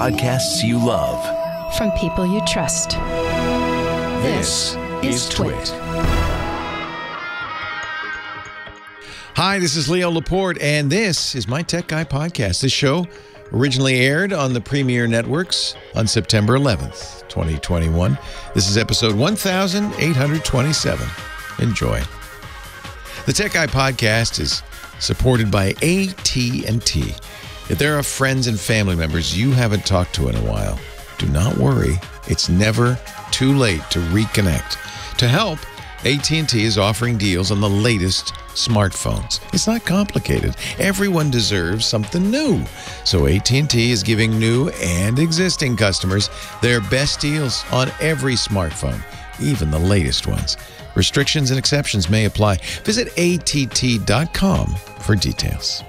podcasts you love. From people you trust. This is TWiT. Hi, this is Leo Laporte, and this is my Tech Guy podcast. This show originally aired on the Premier Networks on September 11th, 2021. This is episode 1827. Enjoy. The Tech Guy podcast is supported by AT&T. If there are friends and family members you haven't talked to in a while, do not worry. It's never too late to reconnect. To help, AT&T is offering deals on the latest smartphones. It's not complicated. Everyone deserves something new. So AT&T is giving new and existing customers their best deals on every smartphone, even the latest ones. Restrictions and exceptions may apply. Visit att.com for details.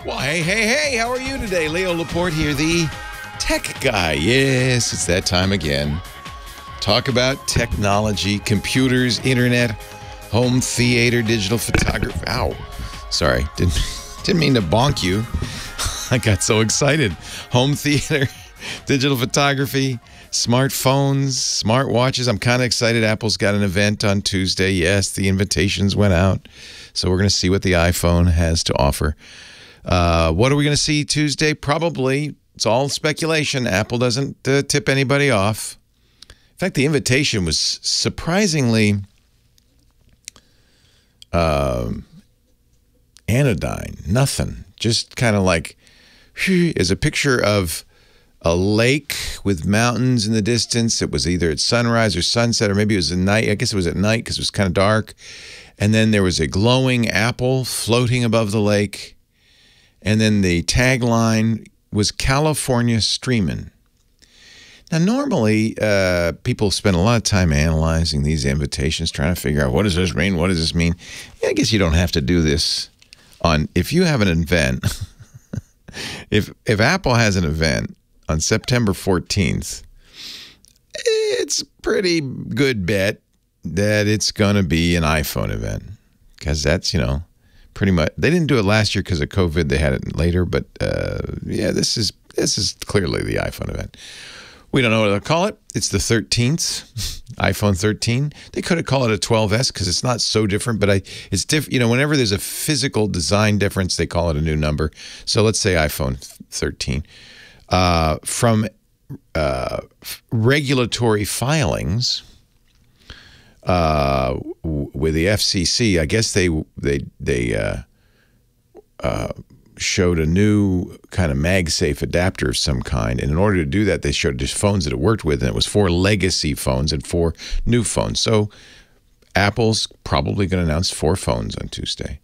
Well, hey, how are you today? Leo Laporte here, the Tech Guy. Yes, it's that time again. Talk about technology, computers, internet, home theater, digital photography. Ow. Sorry, didn't mean to bonk you. I got so excited. Home theater, digital photography, smartphones, smartwatches. I'm kind of excited. Apple's got an event on Tuesday. Yes, the invitations went out. So we're going to see what the iPhone has to offer. What are we going to see Tuesday? Probably, it's all speculation. Apple doesn't tip anybody off. In fact, the invitation was surprisingly anodyne. Nothing. Just kind of like, is a picture of a lake with mountains in the distance. It was either at sunrise or sunset, or maybe it was at night. I guess it was at night because it was kind of dark. And then there was a glowing apple floating above the lake. And then the tagline was California Streamin'. Now, normally, people spend a lot of time analyzing these invitations, trying to figure out, what does this mean? What does this mean? I guess you don't have to do this on, if you have an event, if Apple has an event on September 14th, it's a pretty good bet that it's going to be an iPhone event, because that's, pretty much. They didn't do it last year because of COVID. They had it later, but yeah, this is clearly the iPhone event. We don't know what they'll call it. It's the 13th, iPhone 13. They could have called it a 12S because it's not so different, but it's different. Whenever there's a physical design difference, they call it a new number. So let's say iPhone 13. From regulatory filings with the FCC, I guess they showed a new kind of MagSafe adapter of some kind. And in order to do that, they showed just phones that it worked with, and it was 4 legacy phones and 4 new phones. So Apple's probably going to announce 4 phones on Tuesday.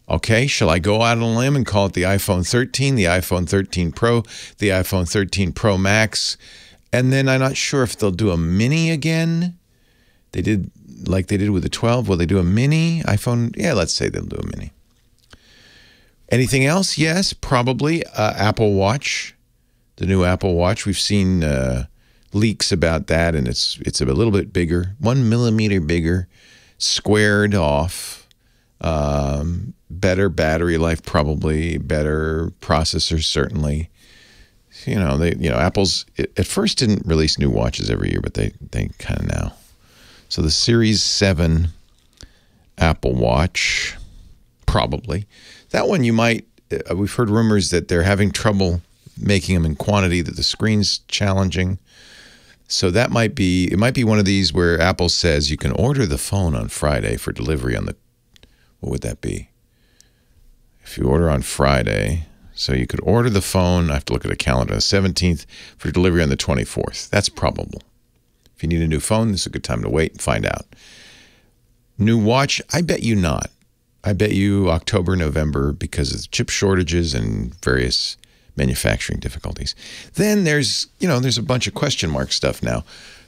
Okay, shall I go out on a limb and call it the iPhone 13, the iPhone 13 Pro, the iPhone 13 Pro Max, and then I'm not sure if they'll do a mini again. They did like they did with the 12. Will they do a mini iPhone? Yeah, let's say they'll do a mini. Anything else? Yes, probably. Apple Watch, the new Apple Watch. We've seen leaks about that, and it's a little bit bigger, 1 millimeter bigger, squared off, better battery life, probably better processor, certainly. Apple's at first didn't release new watches every year, but they kind of now. So the Series 7 Apple Watch, probably. That one you might, we've heard rumors that they're having trouble making them in quantity, that the screen's challenging. So it might be one of these where Apple says you can order the phone on Friday for delivery on what would that be? If you order on Friday, so you could order the phone, I have to look at a calendar, the 17th for delivery on the 24th. That's probable. If you need a new phone, this is a good time to wait and find out. New watch, I bet you not. I bet you October, November, because of chip shortages and various manufacturing difficulties. Then there's a bunch of question mark stuff now.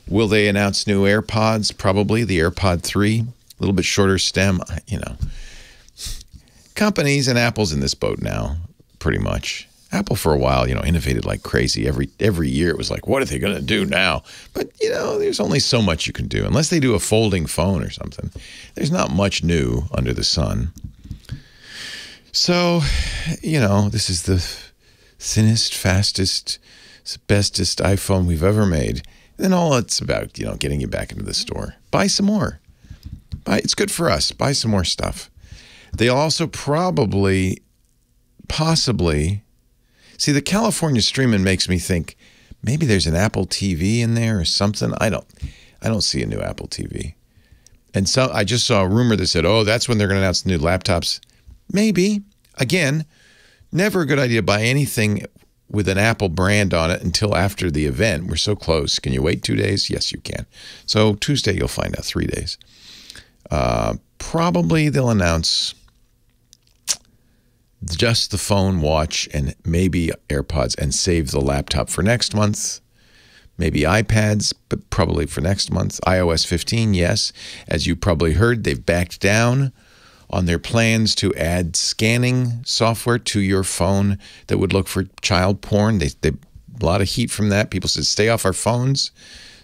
Will they announce new AirPods? Probably. The AirPod 3, a little bit shorter stem. Companies, and Apple's in this boat now, pretty much. Apple for a while, innovated like crazy. Every year it was like, what are they going to do now? But, there's only so much you can do. Unless they do a folding phone or something, there's not much new under the sun. So, this is the thinnest, fastest, bestest iPhone we've ever made. And then all it's about, getting you back into the store. Buy some more. It's good for us. Buy some more stuff. They'll also possibly, see, the California streaming makes me think maybe there's an Apple TV in there or something. I don't see a new Apple TV. And so I just saw a rumor that said, oh, that's when they're going to announce the new laptops. Maybe. Again, never a good idea to buy anything with an Apple brand on it until after the event. We're so close. Can you wait 2 days? Yes, you can. So Tuesday, you'll find out 3 days. Probably they'll announce just the phone, watch, and maybe AirPods and save the laptop for next month. Maybe iPads, but probably for next month. iOS 15, yes. As you probably heard, they've backed down on their plans to add scanning software to your phone that would look for child porn. They a lot of heat from that. People said, stay off our phones.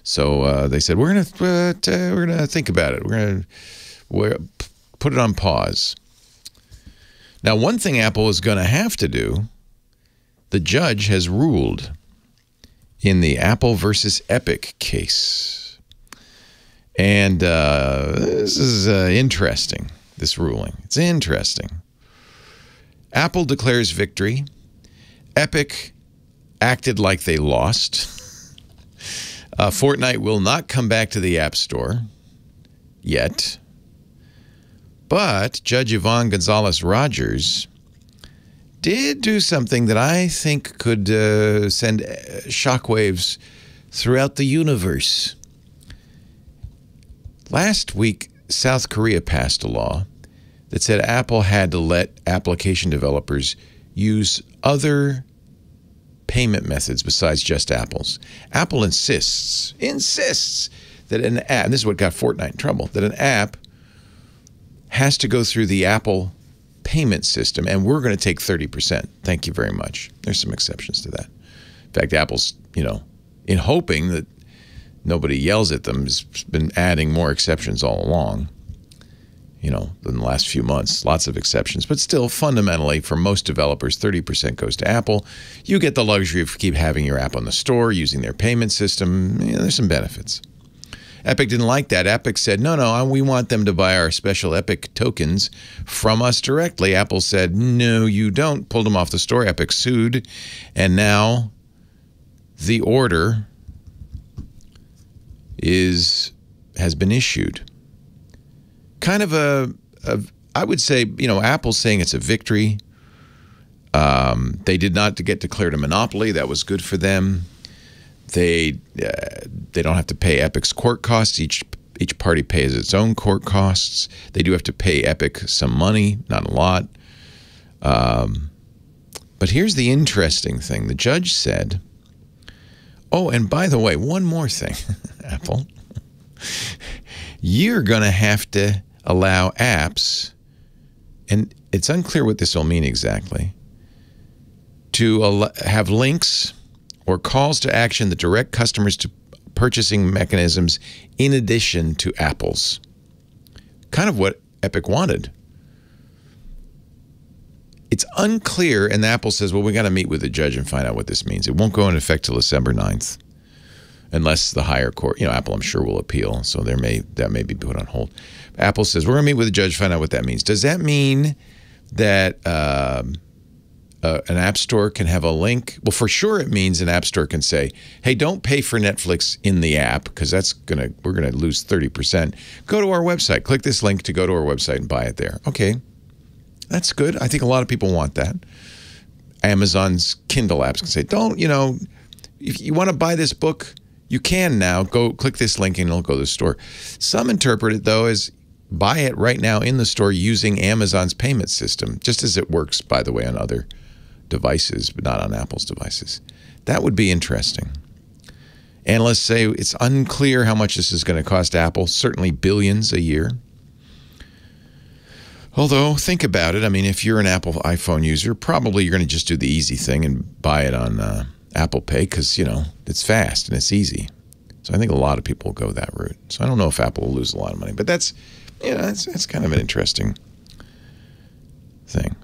So they said, we're gonna think about it. We're gonna put it on pause. Now, one thing Apple is going to have to do, the judge has ruled in the Apple versus Epic case. And this is interesting, this ruling. It's interesting. Apple declares victory. Epic acted like they lost. Fortnite will not come back to the App Store yet. But Judge Yvonne Gonzalez-Rogers did do something that I think could send shockwaves throughout the universe. Last week, South Korea passed a law that said Apple had to let application developers use other payment methods besides just Apple's. Apple insists that an app, and this is what got Fortnite in trouble, that an app has to go through the Apple payment system, and we're going to take 30%. Thank you very much. There's some exceptions to that. In fact, Apple's, in hoping that nobody yells at them, has been adding more exceptions all along, than the last few months. Lots of exceptions. But still, fundamentally, for most developers, 30% goes to Apple. You get the luxury of keep having your app on the store, using their payment system. There's some benefits. Epic didn't like that. Epic said, no, we want them to buy our special Epic tokens from us directly. Apple said, no, you don't. Pulled them off the store. Epic sued. And now the order has been issued. Kind of I would say, Apple's saying it's a victory. They did not get declared a monopoly. That was good for them. They don't have to pay Epic's court costs. Each party pays its own court costs. They do have to pay Epic some money, not a lot. But here's the interesting thing. The judge said, oh, and by the way, one more thing, Apple. You're going to have to allow apps, and it's unclear what this will mean exactly, to have links or calls to action that direct customers to purchasing mechanisms in addition to Apple's. Kind of what Epic wanted. It's unclear, and Apple says, well, we got to meet with the judge and find out what this means. It won't go into effect till December 9th, unless the higher court, Apple, I'm sure, will appeal, so that may be put on hold. Apple says, we're going to meet with the judge, find out what that means. Does that mean that an app store can have a link? Well, for sure it means an app store can say, hey, don't pay for Netflix in the app, because we're going to lose 30%. Go to our website. Click this link to go to our website and buy it there. Okay, that's good. I think a lot of people want that. Amazon's Kindle apps can say, if you want to buy this book, you can now. Go click this link and it'll go to the store. Some interpret it, though, as buy it right now in the store using Amazon's payment system, just as it works, by the way, on other devices, but not on Apple's devices. That would be interesting. Analysts say it's unclear how much this is going to cost Apple, certainly billions a year. Although, think about it. I mean, if you're an Apple iPhone user, probably you're going to just do the easy thing and buy it on Apple Pay because, it's fast and it's easy. So I think a lot of people will go that route. So I don't know if Apple will lose a lot of money, but that's kind of an interesting thing.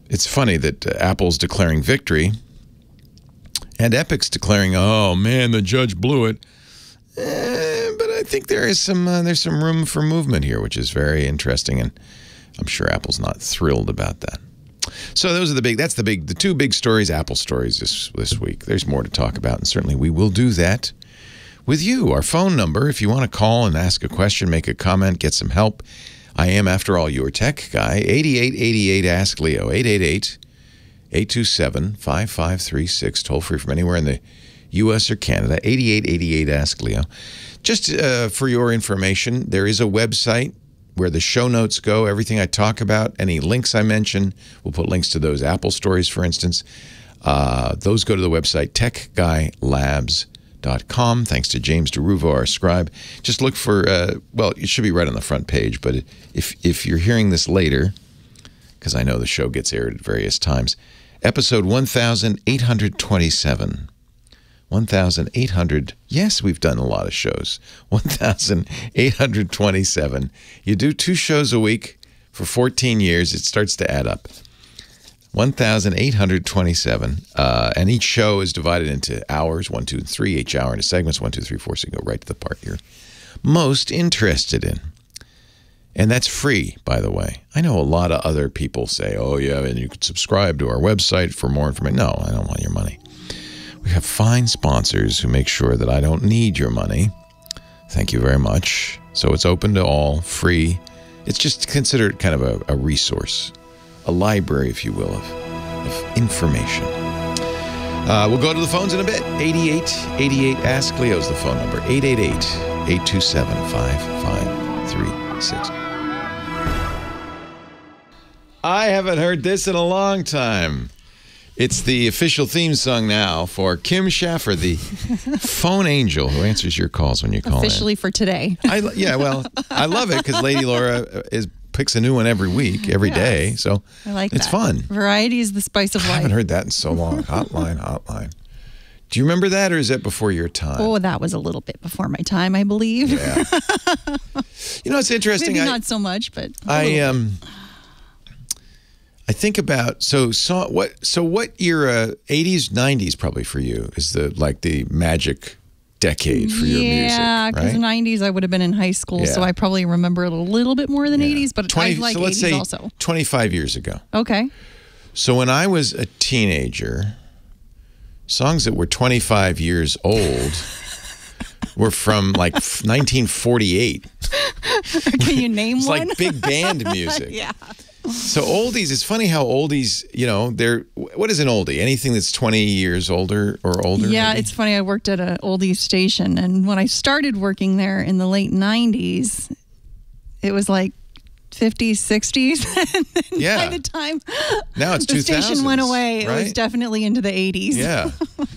it's funny that Apple's declaring victory and Epic's declaring, oh, man, the judge blew it. But I think there's some room for movement here, which is very interesting, and I'm sure Apple's not thrilled about that. So those are the two big stories, Apple stories this week. There's more to talk about, and certainly we will do that with you. Our phone number, if you want to call and ask a question, make a comment, get some help. I am, after all, your tech guy. 8888 Ask Leo. 888-827-5536. Toll free from anywhere in the U.S. or Canada. 8888 Ask Leo. Just for your information, there is a website where the show notes go. Everything I talk about, any links I mention, we'll put links to those Apple stories, for instance. Those go to the website techguylabs.com. Thanks to James DeRuvo, our scribe. Just look for, well, it should be right on the front page, but if you're hearing this later, because I know the show gets aired at various times, episode 1827. 1,800. Yes, we've done a lot of shows. 1,827. You do 2 shows a week for 14 years. It starts to add up. 1,827. And each show is divided into hours, 1, 2, and 3. Each hour into segments, 1, 2, 3, 4. So you go right to the part you're most interested in. And that's free, by the way. I know a lot of other people say, oh, yeah, and you could subscribe to our website for more information. No, I don't want your money. We have fine sponsors who make sure that I don't need your money. Thank you very much. So it's open to all, free. It's just considered kind of a resource, a library, if you will, of information. We'll go to the phones in a bit. 8888 Ask Leo's the phone number. 888-827-5536. I haven't heard this in a long time. It's the official theme song now for Kim Schaffer, the phone angel who answers your calls when you call Officially in. for today. Yeah, well, I love it because Lady Laura picks a new one every week, every day. So I like it's fun. Variety is the spice of life. I haven't heard that in so long. Hotline. Do you remember that, or is that before your time? Oh, that was a little bit before my time, I believe. Yeah. You know, it's interesting. Maybe not so much, but I think about what era, 80s, 90s probably for you is the magic decade for your music, yeah, because right? 90s I would have been in high school, so I probably remember it a little bit more than 80s, but I like 80s also. 25 years ago. Okay. So when I was a teenager, songs that were 25 years old were from like 1948. Can you name it's one? It's like big band music. Yeah. So oldies, it's funny how oldies, what is an oldie? Anything that's 20 years older or older? Yeah, maybe? it's funny. I worked at an oldies station, and when I started working there in the late 90s, it was like 50s, 60s. And then by the time now it's the 2000s, station went away, right? It was definitely into the 80s. Yeah.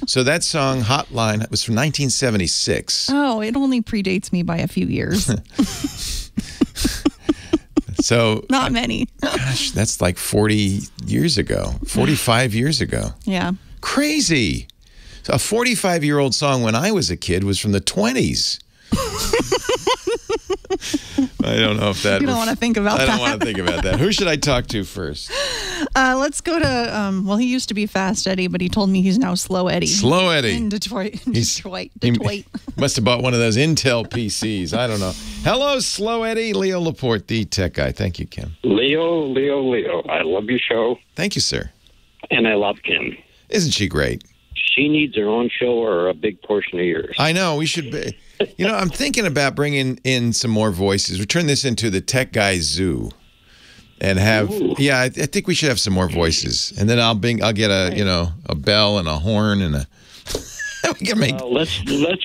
So that song, Hotline, was from 1976. Oh, it only predates me by a few years. So not many. Gosh, that's like 40 years ago, 45 years ago. Yeah. Crazy. So a 45-year-old song when I was a kid was from the 20s. I don't know if that... You don't want to think about that. I don't want to think about that. Who should I talk to first? Let's go to, well, he used to be Fast Eddie, but he told me he's now Slow Eddie. Slow Eddie. In Detroit. Detroit. He must have bought one of those Intel PCs. I don't know. Hello, Slow Eddie. Leo Laporte, the tech guy. Thank you, Kim. Leo. I love your show. Thank you, sir. And I love Kim. Isn't she great? She needs her own show or a big portion of yours. I know. We should be. I'm thinking about bringing in some more voices. We turn this into the Tech Guy Zoo, and have I think we should have some more voices. And then I'll get a bell and a horn and a. We can make. Let's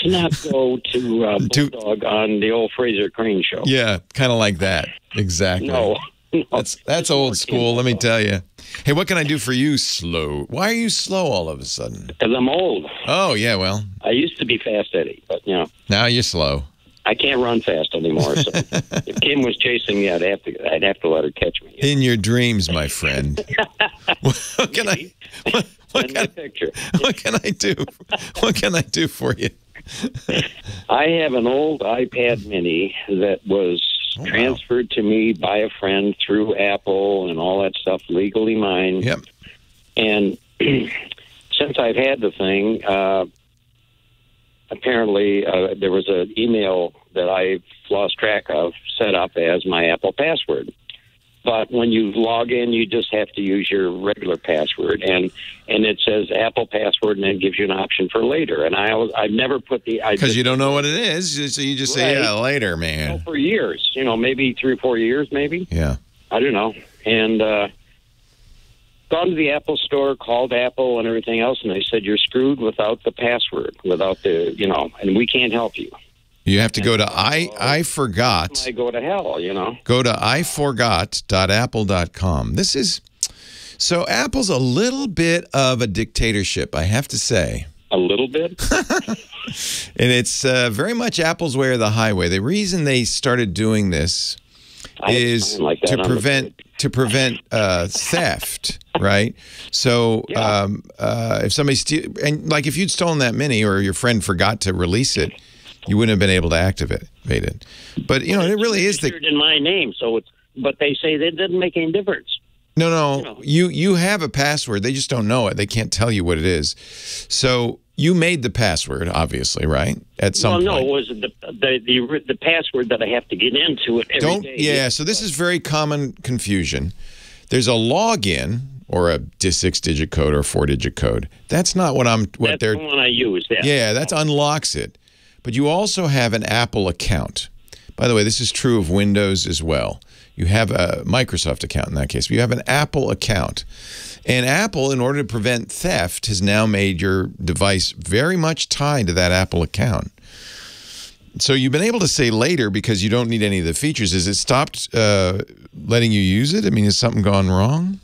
not go to Bulldog on the old Fraser Crane show. Yeah, kind of like that. Exactly. No. That's old school. Let me tell you. Hey, what can I do for you, Slow? Why are you slow all of a sudden? Because I'm old. Oh, yeah, well. I used to be Fast Eddie, but, now you're slow. I can't run fast anymore. So if Kim was chasing me, I'd have to let her catch me. In your dreams, my friend. What can I do? What can I do for you? I have an old iPad Mini that was Oh, transferred to me by a friend through Apple and all that stuff, legally mine. Yep. And since I've had the thing, apparently there was an email that I've lost track of set up as my Apple password. But when you log in, you just have to use your regular password, and it says Apple password, and then gives you an option for later. And I've never put the because you don't know what it is, so you just say, Right. "Yeah, later, man." for years, maybe 3 or 4 years, maybe. Yeah. I don't know. And gone to the Apple store, called Apple and everything else, and they said you're screwed without the password, without the and we can't help you. You have to go to I forgot. I go to hell, Go to iforgot.apple.com. This is so Apple's a little bit of a dictatorship, I have to say. A little bit. And it's very much Apple's way or the highway. The reason they started doing this is to prevent theft, right? So if somebody if you'd stolen that mini or your friend forgot to release it, you wouldn't have been able to activate it. But it really is in my name, but they say that doesn't make any difference. No. You have a password. They just don't know it. They can't tell you what it is. So you made the password, obviously, right? At some point. No, it was the password that I have to get into it every day. Yeah, so this is very common confusion. There's a login or a 6-digit code or a 4-digit code. That's not that's the one I use. Yeah, that unlocks it. But you also have an Apple account. By the way, this is true of Windows as well. You have a Microsoft account in that case. But you have an Apple account. And Apple, in order to prevent theft, has now made your device very much tied to that Apple account. So you've been able to say later because you don't need any of the features. Has it stopped letting you use it? I mean, has something gone wrong?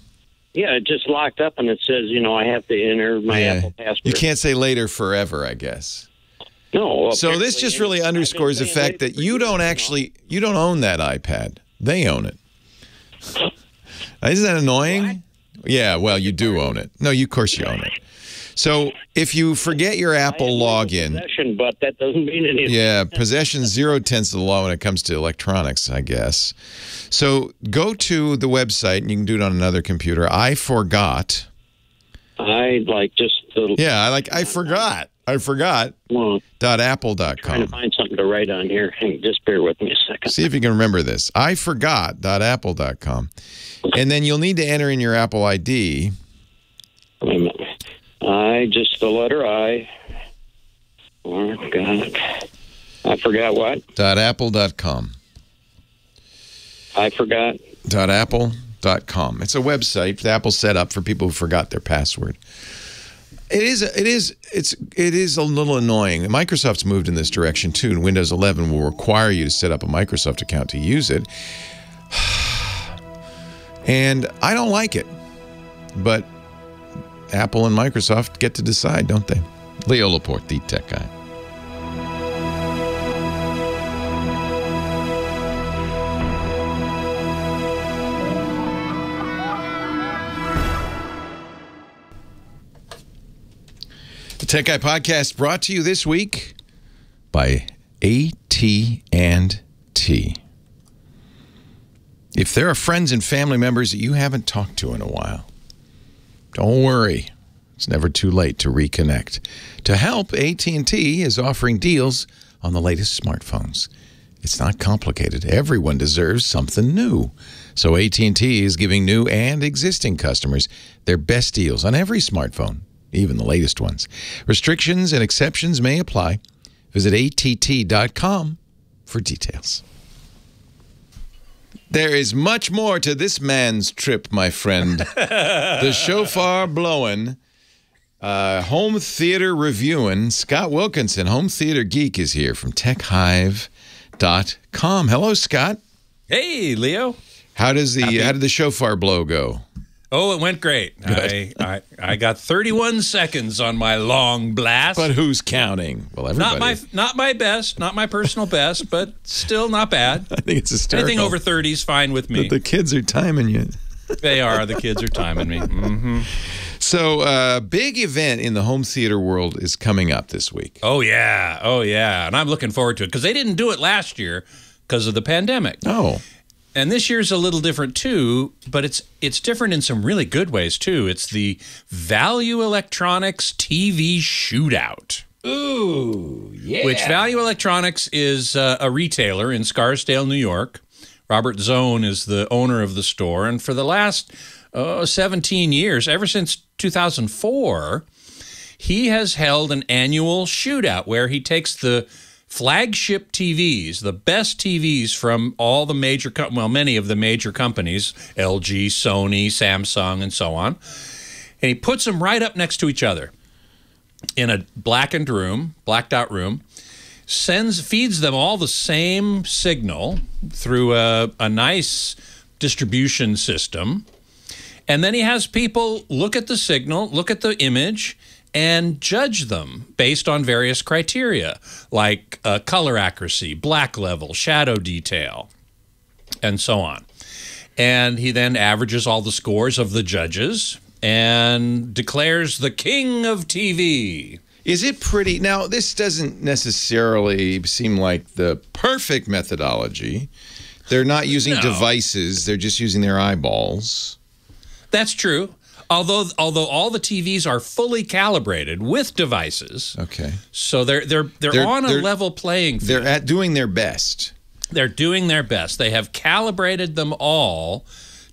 Yeah, it just locked up and it says, I have to enter my Apple password. You can't say later forever, I guess. No. So this just really underscores the fact that you don't own that iPad. They own it. Isn't that annoying? What? Yeah, well, you do own it. No, of course you own it. So if you forget your Apple login, possession, but that doesn't mean anything. Yeah, possession 0/10 of the law when it comes to electronics, I guess. So go to the website, and you can do it on another computer. I forgot. I forgot. Well, .apple.com. Trying to find something to write on here. Just bear with me a second. See if you can remember this. I forgot.apple.com. And then you'll need to enter in your Apple ID. Wait a minute. The letter I. I forgot what? .apple.com. I forgot. .apple.com. It's a website that Apple set up for people who forgot their password. It is a little annoying. Microsoft's moved in this direction too, and Windows 11 will require you to set up a Microsoft account to use it. And I don't like it. But Apple and Microsoft get to decide, don't they? Leo Laporte, the tech guy. The Tech Guy Podcast brought to you this week by AT&T. If there are friends and family members that you haven't talked to in a while, don't worry. It's never too late to reconnect. To help, AT&T is offering deals on the latest smartphones. It's not complicated. Everyone deserves something new. So AT&T is giving new and existing customers their best deals on every smartphone, even the latest ones. Restrictions and exceptions may apply. Visit att.com for details. There is much more to this man's trip, my friend. The shofar blowing, home theater reviewing, Scott Wilkinson, home theater geek, is here from techhive.com. Hello, Scott. Hey, Leo. How did the shofar blow go? Oh, it went great. I got 31 seconds on my long blast. But who's counting? Well, everybody. Not my best, not my personal best, but still not bad. I think it's hysterical. Anything over 30 is fine with me. But the kids are timing you. They are. The kids are timing me. Mm-hmm. So, big event in the home theater world is coming up this week. Oh, yeah. And I'm looking forward to it because they didn't do it last year. because of the pandemic. Oh. And this year's a little different too, but it's different in some really good ways too. It's the Value Electronics TV Shootout. Ooh, yeah. Which Value Electronics is a retailer in Scarsdale, New York. Robert Zone is the owner of the store. And for the last 17 years, ever since 2004, he has held an annual shootout where he takes the flagship TVs, the best TVs from all the major, many of the major companies, LG, Sony, Samsung, and so on, and he puts them right up next to each other in a blacked out room, feeds them all the same signal through a nice distribution system, and then he has people look at the signal, look at the image, and judge them based on various criteria, like color accuracy, black level, shadow detail, and so on. And he then averages all the scores of the judges and declares the king of TV. Is it pretty? Now, this doesn't necessarily seem like the perfect methodology. They're not using devices. They're just using their eyeballs. That's true. Although all the TVs are fully calibrated with devices, okay, so they're on a level playing field. They're doing their best. They're doing their best. They have calibrated them all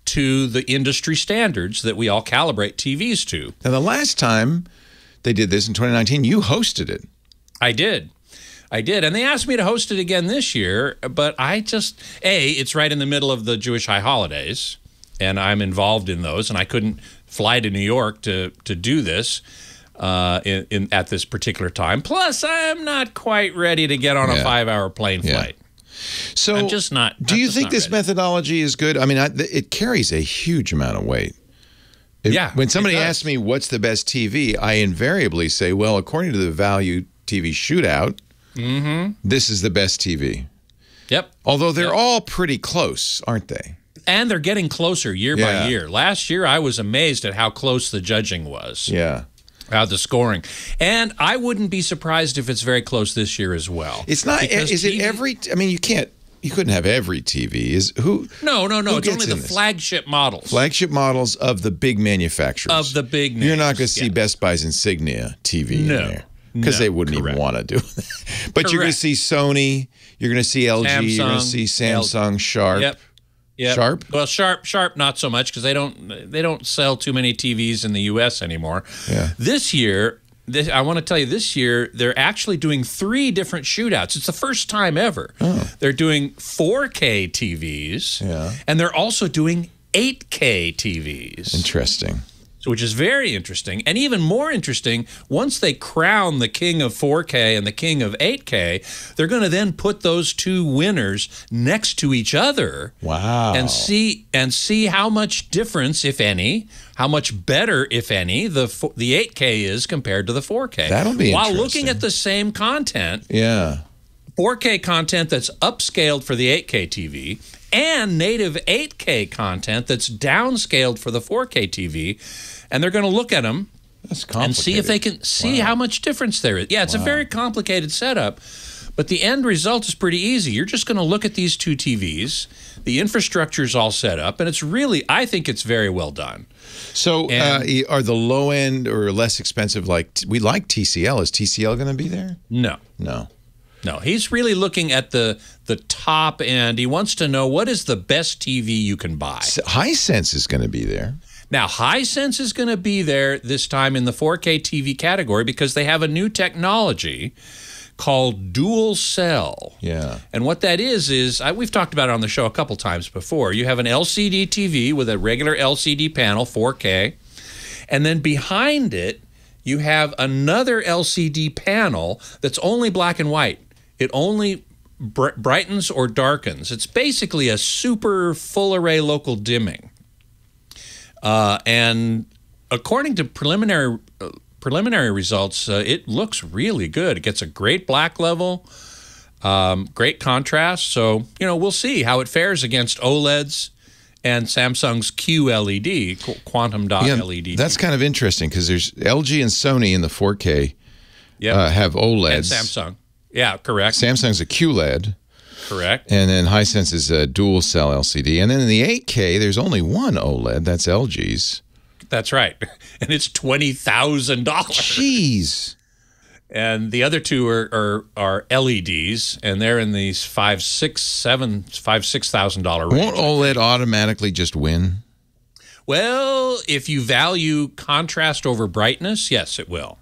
to the industry standards that we all calibrate TVs to. Now, the last time they did this in 2019, you hosted it. I did, and they asked me to host it again this year, but it's right in the middle of the Jewish high holidays, and I'm involved in those, and I couldn't fly to New York to do this at this particular time. Plus, I'm not quite ready to get on a 5-hour plane flight. So, I'm just not. Do you think this methodology is good? I mean, it carries a huge amount of weight. When somebody asks me what's the best TV, I invariably say, well, according to the Value TV Shootout, this is the best TV. Yep. Although they're all pretty close, aren't they? And they're getting closer year by year. Last year, I was amazed at how close the judging was. Yeah. The scoring. And I wouldn't be surprised if it's very close this year as well. It's not, is it every, I mean, you couldn't have every TV. No. It's only the flagship models. Flagship models of the big manufacturers. Of the big names. You're not going to see Best Buy's Insignia TV in there. Because they wouldn't even want to do that. But you're going to see Sony, you're going to see LG, you're going to see Samsung, Sharp. Yep. Sharp? Well, Sharp, not so much because they don't sell too many TVs in the U.S. anymore. Yeah. This year, I want to tell you, this year they're actually doing 3 different shootouts. It's the first time ever. Oh. They're doing 4K TVs, and they're also doing 8K TVs. Interesting. Which is very interesting. And even more interesting, once they crown the king of 4K and the king of 8K, they're going to then put those two winners next to each other. Wow. And see how much difference, if any, how much better, if any, the 8K is compared to the 4K. That'll be interesting. While looking at the same content. Yeah. 4K content that's upscaled for the 8K TV and native 8K content that's downscaled for the 4K TV. And they're going to look at them and see if they can see how much difference there is. Yeah, it's a very complicated setup, but the end result is pretty easy. You're just going to look at these two TVs. The infrastructure's all set up, and I think it's very well done. So are the low end or less expensive, we like TCL. Is TCL going to be there? No. No, he's really looking at the top end. He wants to know what is the best TV you can buy. Hisense is going to be there. Now, Hisense is going to be there this time in the 4K TV category because they have a new technology called dual cell. Yeah. And what that is we've talked about it on the show a couple times before. You have an LCD TV with a regular LCD panel, 4K, and then behind it, you have another LCD panel that's only black and white. It only brightens or darkens. It's basically a super full array local dimming. And according to preliminary results, it looks really good. It gets a great black level, great contrast. So, we'll see how it fares against OLEDs and Samsung's QLED, quantum dot LED. That's kind of interesting because there's LG and Sony in the 4K have OLEDs. And Samsung. Yeah, correct. Samsung's a QLED. Correct. And then Hisense is a dual cell LCD. And then in the 8K, there's only one OLED. That's LG's. That's right. And it's $20,000. Jeez. And the other two are LEDs, and they're in these $6,000 range. Won't OLED automatically just win? Well, if you value contrast over brightness, yes, it will.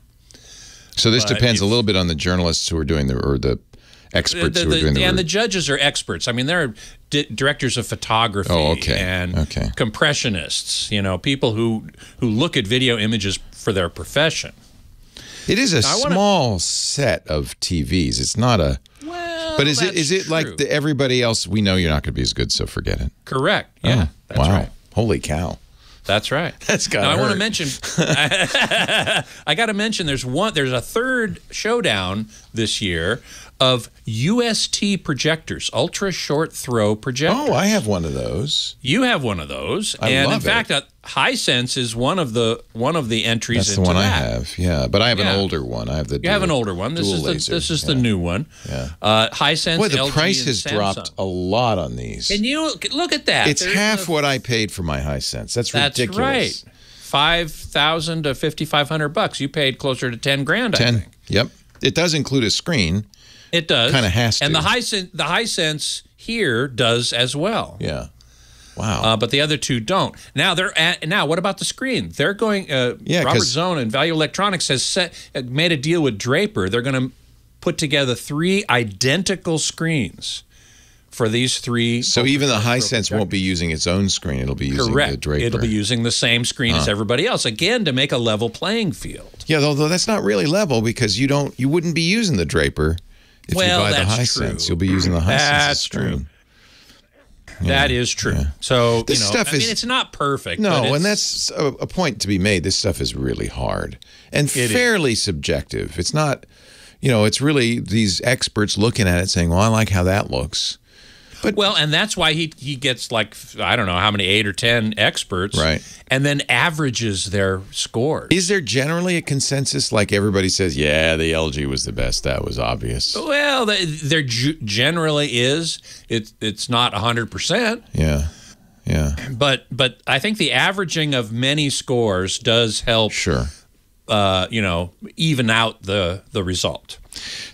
So this depends a little bit on the journalists who are doing the experts who are doing the... And the judges are experts. I mean, they're directors of photography and compressionists, people who look at video images for their profession. It is a small set of TVs. It's not a... Well, but is it like everybody else? We know you're not going to be as good, so forget it. Correct. Yeah, that's right. Holy cow. That's right. That's got to hurt. I want to mention... I got to mention there's a third showdown this year of UST projectors, ultra short throw projectors. Oh, I have one of those. You have one of those. I love in fact, Hisense is one of the entries That's into the one that. I have, yeah. But I have an older one. I have the You have an older one. This is the new one. Yeah. Hisense, Boy, the LG, price has Samsung. dropped a lot on these. Can you look at that? It's half what I paid for my Hisense. That's ridiculous. That's right. $5,000 to $5,500. You paid closer to $10,000. I think. Yep. It does include a screen. It does. Kind of has to. And the Hisense here does as well. Yeah. Wow. But the other two don't. Now what about the screen? They're going. Robert Zone and Value Electronics has made a deal with Draper. They're going to put together 3 identical screens for these 3. So even the Hisense won't be using its own screen. It'll be using the Draper. It'll be using the same screen as everybody else, again, to make a level playing field. Yeah, although that's not really level because you wouldn't be using the Draper if you buy the Hisense. You'll be using the Hisense screen. True. Yeah, that is true. Yeah. So, this stuff it's not perfect. No, and that's a point to be made. This stuff is really hard and fairly subjective. It's not, it's really these experts looking at it saying, well, I like how that looks. But, and that's why he gets like, I don't know how many, 8 or 10 experts, right? And then averages their scores. Is there generally a consensus like everybody says, yeah, the LG was the best? That was obvious. Well, there generally is. It's not 100%. Yeah. Yeah. But I think the averaging of many scores does help. Sure. Even out the result.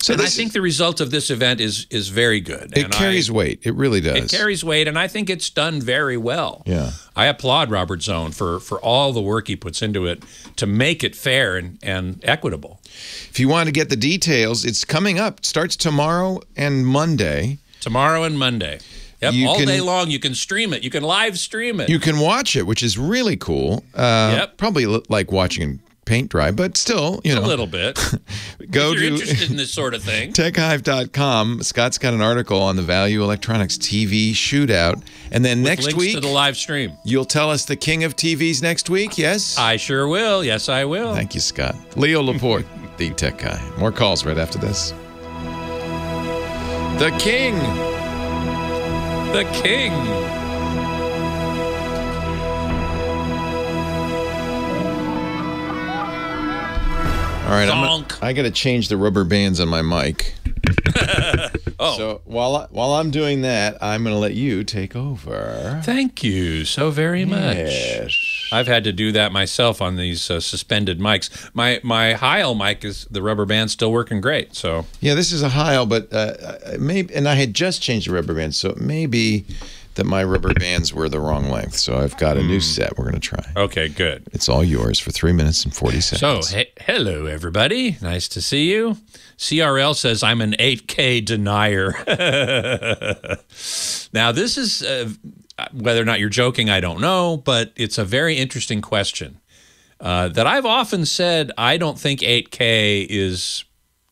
So I think the result of this event is very good. It carries weight. It really does. It carries weight, and I think it's done very well. Yeah. I applaud Robert Zone for all the work he puts into it to make it fair and equitable. If you want to get the details, it's coming up. It starts tomorrow and Monday. Tomorrow and Monday. Yep, all day long you can stream it. You can live stream it. You can watch it, which is really cool. Probably like watching paint dry, but still, a little bit. Go if you're interested in this sort of thing. TechHive.com. Scott's got an article on the Value Electronics TV Shootout, and then next links week to the live stream. You'll tell us the king of TVs next week. Yes, I sure will. Yes, I will. Thank you, Scott. Leo Laporte, the tech guy. More calls right after this. The king. The king. All right, I got to change the rubber bands on my mic. So while I'm doing that, I'm going to let you take over. Thank you so very much. Yes. I've had to do that myself on these suspended mics. My Heil mic the rubber band's still working great. So yeah, this is a Heil, but maybe, and I had just changed the rubber bands, so it may be that my rubber bands were the wrong length. So I've got a new set we're going to try. Okay, good. It's all yours for 3 minutes and 40 seconds. So, hello, everybody. Nice to see you. CRL says I'm an 8K denier. Now, this is, whether or not you're joking, I don't know, but it's a very interesting question that I've often said I don't think 8K is,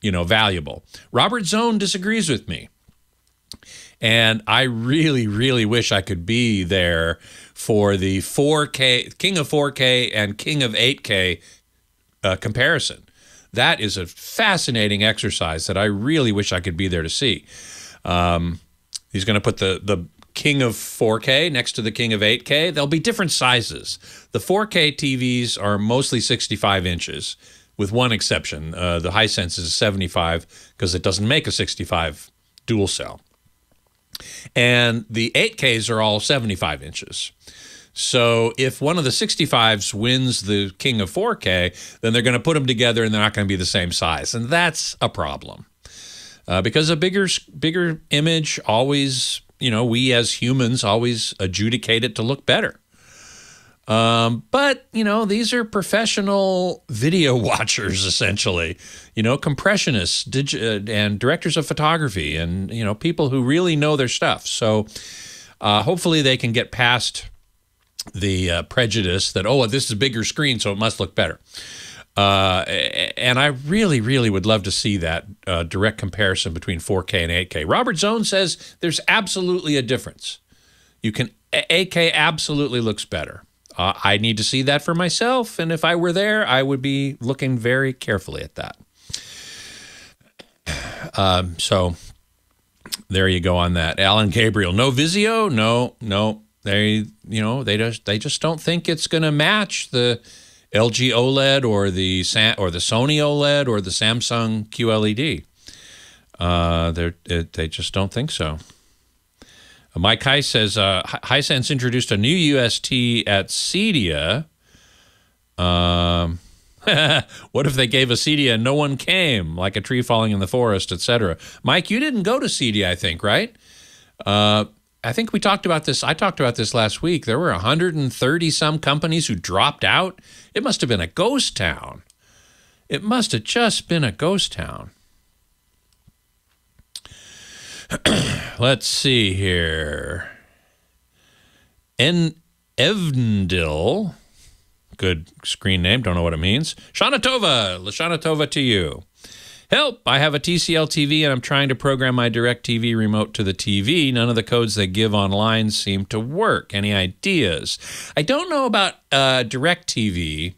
valuable. Robert Zone disagrees with me. And I really, really wish I could be there for the 4K, King of 4K and King of 8K comparison. That is a fascinating exercise that I really wish I could be there to see. He's going to put the King of 4K next to the King of 8K. They'll be different sizes. The 4K TVs are mostly 65 inches, with one exception. The Hisense is 75 because it doesn't make a 65 dual cell. And the 8Ks are all 75 inches. So if one of the 65s wins the king of 4K, then they're going to put them together and they're not going to be the same size. And that's a problem. Because a bigger image always, we as humans always adjudicate it to look better. But, these are professional video watchers, essentially, compressionists and directors of photography and, people who really know their stuff. So hopefully they can get past the prejudice that, this is a bigger screen, so it must look better. And I really, really would love to see that direct comparison between 4K and 8K. Robert Zone says there's absolutely a difference. 8K absolutely looks better. I need to see that for myself, and if I were there, I would be looking very carefully at that. So there you go on that. Alan Gabriel, no Vizio? No. They just don't think it's going to match the LG OLED or the Sony OLED or the Samsung QLED. They just don't think so. Mike High says, Hisense introduced a new UST at Cedia. What if they gave a Cedia and no one came, like a tree falling in the forest, etc.? Mike, you didn't go to Cedia, I think, right? I think we talked about this. I talked about this last week. There were 130-some companies who dropped out. It must have been a ghost town. It must have just been a ghost town. Let's see here. Evndil, good screen name, don't know what it means. Shana Tova to you. Help, I have a TCL TV and I'm trying to program my DirecTV remote to the TV. None of the codes they give online seem to work. Any ideas? I don't know about DirecTV.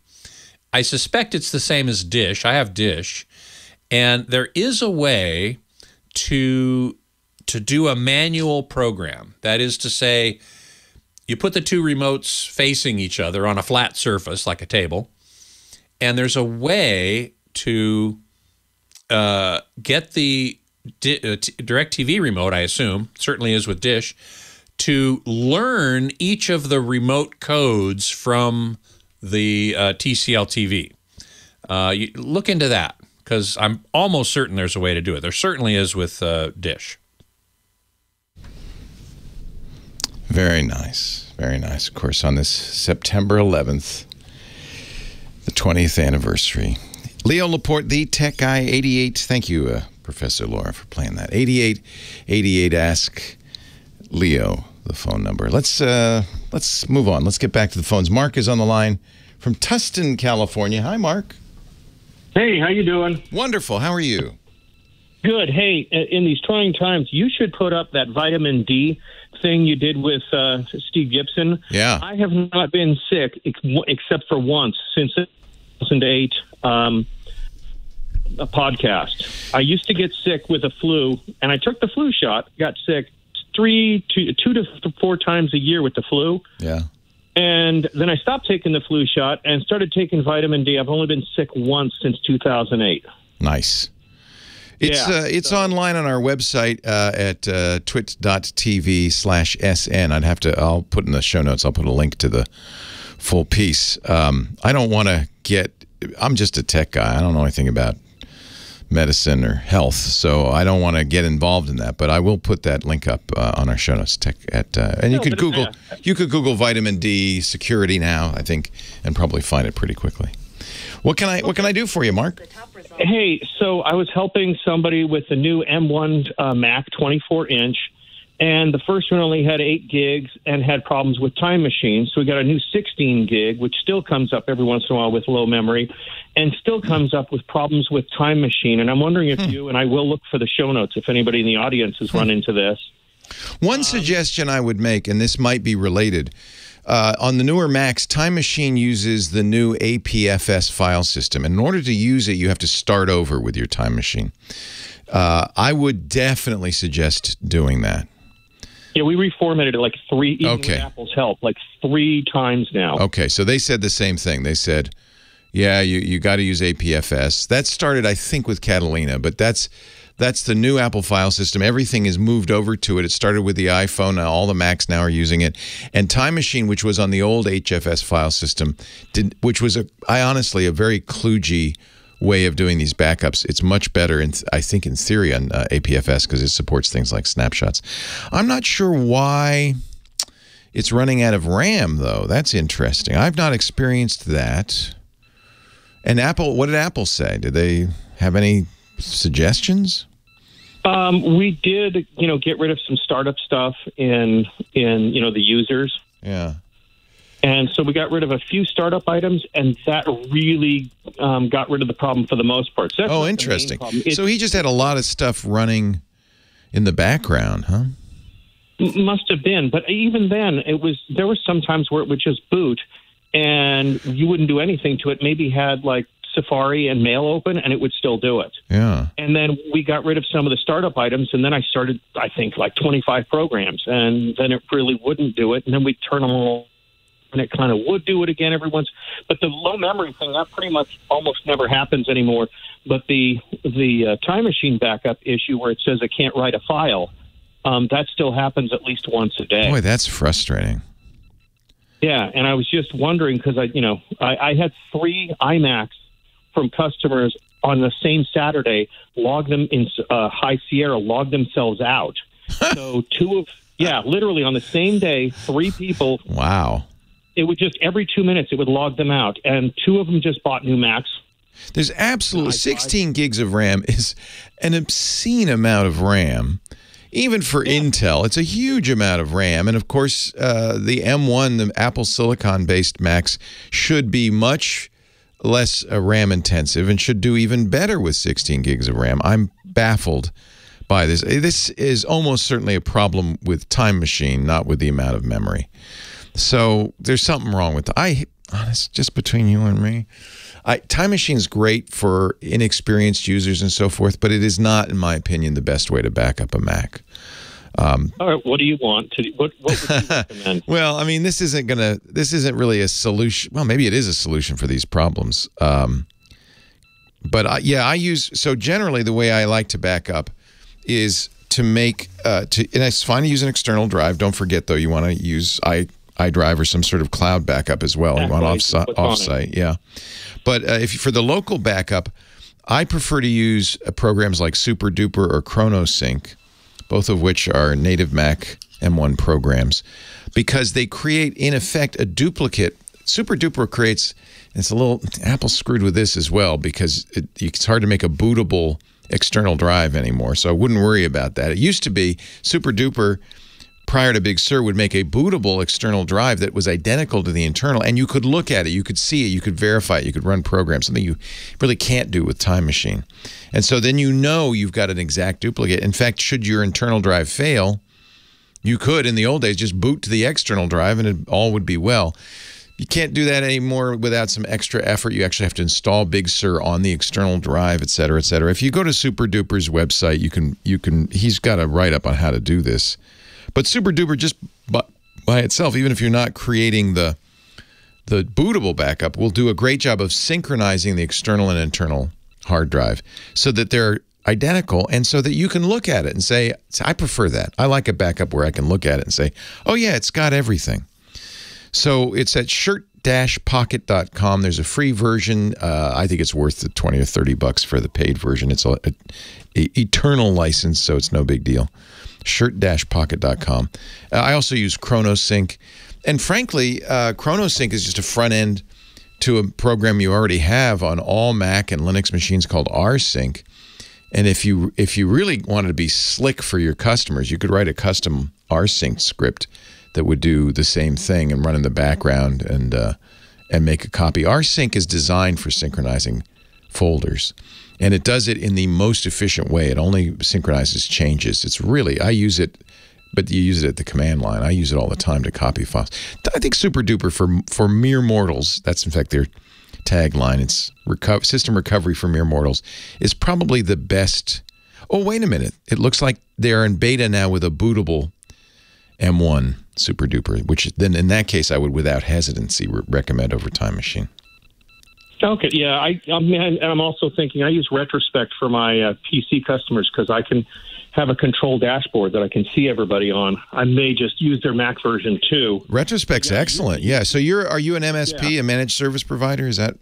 I suspect it's the same as Dish. I have Dish. And there is a way to do a manual program. That is to say, you put the two remotes facing each other on a flat surface like a table, and there's a way to get the DirecTV remote, I assume, certainly is with Dish, to learn each of the remote codes from the TCL TV. You look into that, because I'm almost certain there's a way to do it. There certainly is with Dish. Very nice. Very nice. Of course, on this September 11th, the 20th anniversary. Leo Laporte, the tech guy, 88. Thank you, Professor Laura, for playing that. 8888 Ask Leo, the phone number. Let's move on. Let's get back to the phones. Mark is on the line from Tustin, California. Hi, Mark. Hey, how you doing? Wonderful. How are you? Good. Hey, in these trying times, you should put up that vitamin D thing you did with Steve Gibson. Yeah. I have not been sick except for once since 2008 a podcast. I used to get sick with a flu, and I took the flu shot, got sick 2 to 4 times a year with the flu. Yeah. And then I stopped taking the flu shot and started taking vitamin D. I've only been sick once since 2008. Nice. It's online on our website at twit.tv/SN. I'll put in the show notes, I'll put a link to the full piece. I don't want to I'm just a tech guy. I don't know anything about medicine or health, so I don't want to get involved in that. But I will put that link up on our show notes. And you could Google vitamin D security now, I think, and probably find it pretty quickly. What can I do for you, Mark? Hey, so I was helping somebody with the new M1 Mac 24-inch, and the first one only had 8 gigs and had problems with Time Machine. So we got a new 16 gig, which still comes up every once in a while with low memory, and still comes up with problems with Time Machine. And I'm wondering if you, and I will look for the show notes if anybody in the audience has run into this. One suggestion I would make, and this might be related, on the newer Macs, Time Machine uses the new APFS file system. And in order to use it, you have to start over with your Time Machine. I would definitely suggest doing that. Yeah, we reformatted it like 3, even with Apple's help, like 3 times now. Okay, so they said the same thing. They said, yeah, you got to use APFS. That started, I think, with Catalina, but that's That's the new Apple file system. Everything is moved over to it. It started with the iPhone. Now all the Macs now are using it. And Time Machine, which was on the old HFS file system, which was, honestly, a very kludgy way of doing these backups. It's much better, I think, in theory on APFS because it supports things like snapshots. I'm not sure why it's running out of RAM, though. That's interesting. I've not experienced that. And Apple, what did Apple say? Did they have any suggestions? We did, get rid of some startup stuff in the users. Yeah. And so we got rid of a few startup items, and that really got rid of the problem for the most part. So interesting. So he just had a lot of stuff running in the background, huh? Must have been. But even then, there were some times where it would just boot, and you wouldn't do anything to it. Maybe had, like, Safari and Mail open, and it would still do it. Yeah. And then we got rid of some of the startup items, and then I started, I think, like 25 programs, and then it really wouldn't do it. And then we'd turn them all, and it kind of would do it again every once. But the low memory thing, that pretty much almost never happens anymore. But the Time Machine backup issue where it says it can't write a file, that still happens at least once a day. Boy, that's frustrating. Yeah, and I was just wondering because I had 3 iMacs from customers on the same Saturday log them in High Sierra, log themselves out. So literally on the same day, 3 people. Wow. It would just every 2 minutes it would log them out, and 2 of them just bought new Macs. There's absolutely 16 gigs of RAM is an obscene amount of RAM. Even for Intel, it's a huge amount of RAM. And, of course, the M1, the Apple Silicon-based Macs, should be much less RAM-intensive and should do even better with 16 gigs of RAM. I'm baffled by this. This is almost certainly a problem with Time Machine, not with the amount of memory. So there's something wrong with honest, just between you and me. Time Machine's great for inexperienced users and so forth, but it is not, in my opinion, the best way to back up a Mac. All right, what do you want to? What would you recommend? Well, I mean, this isn't really a solution. Well, maybe it is a solution for these problems. But I use, so generally the way I like to back up is to make and it's fine to use an external drive. Don't forget though, you want to use iDrive or some sort of cloud backup as well. You want offsite, yeah. But for the local backup, I prefer to use programs like SuperDuper or ChronoSync, both of which are native Mac M1 programs, because they create, in effect, a duplicate. SuperDuper creates, Apple screwed with this as well, because it's hard to make a bootable external drive anymore, so I wouldn't worry about that. It used to be SuperDuper, prior to Big Sur, would make a bootable external drive that was identical to the internal, and you could look at it, you could see it, you could verify it, you could run programs, something you really can't do with Time Machine. And so then you've got an exact duplicate. In fact, should your internal drive fail, you could, in the old days, just boot to the external drive and it all would be well. You can't do that anymore without some extra effort. You actually have to install Big Sur on the external drive, et cetera, et cetera. If you go to SuperDuper's website, he's got a write-up on how to do this. But SuperDuper, just by itself, even if you're not creating the bootable backup, will do a great job of synchronizing the external and internal hard drive so that they're identical and so that you can look at it and say, I prefer that. I like a backup where I can look at it and say, oh, yeah, it's got everything. So it's at shirt-pocket.com. There's a free version. I think it's worth the $20 or $30 for the paid version. It's an eternal license, so it's no big deal. Shirt-pocket.com. I also use ChronoSync. And frankly, ChronoSync is just a front end to a program you already have on all Mac and Linux machines called rsync. And if you really wanted to be slick for your customers, you could write a custom rsync script that would do the same thing and run in the background and make a copy. rsync is designed for synchronizing folders, and it does it in the most efficient way. It only synchronizes changes. It's really, I use it, but you use it at the command line. I use it all the time to copy files. I think SuperDuper for mere mortals, that's in fact their tagline, it's system recovery for mere mortals, is probably the best. Oh, wait a minute. It looks like they're in beta now with a bootable M1 SuperDuper, which then in that case I would without hesitancy recommend over Time Machine. Okay, yeah. I'm also thinking I use Retrospect for my PC customers because I can have a control dashboard that I can see everybody on. I may just use their Mac version too. Retrospect's excellent. Yeah. So are you an MSP, a managed service provider? Is that?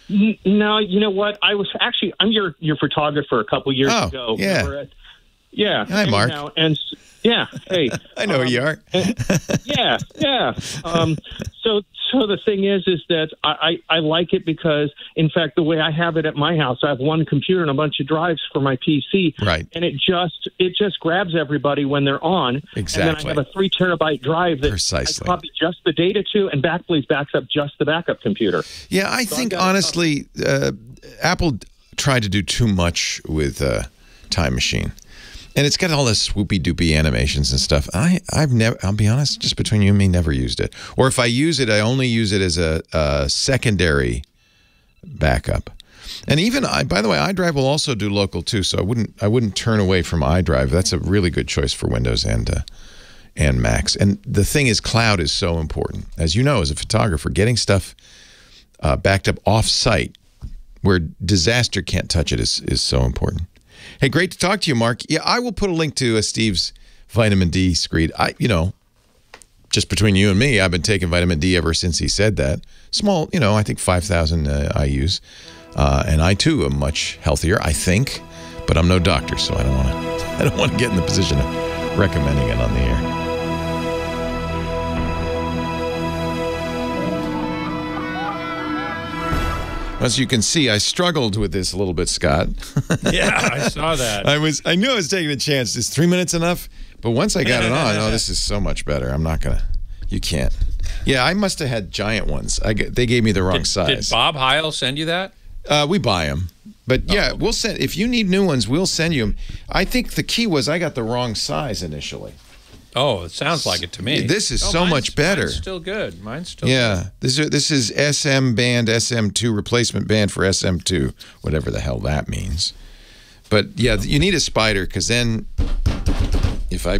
No, you know what? I'm your photographer a couple years ago. Yeah. Yeah. Hi, Mark. Yeah. Hey. I know who you are. Yeah. So the thing is that I like it because, in fact, the way I have it at my house, I have one computer and a bunch of drives for my PC. Right. And it just grabs everybody when they're on. Exactly. And then I have a 3 terabyte drive that Precisely. I copy just the data to, and Backblaze backs up just the backup computer. Yeah, I think, honestly, Apple tried to do too much with Time Machine. And it's got all this swoopy-doopy animations and stuff. I've never, I'll be honest, just between you and me, never used it. Or if I use it, I only use it as a secondary backup. And even, by the way, iDrive will also do local too, so I wouldn't turn away from iDrive. That's a really good choice for Windows and Macs. And the thing is, cloud is so important. As you know, as a photographer, getting stuff backed up off-site where disaster can't touch it is so important. Hey, great to talk to you, Mark. Yeah, I will put a link to Steve's vitamin D screed. Just between you and me, I've been taking vitamin D ever since he said that. Small, I think 5,000 IUs. And I, too, am much healthier, I think. But I'm no doctor, so I don't want to get in the position of recommending it on the air. As you can see, I struggled with this a little bit, Scott. Yeah, I saw that. I knew I was taking a chance. Is 3 minutes enough? But once I got it on, this is so much better. I'm not going to. You can't. Yeah, I must have had giant ones. They gave me the wrong size. Did Bob Heil send you that? We buy them. But yeah, we'll send. If you need new ones, we'll send you them. I think the key was I got the wrong size initially. Oh, it sounds like it to me. This is so much better. Mine's still good. Mine's still good. This is SM band, SM2 replacement band for SM2, whatever the hell that means. But yeah, you need a spider because then if I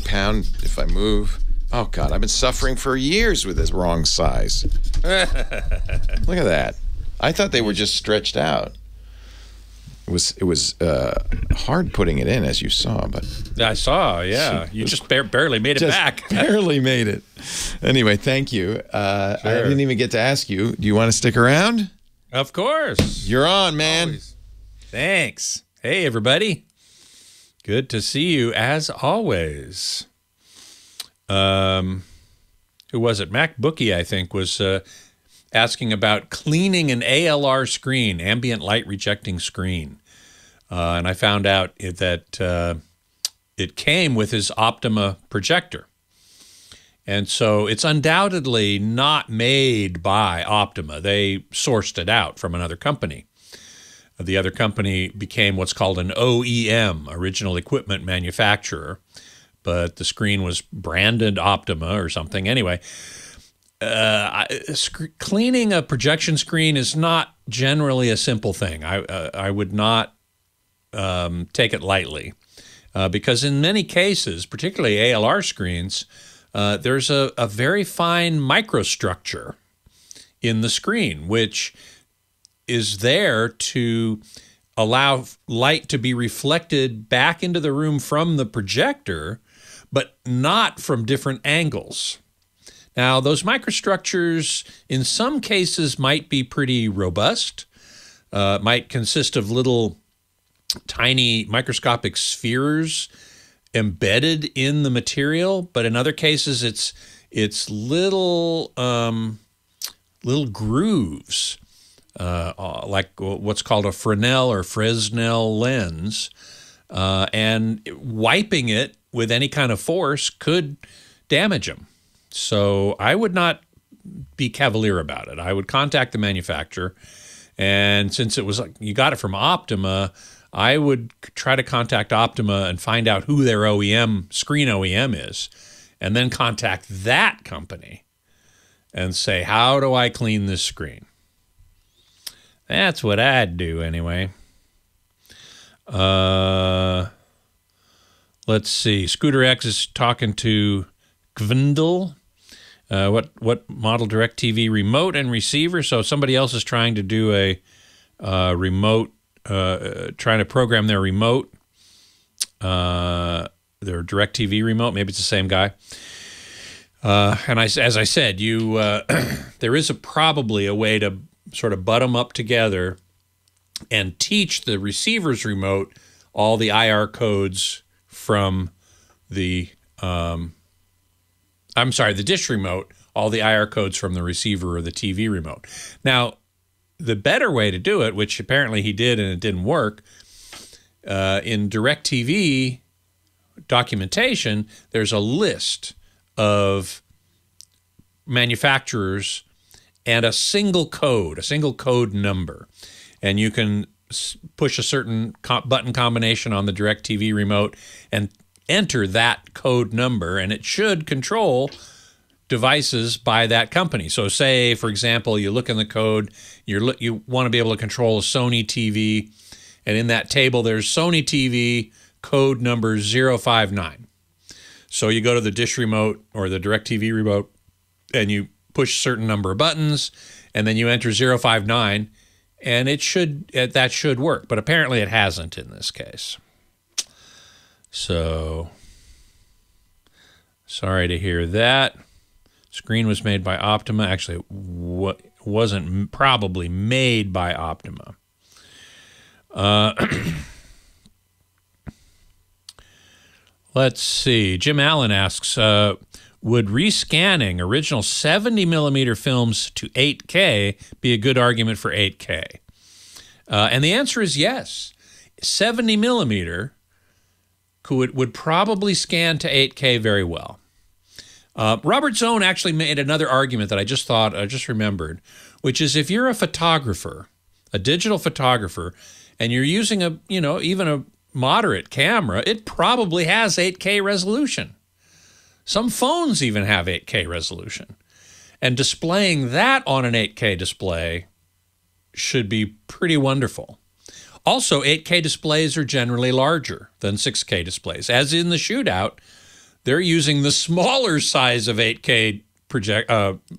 move, oh God, I've been suffering for years with this wrong size. Look at that. I thought they were just stretched out. It was hard putting it in, as you saw, but I saw. Yeah, you just barely made it back. Barely made it. Anyway, thank you. I didn't even get to ask you. Do you want to stick around? Of course. You're on, man. Always. Thanks. Hey, everybody. Good to see you as always. Who was it? MacBookie, I think, was asking about cleaning an ALR screen, ambient light rejecting screen. And I found out that it came with his Optima projector. And so it's undoubtedly not made by Optima. They sourced it out from another company. The other company became what's called an OEM, original equipment manufacturer, but the screen was branded Optima or something. Anyway, cleaning a projection screen is not generally a simple thing. I would not take it lightly because in many cases, particularly ALR screens, there's a very fine microstructure in the screen, which is there to allow light to be reflected back into the room from the projector, but not from different angles. Now, those microstructures in some cases might be pretty robust, might consist of little tiny microscopic spheres embedded in the material, but in other cases it's little grooves, like what's called a Fresnel or Fresnel lens, and wiping it with any kind of force could damage them. So I would not be cavalier about it. I would contact the manufacturer, and since it was like you got it from Optima, I would try to contact Optima and find out who their screen OEM is, and then contact that company and say, how do I clean this screen? That's what I'd do anyway. Let's see. Scooter X is talking to Gwendal. What model DirecTV remote and receiver? So somebody else is trying to do a remote, trying to program their remote, their DirecTV remote. Maybe it's the same guy. And as I said, there is probably a way to sort of butt them up together and teach the receiver's remote all the IR codes from the the dish remote, all the IR codes from the receiver or the TV remote. Now, the better way to do it, which apparently he did and it didn't work, in DirecTV documentation, there's a list of manufacturers and a single code number. And you can push a certain button combination on the DirecTV remote and enter that code number, and it should control devices by that company. So say, for example, you look in the code, you want to be able to control a Sony TV, and in that table there's Sony TV code number 059. So you go to the dish remote or the DirecTV remote, and you push a certain number of buttons, and then you enter 059, and that should work. But apparently it hasn't in this case. So, sorry to hear that. Screen was made by Optima. Actually, wasn't probably made by Optima. Let's see. Jim Allen asks, would rescanning original 70-millimeter films to 8K be a good argument for 8K? And the answer is yes. 70-millimeter would probably scan to 8K very well. Robert Zone actually made another argument that I just remembered, which is if you're a photographer, a digital photographer, and you're using even a moderate camera, it probably has 8K resolution. Some phones even have 8K resolution. And displaying that on an 8K display should be pretty wonderful. Also, 8K displays are generally larger than 6K displays. As in the Shootout, they're using the smaller size of 8K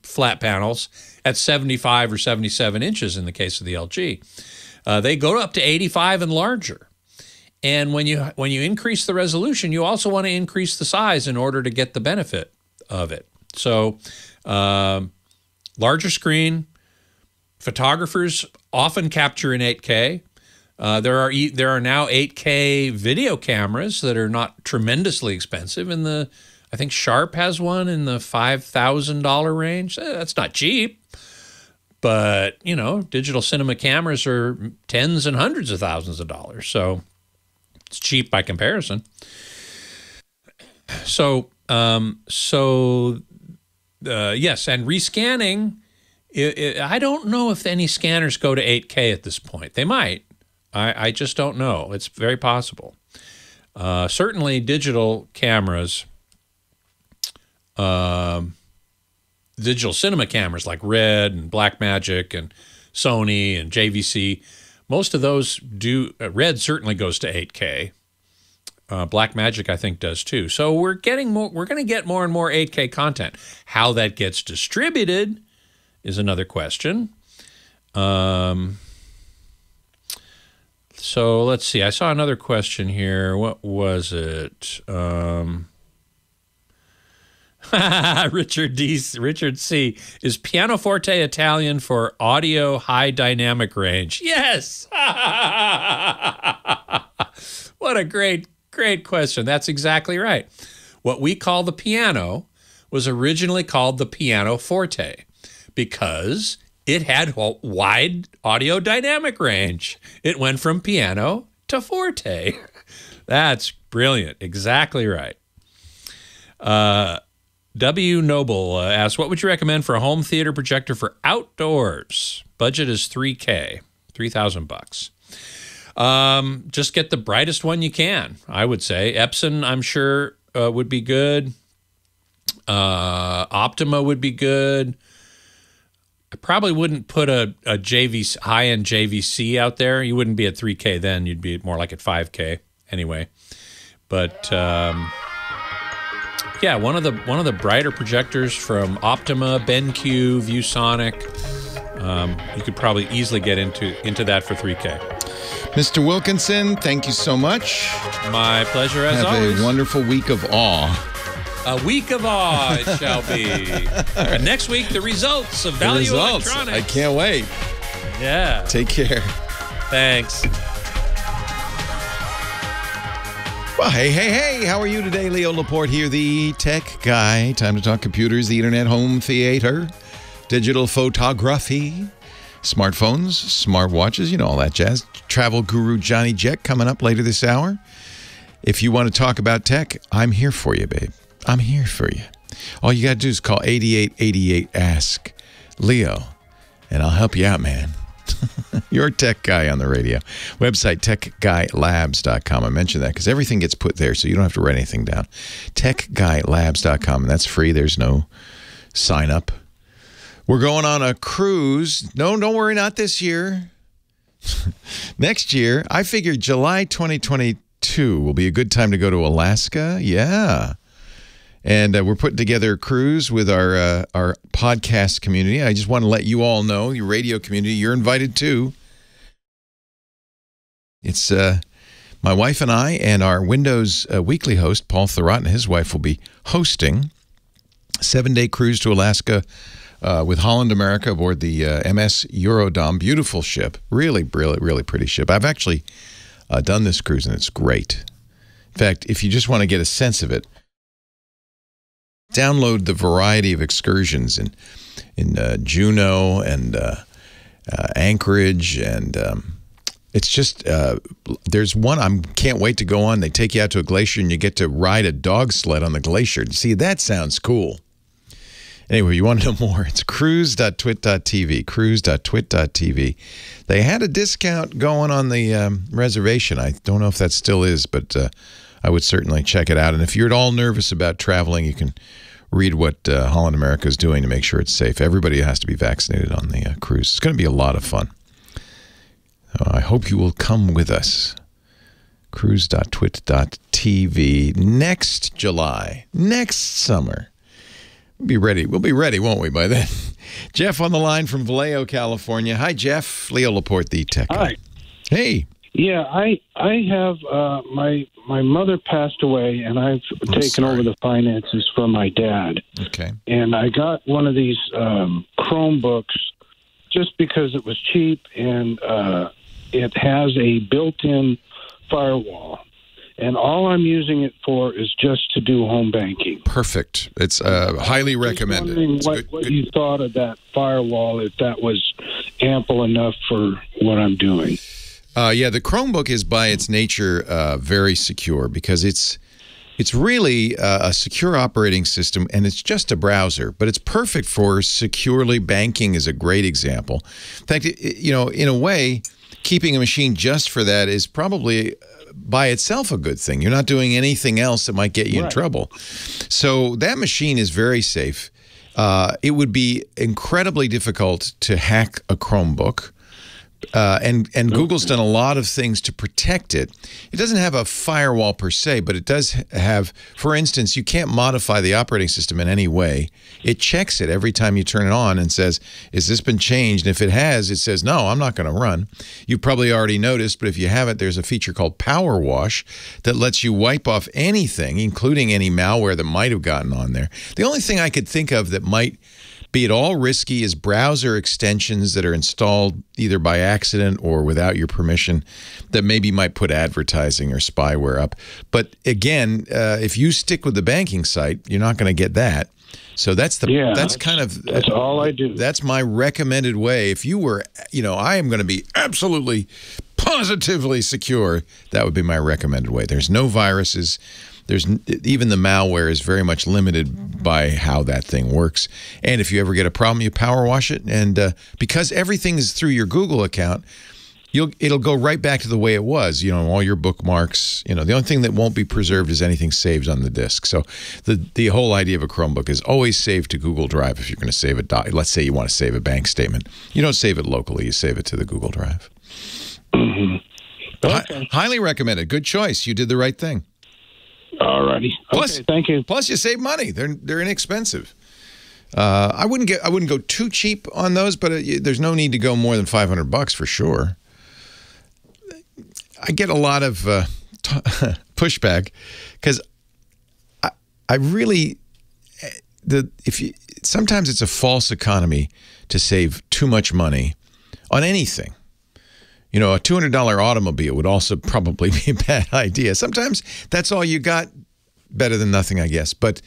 flat panels at 75 or 77 inches in the case of the LG. They go up to 85 and larger. And when you increase the resolution, you also want to increase the size in order to get the benefit of it. So larger screen, photographers often capture in 8K. There are now 8K video cameras that are not tremendously expensive. I think Sharp has one in the $5,000 range. That's not cheap, but digital cinema cameras are tens and hundreds of thousands of dollars. So it's cheap by comparison. So yes, and rescanning. I don't know if any scanners go to 8K at this point. They might. I just don't know. It's very possible. Certainly digital cameras, digital cinema cameras like Red and Blackmagic and Sony and JVC, most of those do. Red certainly goes to 8K. Blackmagic, I think, does too. So we're going to get more and more 8K content. How that gets distributed is another question. So let's see. I saw another question here. What was it? Richard C. Is pianoforte Italian for audio high dynamic range? Yes. What a great question. That's exactly right. What we call the piano was originally called the pianoforte because it had wide audio dynamic range. It went from piano to forte. That's brilliant. Exactly right. W. Noble asks, what would you recommend for a home theater projector for outdoors? Budget is $3,000, $3,000. Just get the brightest one you can, I would say. Epson, I'm sure, would be good. Optima would be good. I probably wouldn't put a high-end JVC out there. You wouldn't be at 3K then. You'd be more like at 5K anyway. But yeah, one of the brighter projectors from Optima, BenQ, ViewSonic You could probably easily get into that for $3K. Mr. Wilkinson, thank you so much. My pleasure, as always. Have a wonderful week of awe. A week of awe it shall be. And next week, the results of Value Electronics. I can't wait. Yeah. Take care. Thanks. Well, hey, how are you today? Leo Laporte here, the tech guy. Time to talk computers, the internet, home theater, digital photography, smartphones, smartwatches, all that jazz. Travel guru Johnny Jett coming up later this hour. If you want to talk about tech, I'm here for you, babe. I'm here for you. All you got to do is call 8888 Leo, and I'll help you out, man. You're a tech guy on the radio. Website, techguylabs.com. I mentioned that because everything gets put there, so you don't have to write anything down. Techguylabs.com, and that's free. There's no sign up. We're going on a cruise. No, don't worry, not this year. Next year, I figured July 2022 will be a good time to go to Alaska. Yeah. And we're putting together a cruise with our podcast community. I just want to let you all know, your radio community, you're invited too. It's my wife and I and our Windows Weekly host, Paul Thurrott, and his wife will be hosting a 7-day cruise to Alaska with Holland America aboard the MS Eurodom. Beautiful ship. Really, really pretty ship. I've actually done this cruise, and it's great. In fact, if you just want to get a sense of it, download the variety of excursions in Juneau and Anchorage, and it's just there's one I can't wait to go on. They take you out to a glacier and you get to ride a dog sled on the glacier. See, that sounds cool. Anyway, you want to know more? It's cruise.twit.tv, cruise.twit.tv. They had a discount going on the reservation. I don't know if that still is, but I would certainly check it out. And if you're at all nervous about traveling, you can read what Holland America is doing to make sure it's safe. Everybody has to be vaccinated on the cruise. It's going to be a lot of fun. I hope you will come with us. Cruise.twit.tv next July, next summer. We'll be ready, won't we, by then? Jeff on the line from Vallejo, California. Hi, Jeff. Leo Laporte, the tech guy. Hi. Hey. Yeah, I have my mother passed away, and I've taken over the finances for my dad. Okay. And I got one of these Chromebooks just because it was cheap, and it has a built-in firewall. And all I'm using it for is just to do home banking. Perfect. It's highly recommended. Just wondering what you thought of that firewall, if that was ample enough for what I'm doing. Yeah, the Chromebook is by its nature very secure because it's really a secure operating system, and it's just a browser, but it's perfect for securely banking is a great example. In fact, in a way, keeping a machine just for that is probably by itself a good thing. You're not doing anything else that might get you in trouble. So that machine is very safe. It would be incredibly difficult to hack a Chromebook. And Google's done a lot of things to protect it. It doesn't have a firewall per se, but it does have, for instance, you can't modify the operating system in any way. It checks it every time you turn it on and says, has this been changed? And if it has, it says, no, I'm not going to run. You've probably already noticed, but if you haven't, there's a feature called Power Wash that lets you wipe off anything, including any malware that might have gotten on there. The only thing I could think of that might be at all risky is browser extensions that are installed either by accident or without your permission that maybe might put advertising or spyware up. But again, if you stick with the banking site, you're not going to get that. So that's that's all I do. That's my recommended way. If you were, I am going to be absolutely positively secure, that would be my recommended way. There's no viruses. Even the malware is very much limited by how that thing works. And if you ever get a problem, you power wash it. And because everything is through your Google account, it'll go right back to the way it was. All your bookmarks. The only thing that won't be preserved is anything saved on the disk. So the whole idea of a Chromebook is always save to Google Drive if you're going to save it. Let's say you want to save a bank statement. You don't save it locally. You save it to the Google Drive. Mm-hmm. Okay. Highly recommended. Good choice. You did the right thing. All righty. Okay, thank you. Plus, you save money. They're inexpensive. I wouldn't go too cheap on those, but there's no need to go more than $500 for sure. I get a lot of pushback because I really sometimes it's a false economy to save too much money on anything. You know, a $200 automobile would also probably be a bad idea. Sometimes that's all you got. Better than nothing, I guess. But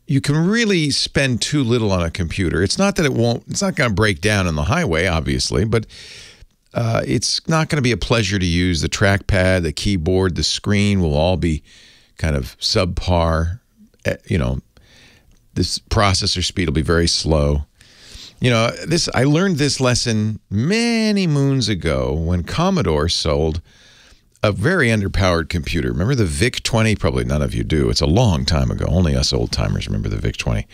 you can really spend too little on a computer. It's not that it's not going to break down on the highway, obviously, but it's not going to be a pleasure to use. The trackpad, the keyboard, the screen will all be kind of subpar. You know, this processor speed will be very slow. You know, I learned this lesson many moons ago when Commodore sold a very underpowered computer. Remember the VIC-20? Probably none of you do. It's a long time ago. Only us old-timers remember the VIC-20.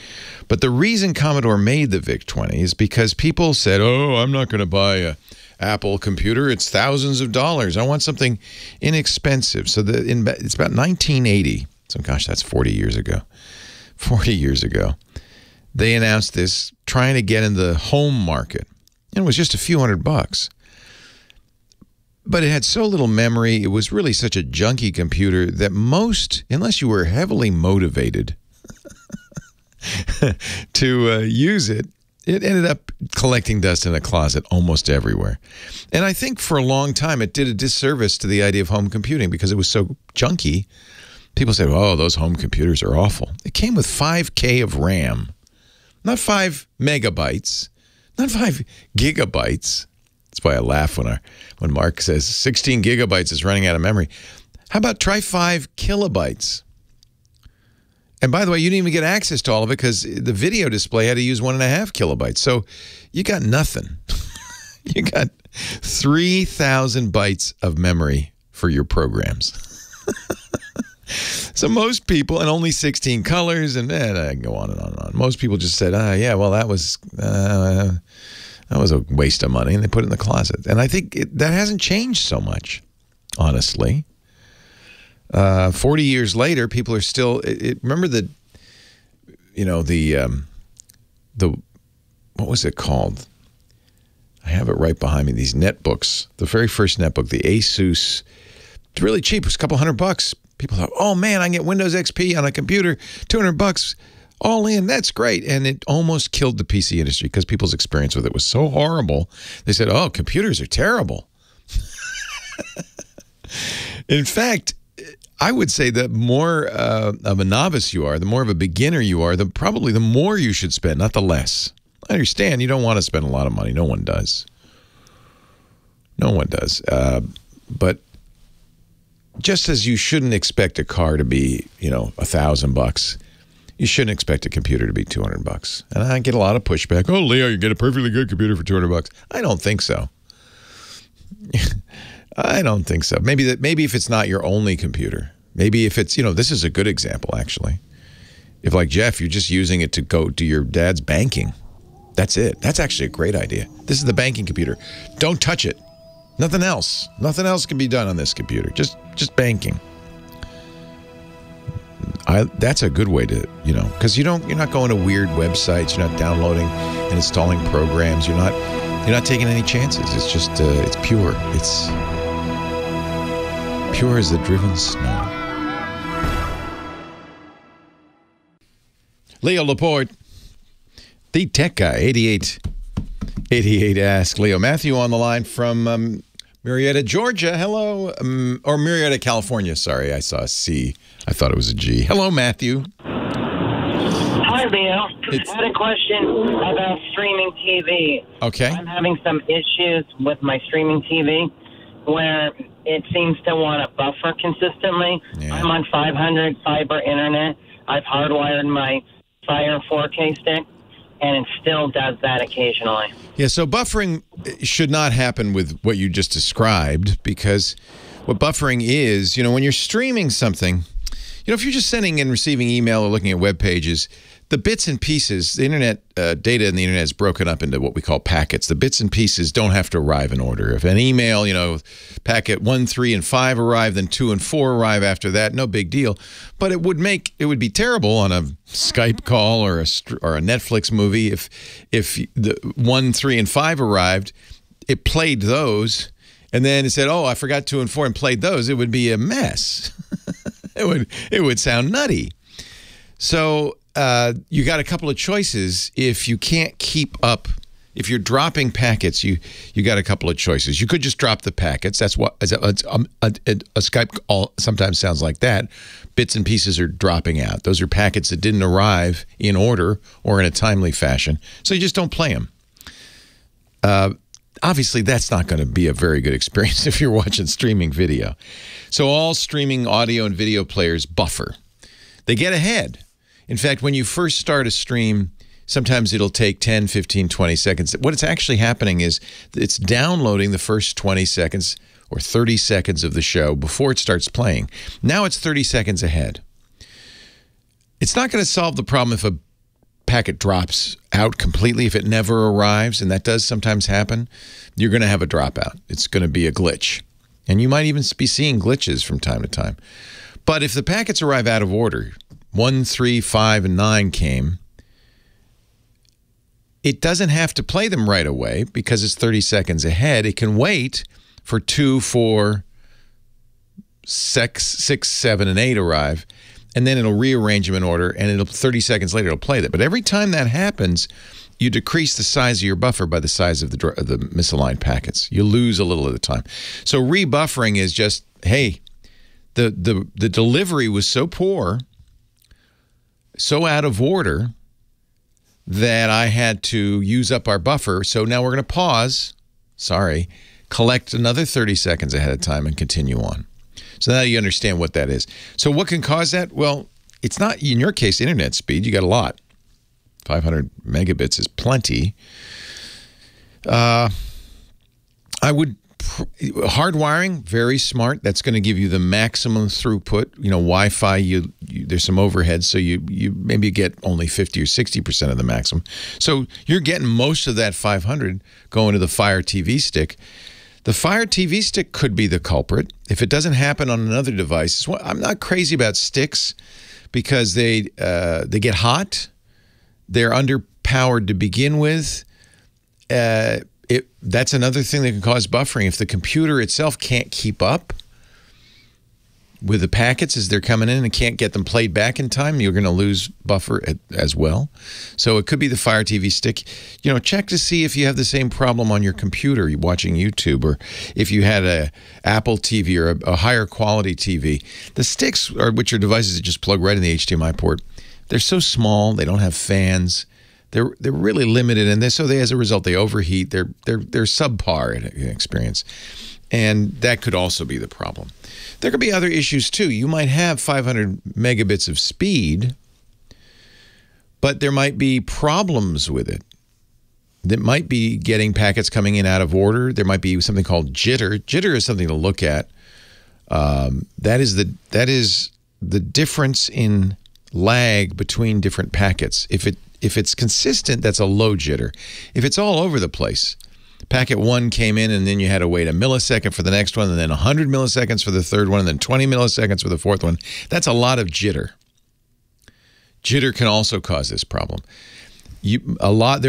But the reason Commodore made the VIC-20 is because people said, oh, I'm not going to buy a Apple computer. It's thousands of dollars. I want something inexpensive. So it's about 1980. So gosh, that's 40 years ago. 40 years ago. They announced this, trying to get in the home market. And it was just a few $100. But it had so little memory. It was really such a junky computer that most, unless you were heavily motivated to use it, it ended up collecting dust in a closet almost everywhere. And I think for a long time it did a disservice to the idea of home computing because it was so junky. People said, oh, those home computers are awful. It came with 5K of RAM. Not 5 megabytes, not 5 gigabytes. That's why I laugh when Mark says 16 gigabytes is running out of memory. How about try 5 kilobytes? And by the way, you didn't even get access to all of it because the video display had to use 1.5 kilobytes. So you got nothing. You got 3,000 bytes of memory for your programs. So most people, and only 16 colors, and I can go on and on and on. Most people just said, yeah, well, that was a waste of money, and they put it in the closet. And I think that hasn't changed so much, honestly. 40 years later, people are still. Remember the what was it called? I have it right behind me. These netbooks. The very first netbook, the Asus. It's really cheap. It was a couple $100. People thought, oh man, I can get Windows XP on a computer, $200 all in. That's great. And it almost killed the PC industry because people's experience with it was so horrible. They said, oh, computers are terrible. In fact, I would say that more of a novice you are, the more of a beginner you are, probably the more you should spend, not the less. I understand you don't want to spend a lot of money. No one does. No one does. But just as you shouldn't expect a car to be, $1,000, you shouldn't expect a computer to be $200. And I get a lot of pushback. Oh, Leo, you get a perfectly good computer for $200. I don't think so. I don't think so. Maybe if it's not your only computer. Maybe if it's, this is a good example, actually. If, like Jeff, you're just using it to go do your dad's banking. That's it. That's actually a great idea. This is the banking computer. Don't touch it. Nothing else. Nothing else can be done on this computer. Just banking. That's a good way to, because you're not going to weird websites. You're not downloading and installing programs. You're not taking any chances. It's just it's pure. It's pure as the driven snow. Leo Laporte, the tech guy, 8888 Ask Leo. Matthew on the line from Marietta, Georgia. Hello. Or Marietta, California. Sorry, I saw a C. I thought it was a G. Hello, Matthew. Hi, Leo. I had a question about streaming TV. Okay. I'm having some issues with my streaming TV where it seems to want to buffer consistently. Yeah. I'm on 500 fiber internet. I've hardwired my Fire 4K stick, and it still does that occasionally. Yeah, so buffering should not happen with what you just described, because what buffering is, when you're streaming something, if you're just sending and receiving email or looking at web pages, the bits and pieces, the internet, data in the internet is broken up into what we call packets. The bits and pieces don't have to arrive in order. If an email, you know, packet 1, 3, and 5 arrive, then 2 and 4 arrive after that, no big deal. But it would be terrible on a Skype call or a Netflix movie if the 1, 3, and 5 arrived, it played those, and then it said, oh, I forgot 2 and 4 and played those. It would be a mess. It would sound nutty. So you got a couple of choices. If you can't keep up, if you're dropping packets, you got a couple of choices. You could just drop the packets. That's what a Skype call sometimes sounds like that. Bits and pieces are dropping out. Those are packets that didn't arrive in order or in a timely fashion. So you just don't play them. Obviously, that's not going to be a very good experience if you're watching streaming video. So all streaming audio and video players buffer. They get ahead. In fact, when you first start a stream, sometimes it'll take 10, 15, 20 seconds. What it's actually happening is it's downloading the first 20 seconds or 30 seconds of the show before it starts playing. Now it's 30 seconds ahead. It's not going to solve the problem if a packet drops out completely, if it never arrives, and that does sometimes happen. You're going to have a dropout. It's going to be a glitch. And you might even be seeing glitches from time to time. But if the packets arrive out of order, 1, 3, 5, and 9 came, it doesn't have to play them right away because it's 30 seconds ahead. It can wait for 2, 4, 6, 7, and 8 arrive, and then it'll rearrange them in order, and 30 seconds later it'll play that. But every time that happens, you decrease the size of your buffer by the size of the misaligned packets. You lose a little at a time. So rebuffering is just, hey, the delivery was so poor, so out of order, that I had to use up our buffer. So now we're going to pause, collect another 30 seconds ahead of time and continue on. So now you understand what that is. So what can cause that? Well, it's not, in your case, internet speed. You got a lot. 500 megabits is plenty. I would, hardwiring, very smart. That's going to give you the maximum throughput. You know, Wi-Fi, there's some overhead, so you maybe get only 50 or 60% of the maximum. So you're getting most of that 500 going to the Fire TV stick. The Fire TV stick could be the culprit. If it doesn't happen on another device, I'm not crazy about sticks because they get hot. They're underpowered to begin with. That's another thing that can cause buffering. If the computer itself can't keep up with the packets as they're coming in and can't get them played back in time, you're going to lose buffer as well. So it could be the Fire TV stick. You know, check to see if you have the same problem on your computer watching YouTube, or if you had a Apple TV or a higher quality TV. The sticks, which are devices that just plug right in the HDMI port, they're so small, they don't have fans. They're really limited, and so as a result, they overheat. They're subpar in experience, and that could also be the problem. There could be other issues too. You might have 500 megabits of speed, but there might be problems with it. That might be getting packets coming in out of order. There might be something called jitter. Jitter is something to look at. That is the difference in lag between different packets. If it's consistent, that's a low jitter. If it's all over the place, packet 1 came in and then you had to wait a millisecond for the next one, and then 100 milliseconds for the third one, and then 20 milliseconds for the fourth one, that's a lot of jitter. Jitter can also cause this problem. There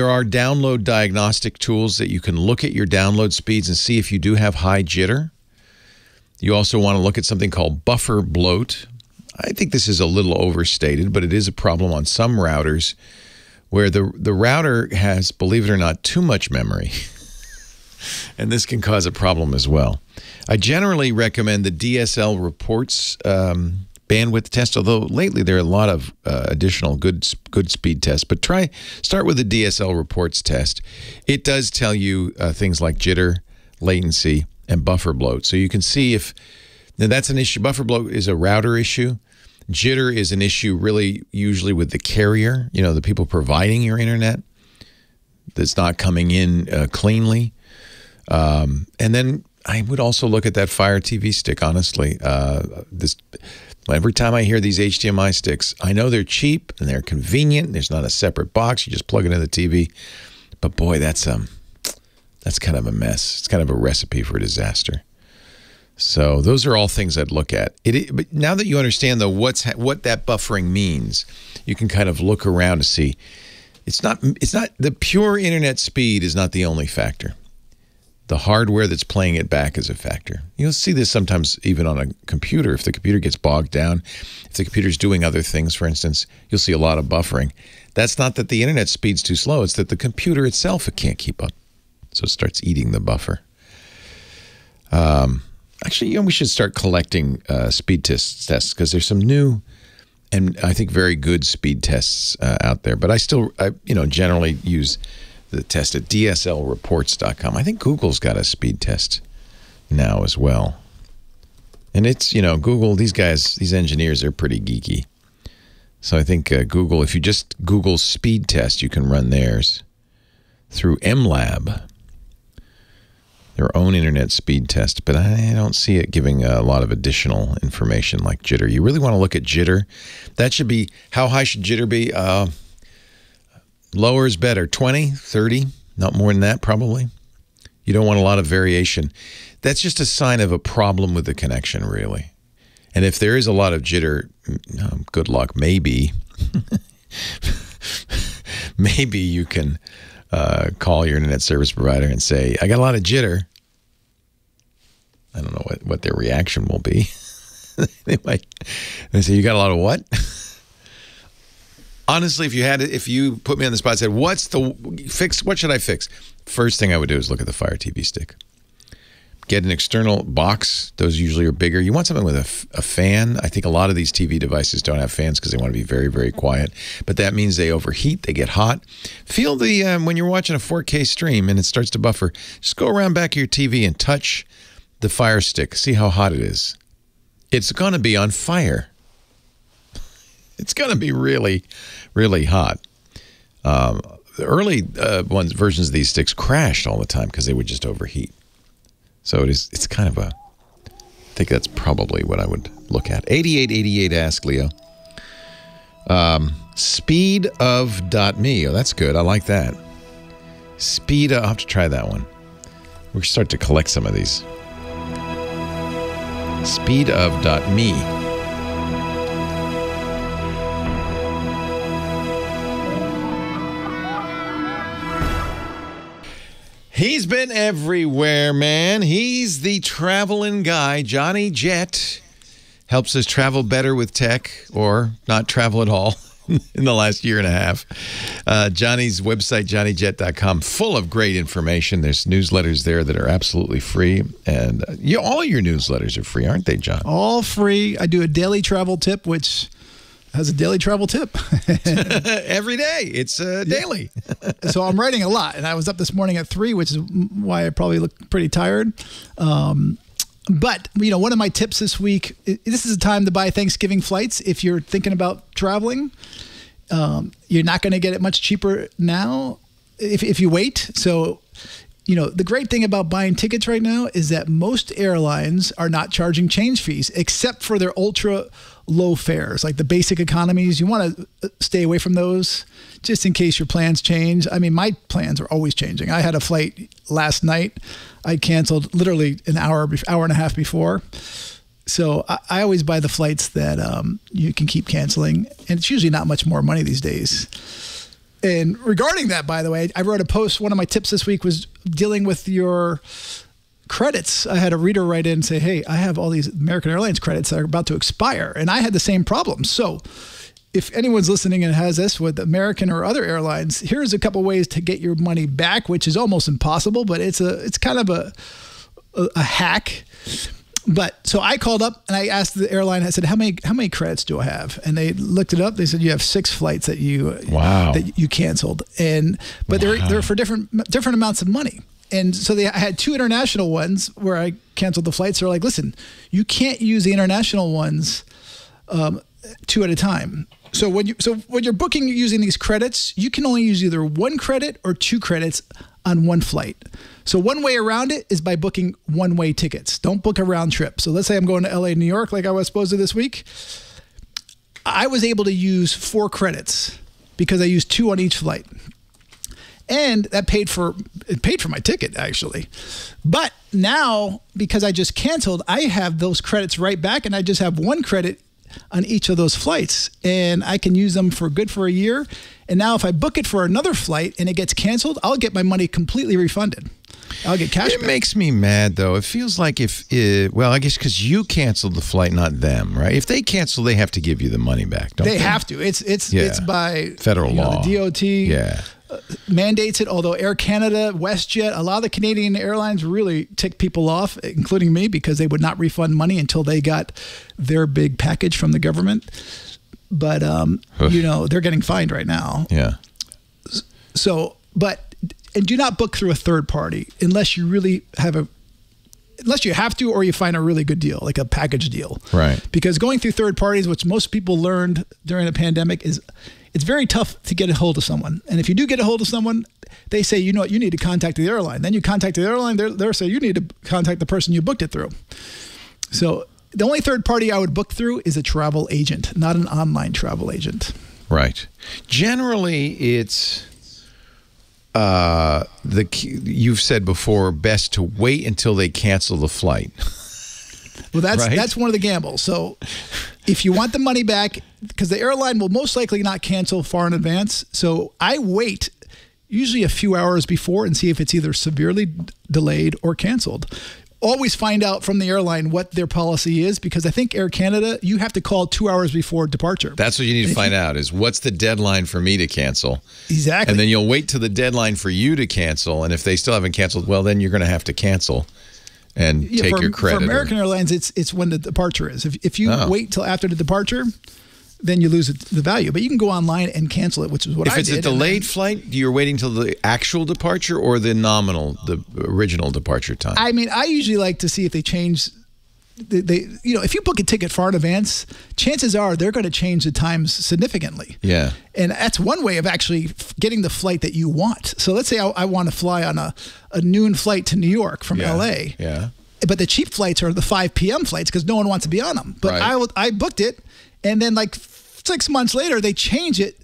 are download diagnostic tools that you can look at your download speeds and see if you do have high jitter. You also want to look at something called buffer bloat. I think this is a little overstated, but it is a problem on some routers where the router has, believe it or not, too much memory. And this can cause a problem as well. I generally recommend the DSL reports bandwidth test, although lately there are a lot of additional good speed tests. But start with the DSL reports test. It does tell you things like jitter, latency, and buffer bloat. So you can see if that's an issue. Buffer bloat is a router issue. Jitter is an issue really usually with the carrier, you know, the people providing your internet, that's not coming in cleanly. And then I would also look at that Fire TV stick, honestly. Every time I hear these HDMI sticks, I know they're cheap and they're convenient. There's not a separate box. You just plug it into the TV. But boy, that's kind of a mess. It's kind of a recipe for disaster. So those are all things I'd look at. But now that you understand, though, what that buffering means, you can kind of look around to see. It's not the pure internet speed is not the only factor. The hardware that's playing it back is a factor. You'll see this sometimes even on a computer. If the computer gets bogged down, if the computer's doing other things, for instance, you'll see a lot of buffering. That's not that the internet speed's too slow. It's that the computer itself, it can't keep up. So it starts eating the buffer. Actually, we should start collecting speed tests because there's some new and I think very good speed tests out there. But I generally use the test at dslreports.com. I think Google's got a speed test now as well. And it's, Google, these engineers are pretty geeky. So I think Google, if you just Google speed test, you can run theirs through MLab, their own internet speed test. But I don't see it giving a lot of additional information like jitter. You really want to look at jitter. That should be, how high should jitter be? Lower is better, 20, 30, not more than that probably. You don't want a lot of variation. That's just a sign of a problem with the connection, really. And if there is a lot of jitter, good luck, maybe. Maybe you can call your internet service provider and say, I got a lot of jitter. I don't know what their reaction will be. They say, you got a lot of what? Honestly, if you put me on the spot and said, what should I fix? First thing I would do is look at the Fire TV stick. Get an external box. Those usually are bigger. You want something with a fan. I think a lot of these TV devices don't have fans because they want to be very, very quiet. But that means they overheat. They get hot. Feel when you're watching a 4K stream and it starts to buffer, just go around back of your TV and touch the Fire Stick. See how hot it is. It's going to be on fire. It's going to be really, really hot. The early versions of these sticks crashed all the time because they would just overheat. So it's kind of I think that's probably what I would look at. 8888 Ask Leo. Speedof.me. Oh, that's good. I like that. I'll have to try that one. We'll start to collect some of these. Speedof.me. He's been everywhere, man. He's the traveling guy. Johnny Jet helps us travel better with tech or not travel at all in the last year and a half. Johnny's website, johnnyjet.com, full of great information. There's newsletters there that are absolutely free. And all your newsletters are free, aren't they, John? All free. I do a daily travel tip, which has a daily travel tip. Every day. It's daily. So I'm writing a lot. And I was up this morning at 3, which is why I probably look pretty tired. But, one of my tips this week, this is a time to buy Thanksgiving flights. If you're thinking about traveling, you're not going to get it much cheaper now if you wait. So, the great thing about buying tickets right now is that most airlines are not charging change fees, except for their ultra low fares, like the basic economies. You want to stay away from those just in case your plans change. I mean, my plans are always changing. I had a flight last night. I canceled literally an hour and a half before. So I always buy the flights that you can keep canceling. And it's usually not much more money these days. And regarding that, by the way, I wrote a post. One of my tips this week was dealing with your credits. I had a reader write in and say, hey, I have all these American Airlines credits that are about to expire. And I had the same problem. So if anyone's listening and has this with American or other airlines, here's a couple ways to get your money back, which is almost impossible, but it's kind of a hack. But so I called up and I asked the airline, I said, how many credits do I have? And they looked it up. They said, you have 6 flights that you canceled. But they're for different amounts of money. And so I had 2 international ones where I canceled the flights. They're like, listen, you can't use the international ones 2 at a time. So when you're booking using these credits, you can only use either 1 credit or 2 credits on 1 flight. So one way around it is by booking one-way tickets. Don't book a round trip. So let's say I'm going to LA, New York, like I was supposed to this week. I was able to use 4 credits because I used 2 on each flight. And that paid for my ticket, actually. But now, because I just canceled, I have those credits right back, and I just have 1 credit on each of those flights, and I can use them for good for a year. And now if I book it for another flight and it gets canceled, I'll get my money completely refunded. I'll get cash back. It makes me mad, though. It feels like well, I guess because you canceled the flight, not them, right? If they cancel, they have to give you the money back, don't they? They have to. It's by federal law. The DOT mandates it, although Air Canada, WestJet, a lot of the Canadian airlines really tick people off, including me, because they would not refund money until they got their big package from the government. But, they're getting fined right now. Yeah. So, and do not book through a third party unless you really unless you have to, or you find a really good deal, like a package deal. Right. Because going through third parties, which most people learned during the pandemic, it's very tough to get a hold of someone. And if you do get a hold of someone, they say, you know what, you need to contact the airline. Then you contact the airline, they'll say you need to contact the person you booked it through. So the only third party I would book through is a travel agent, not an online travel agent. Right. Generally, it's you've said before, best to wait until they cancel the flight. Well, that's one of the gambles. So if you want the money back, because the airline will most likely not cancel far in advance, so I wait usually a few hours before and see if it's either severely delayed or canceled. Always find out from the airline what their policy is, because I think Air Canada, you have to call 2 hours before departure. That's what you need to find out, is what's the deadline for me to cancel. Exactly. And then you'll wait till the deadline for you to cancel, and if they still haven't canceled, well, then you're going to have to cancel and take your credit. For American Airlines, it's when the departure is. If you wait till after the departure, then you lose the value. But you can go online and cancel it, which is what I did. If it's a delayed flight, you're waiting till the actual departure or the original departure time? I mean, I usually like to see if they change. If you book a ticket far in advance, chances are they're going to change the times significantly. Yeah. And that's one way of actually getting the flight that you want. So let's say I want to fly on a noon flight to New York from LA. Yeah. But the cheap flights are the 5 p.m. flights because no one wants to be on them. But I booked it, and then like 6 months later, they change it,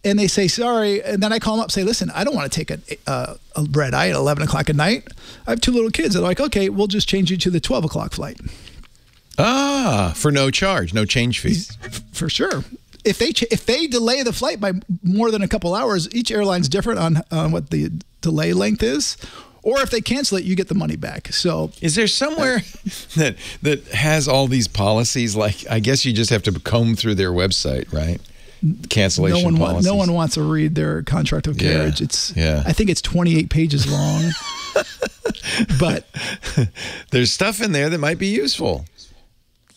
and they say, sorry. And then I call them up and say, listen, I don't want to take a red eye at 11 o'clock at night. I have 2 little kids. They're like, okay, we'll just change you to the 12 o'clock flight. For no charge, no change fee. For sure. If they delay the flight by more than a couple hours, each airline's different on what the delay length is. Or if they cancel it, you get the money back. So, is there somewhere that has all these policies? Like, I guess you just have to comb through their website, right? Cancellation policies. No one wants to read their contract of carriage. I think it's 28 pages long. But there's stuff in there that might be useful.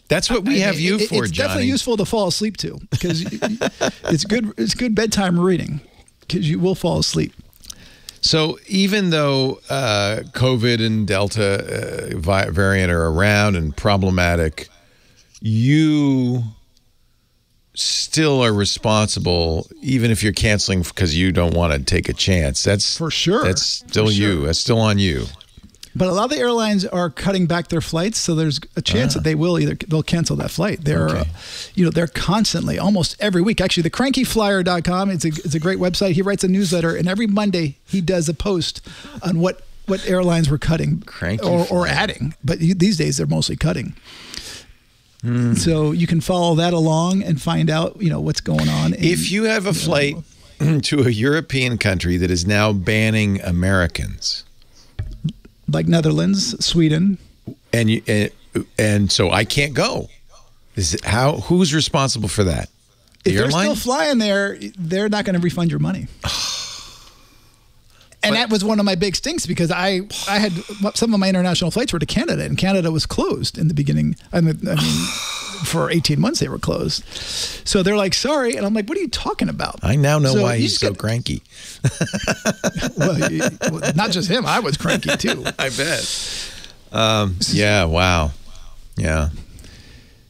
That's what we have you for, It's Johnny. definitely useful to fall asleep to, because it's good bedtime reading, because you will fall asleep. So even though COVID and Delta variant are around and problematic, you still are responsible, even if you're canceling because you don't want to take a chance. That's for sure. That's still you. That's still on you. But a lot of the airlines are cutting back their flights, so there's a chance that they'll cancel that flight. They're they're constantly, almost every week. Actually, the crankyflyer.com, it's a great website. He writes a newsletter, and every Monday he does a post on what airlines were cutting or adding. But these days they're mostly cutting. So you can follow that along and find out what's going on. If you have a flight to a European country that is now banning Americans, like Netherlands, Sweden, and so I can't go. Who's responsible for that? The if airline? They're still flying there, they're not going to refund your money. And that was one of my big stinks, because I had some of my international flights were to Canada, and Canada was closed in the beginning. I mean, for 18 months they were closed. So they're like, sorry. And I'm like, what are you talking about? I now know why he's so cranky. well, not just him. I was cranky too. I bet. Yeah. Wow. Yeah.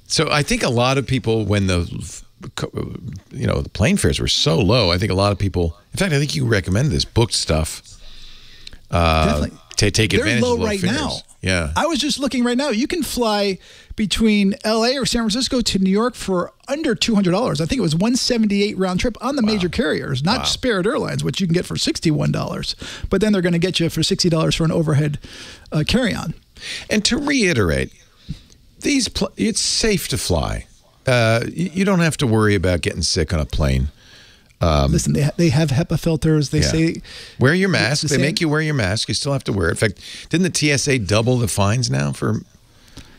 So I think a lot of people, when the plane fares were so low, I think a lot of people, in fact, I think you recommend this, booked stuff. Definitely. take they're advantage low of low right fares. now. Yeah. I was just looking right now. You can fly between L.A. or San Francisco to New York for under $200. I think it was $178 round trip on the major carriers, not Spirit Airlines, which you can get for $61. But then they're going to get you for $60 for an overhead carry-on. And to reiterate, it's safe to fly. You don't have to worry about getting sick on a plane. Listen, they have HEPA filters. They say wear your mask. They make you wear your mask. You still have to wear it. In fact, didn't the TSA double the fines now for?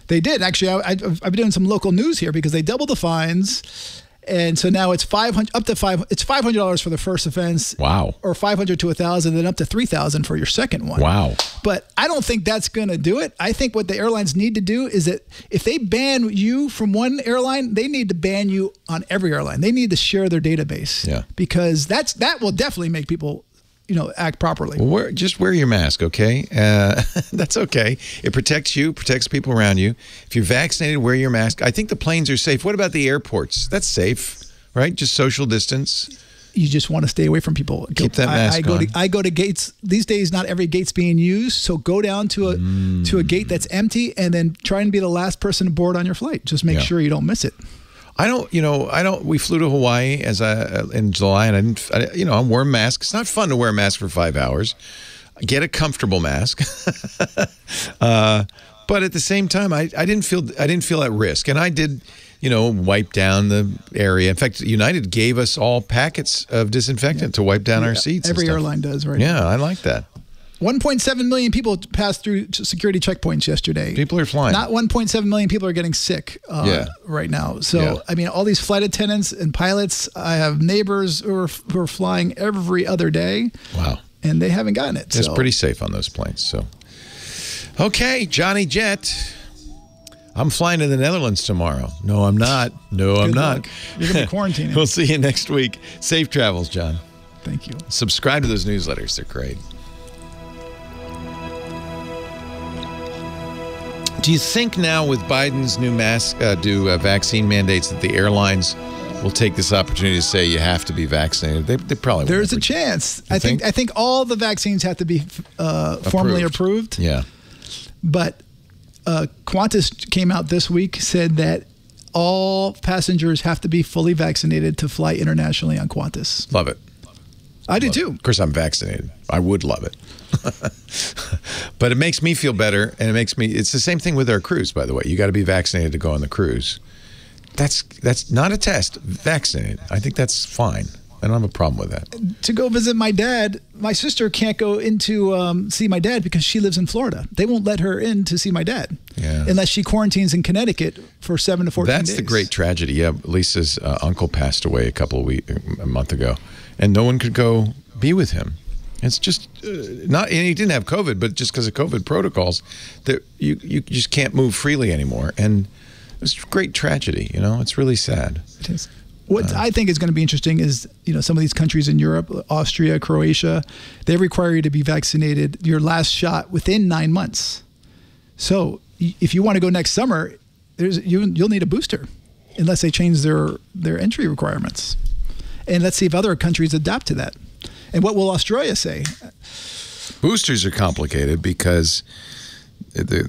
They did actually. I've been doing some local news here because they doubled the fines, and so now it's $500 up to It's $500 for the first offense. Wow. Or $500 to $1,000, then up to $3,000 for your second one. Wow. But I don't think that's going to do it. I think what the airlines need to do is that if they ban you from one airline, they need to ban you on every airline. They need to share their database. Yeah. Because that will definitely make people, act properly. Well, just wear your mask, okay? That's okay. It protects you, protects people around you. If you're vaccinated, wear your mask. I think the planes are safe. What about the airports? That's safe, right? Just social distance. You just want to stay away from people. Keep that mask on. I go to gates. These days, not every gate's being used. So go down to a gate that's empty and then try and be the last person aboard on your flight. Just make sure you don't miss it. We flew to Hawaii in July, and I wore a mask. It's not fun to wear a mask for 5 hours. Get a comfortable mask. But at the same time, I didn't feel at risk, and I did, wipe down the area. In fact, United gave us all packets of disinfectant to wipe down our seats. Every airline does, right? Yeah, I like that. 1.7 million people passed through security checkpoints yesterday. People are flying. Not 1.7 million people are getting sick right now. So, I mean, all these flight attendants and pilots, I have neighbors who are flying every other day. Wow. And they haven't gotten it. It's pretty safe on those planes. So, okay, Johnny Jet. I'm flying to the Netherlands tomorrow. No, I'm not. No, I'm not. Luck. You're going to be quarantining. We'll see you next week. Safe travels, John. Thank you. Subscribe to those newsletters. They're great. Do you think now with Biden's new vaccine mandates that the airlines will take this opportunity to say you have to be vaccinated? They probably will. There's a chance. I think all the vaccines have to be formally approved. Yeah. But Qantas came out this week, said that all passengers have to be fully vaccinated to fly internationally on Qantas. Love it. I do too. Of course, I'm vaccinated. I would love it. But it makes me feel better, and it's the same thing with our cruise, by the way. You got to be vaccinated to go on the cruise. That's not a test. Vaccinated. I think that's fine. I don't have a problem with that. To go visit my dad, my sister can't go in to see my dad because she lives in Florida. They won't let her in to see my dad unless she quarantines in Connecticut for 7 to 14 days. That's the great tragedy. Yeah, Lisa's uncle passed away a month ago, and no one could go be with him. It's just and he didn't have COVID, but just because of COVID protocols, that you just can't move freely anymore. And it's a great tragedy. It's really sad. It is. What I think is going to be interesting is, some of these countries in Europe, Austria, Croatia, they require you to be vaccinated, your last shot, within 9 months. So if you want to go next summer, you'll need a booster unless they change their entry requirements. And let's see if other countries adapt to that. And what will Australia say? Boosters are complicated because the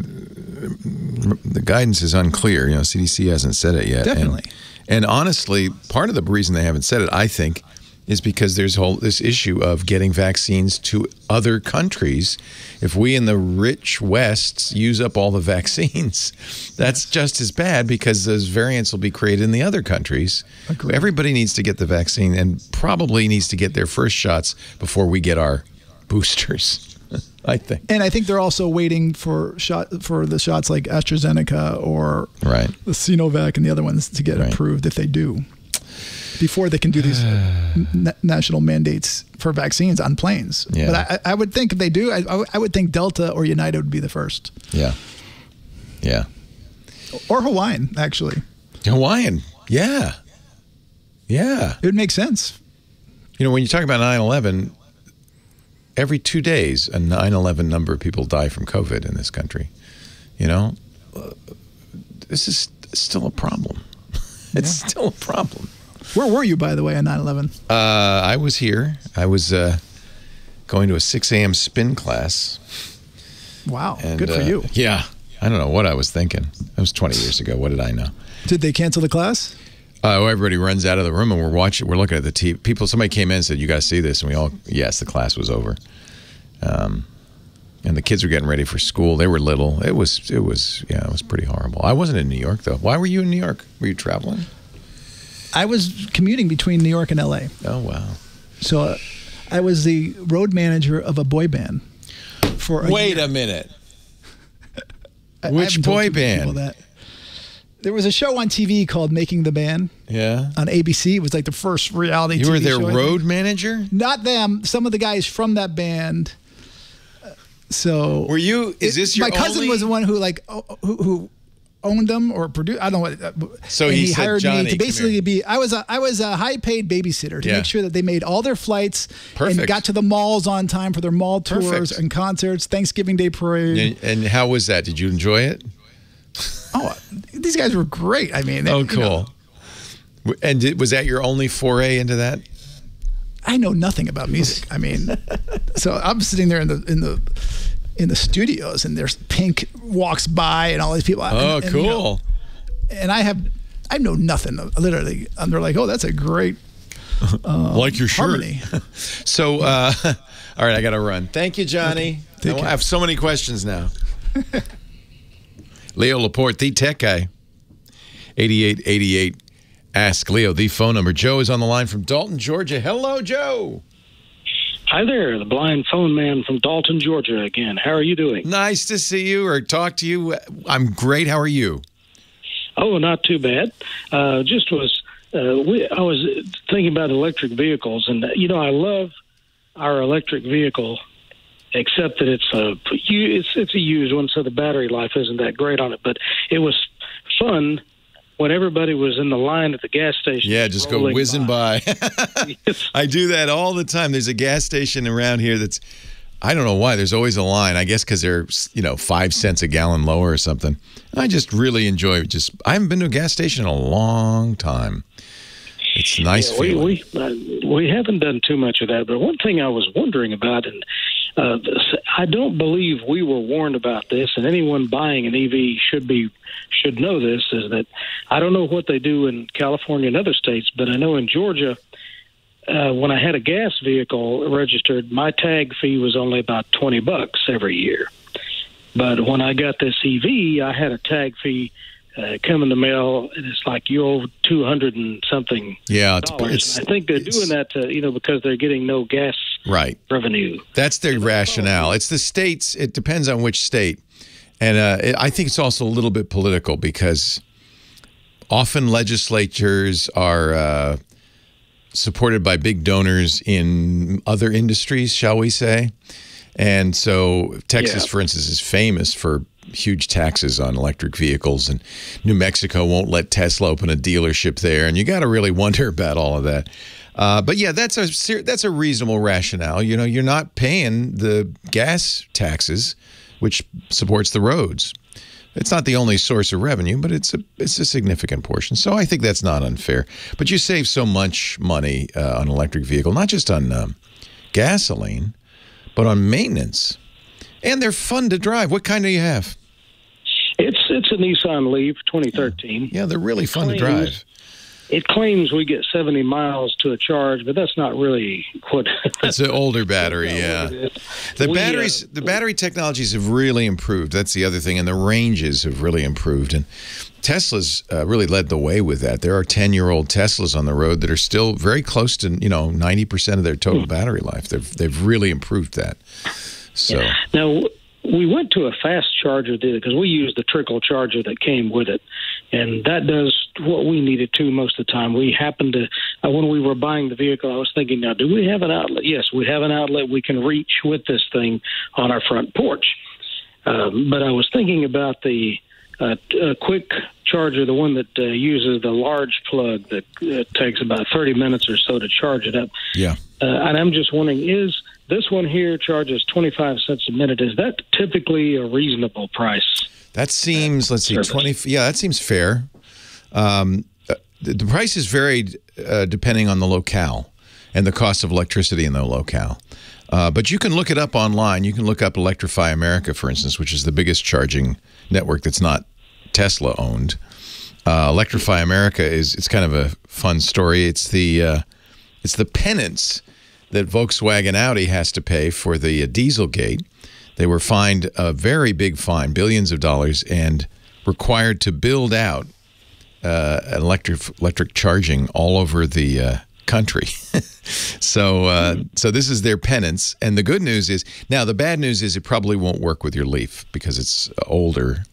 guidance is unclear. CDC hasn't said it yet. Definitely. And honestly, part of the reason they haven't said it, I think, is because there's this issue of getting vaccines to other countries. If we in the rich West use up all the vaccines, that's just as bad because those variants will be created in the other countries. Agreed. Everybody needs to get the vaccine and probably needs to get their first shots before we get our boosters, I think. And I think they're also waiting for the shots like AstraZeneca or the Sinovac and the other ones to get approved if they do, before they can do these national mandates for vaccines on planes. Yeah. But I would think if they do, I would think Delta or United would be the first. Yeah. Yeah. Or Hawaiian, actually. Hawaiian. Yeah. Yeah. It would make sense. When you talk about 9/11, every 2 days, a 9/11 number of people die from COVID in this country. This is still a problem. It's still a problem. Where were you, by the way, on 9/11? I was here. I was going to a 6 a.m. spin class Wow, And, good for you. Yeah. I don't know what I was thinking. That was 20 years ago. What did I know? Did they cancel the class? Everybody runs out of the room and we're looking at the TV. Somebody came in and said, "You got to see this." And we all, yes, the class was over. And the kids were getting ready for school. They were little. It was pretty horrible. I wasn't in New York though. Why were you in New York? Were you traveling? I was commuting between New York and LA. Oh, wow. So I was the road manager of a boy band for a Wait year. a minute. I Which haven't told boy too many band? people that. There was a show on TV called Making the Band. Yeah. On ABC. It was like the first reality TV You were their show, I road think. manager? Not them. Some of the guys from that band. So Were you? Is this your my cousin only- was the one who who owned them or produced. I don't know what. So and he said, hired "Johnny, me to come basically here." be. I was a high paid babysitter to Yeah. make sure that they made all their flights Perfect. and got to the malls on time for their mall tours Perfect. and concerts, Thanksgiving Day parade. And how was that? Did you enjoy it? Oh, these guys were great. I mean, Oh, you know, cool. And was that your only foray into that? I know nothing about music. I mean, so I'm sitting there in the studios, and there's Pink walks by, and all these people. Oh, and, cool. You know, and I know nothing. Literally, and they're like, "Oh, that's a great like your shirt." harmony." So, all right, I got to run. Thank you, Johnny. Take I care. have so many questions now. Leo Laporte, the tech guy. 8888. Ask Leo, the phone number. Joe is on the line from Dalton, Georgia. Hello, Joe. Hi there, the blind phone man from Dalton, Georgia again. How are you doing? Nice to see you or talk to you. I'm great. How are you? Oh, not too bad. I was thinking about electric vehicles, and I love our electric vehicle, except that it's a used one, so the battery life isn't that great on it. But it was fun when everybody was in the line at the gas station. Yeah, just go rolling whizzing by. Yes. I do that all the time. There's a gas station around here that's, I don't know why, there's always a line. I guess because they're, 5 cents a gallon lower or something. I just really enjoy it. I haven't been to a gas station in a long time. It's nice feeling. We haven't done too much of that, but one thing I was wondering about, and I don't believe we were warned about this, and anyone buying an EV should know this, is that I don't know what they do in California and other states, but I know in Georgia, when I had a gas vehicle registered, my tag fee was only about $20 every year. But when I got this EV, I had a tag fee come in the mail, and it's like you owe $200 and something. Yeah, dollars. And I think they're doing that to, because they're getting no gas revenue. That's their rationale. It's the states. It depends on which state. And I think it's also a little bit political because often legislatures are supported by big donors in other industries, shall we say. And so Texas, for instance, is famous for huge taxes on electric vehicles, and New Mexico won't let Tesla open a dealership there, and you got to really wonder about all of that. But yeah, that's a reasonable rationale. You're not paying the gas taxes, which supports the roads. It's not the only source of revenue, but it's a significant portion. So I think that's not unfair. But you save so much money on an electric vehicle, not just on gasoline, but on maintenance. And they're fun to drive. What kind do you have? It's a Nissan Leaf 2013. Yeah, they're really fun to drive. It claims we get 70 miles to a charge, but that's not really what. It's an older battery, yeah. The battery technologies have really improved. That's the other thing, and the ranges have really improved. And Tesla's really led the way with that. There are 10-year-old Teslas on the road that are still very close to 90% of their total battery life. They've really improved that. So now we went to a fast charger because we used the trickle charger that came with it, and that does what we needed to most of the time. We happened to when we were buying the vehicle, I was thinking, now, do we have an outlet? Yes, we have an outlet we can reach with this thing on our front porch. But I was thinking about the quick charger, the one that uses the large plug that takes about 30 minutes or so to charge it up. Yeah. And I'm just wondering, is this one here charges 25 cents a minute? Is that typically a reasonable price? That seems, let's see, 20. Yeah, that seems fair. The prices varied depending on the locale and the cost of electricity in the locale. But you can look it up online. You can look up Electrify America, for instance, which is the biggest charging network that's not Tesla owned. Electrify America it's kind of a fun story. It's the penance that Volkswagen Audi has to pay for the Dieselgate. They were fined a very big fine, billions of dollars, and required to build out electric charging all over the country. So this is their penance. And the good news is, now the bad news is it probably won't work with your Leaf because it's older.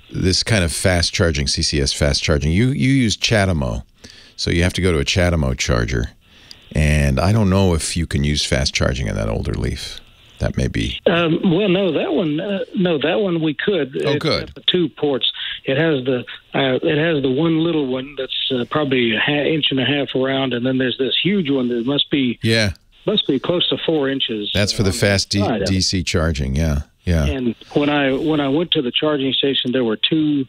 This kind of fast charging, CCS fast charging, you use CHAdeMO. So you have to go to a CHAdeMO charger. And I don't know if you can use fast charging in that older Leaf. That may be. Well, no, that one we could. Oh, good. The 2 ports. It has the one little one that's probably an inch and a half around, and then there's this huge one that must be close to 4 inches. That's for the fast DC charging. Yeah. And when I went to the charging station, there were 2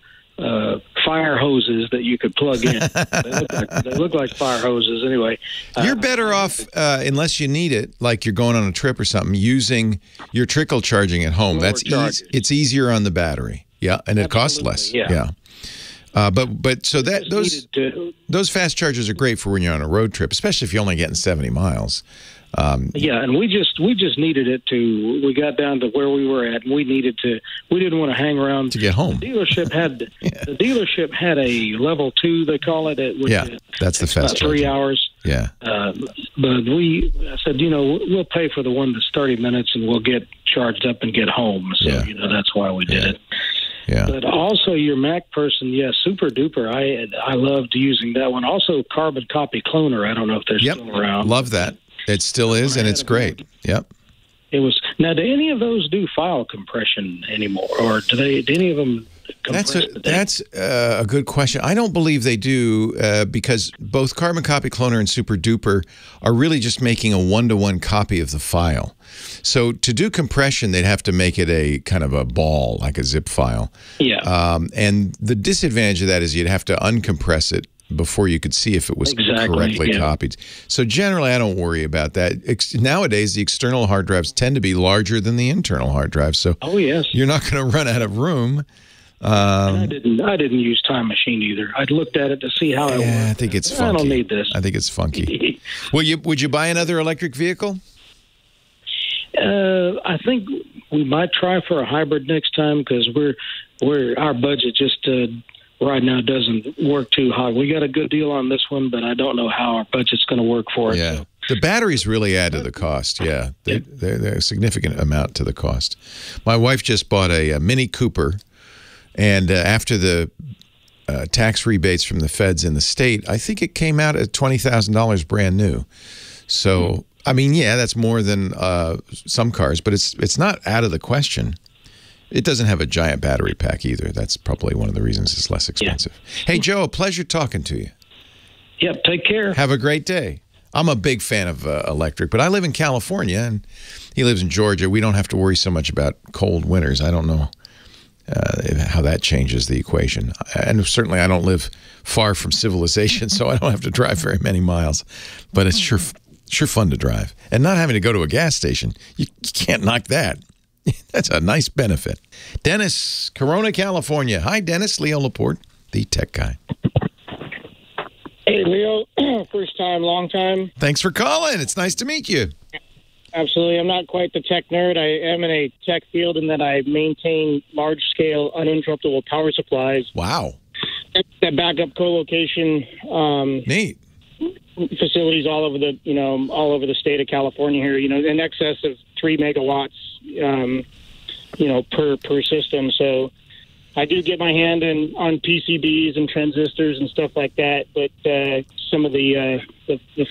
fire hoses that you could plug in. They look like fire hoses anyway. You're better off, unless you need it, like you're going on a trip or something, using your trickle charging at home. It's easier on the battery. Yeah, and it costs less. Yeah. But so those fast chargers are great for when you're on a road trip, especially if you're only getting 70 miles. And we just needed it to. We got down to where we were at, and we didn't want to hang around to get home. The dealership had a level 2, they call it. That's the fast about 3 hours. Yeah. But I said, we'll pay for the one that's 30 minutes, and we'll get charged up and get home. So that's why we did it. Yeah. But also your Mac person, super duper. I loved using that one. Also, Carbon Copy Cloner. I don't know if they're still around. Love that. It still is, and it's great. Yep. It was. Now, do any of those do file compression anymore, or do any of them compress? That's a good question. I don't believe they do because both Carbon Copy Cloner and Super Duper are really just making a one-to-one copy of the file. So to do compression, they'd have to make it a kind of a ball, like a zip file. Yeah. And the disadvantage of that is you'd have to uncompress it before you could see if it was correctly copied. So generally, I don't worry about that. Nowadays, the external hard drives tend to be larger than the internal hard drives. So you're not going to run out of room. I didn't use Time Machine either. I looked at it to see how it worked. I think it's funky. I don't need this. I think it's funky. Would you buy another electric vehicle? I think we might try for a hybrid next time because our budget just right now doesn't work too high. We got a good deal on this one, but I don't know how our budget's going to work for it. Yeah. So. The batteries really add to the cost. Yeah. They're a significant amount to the cost. My wife just bought a Mini Cooper, and after the tax rebates from the feds in the state, I think it came out at $20,000 brand new. So, I mean, that's more than some cars, but it's not out of the question. It doesn't have a giant battery pack either. That's probably one of the reasons it's less expensive. Yeah. Hey, Joe, a pleasure talking to you. Yep, take care. Have a great day. I'm a big fan of electric, but I live in California, and he lives in Georgia. We don't have to worry so much about cold winters. I don't know how that changes the equation. And certainly I don't live far from civilization, so I don't have to drive very many miles. But it's sure fun to drive. And not having to go to a gas station, you can't knock that. That's a nice benefit. Dennis, Corona, California. Hi, Dennis. Leo Laporte, the tech guy. Hey, Leo. First time, long time. Thanks for calling. It's nice to meet you. Absolutely. I'm not quite the tech nerd. I am in a tech field in that I maintain large-scale, uninterruptible power supplies. Wow. That backup co-location. Neat. Facilities all over the state of California here, in excess of 3 megawatts, per system. So I do get my hand on PCBs and transistors and stuff like that, but some of the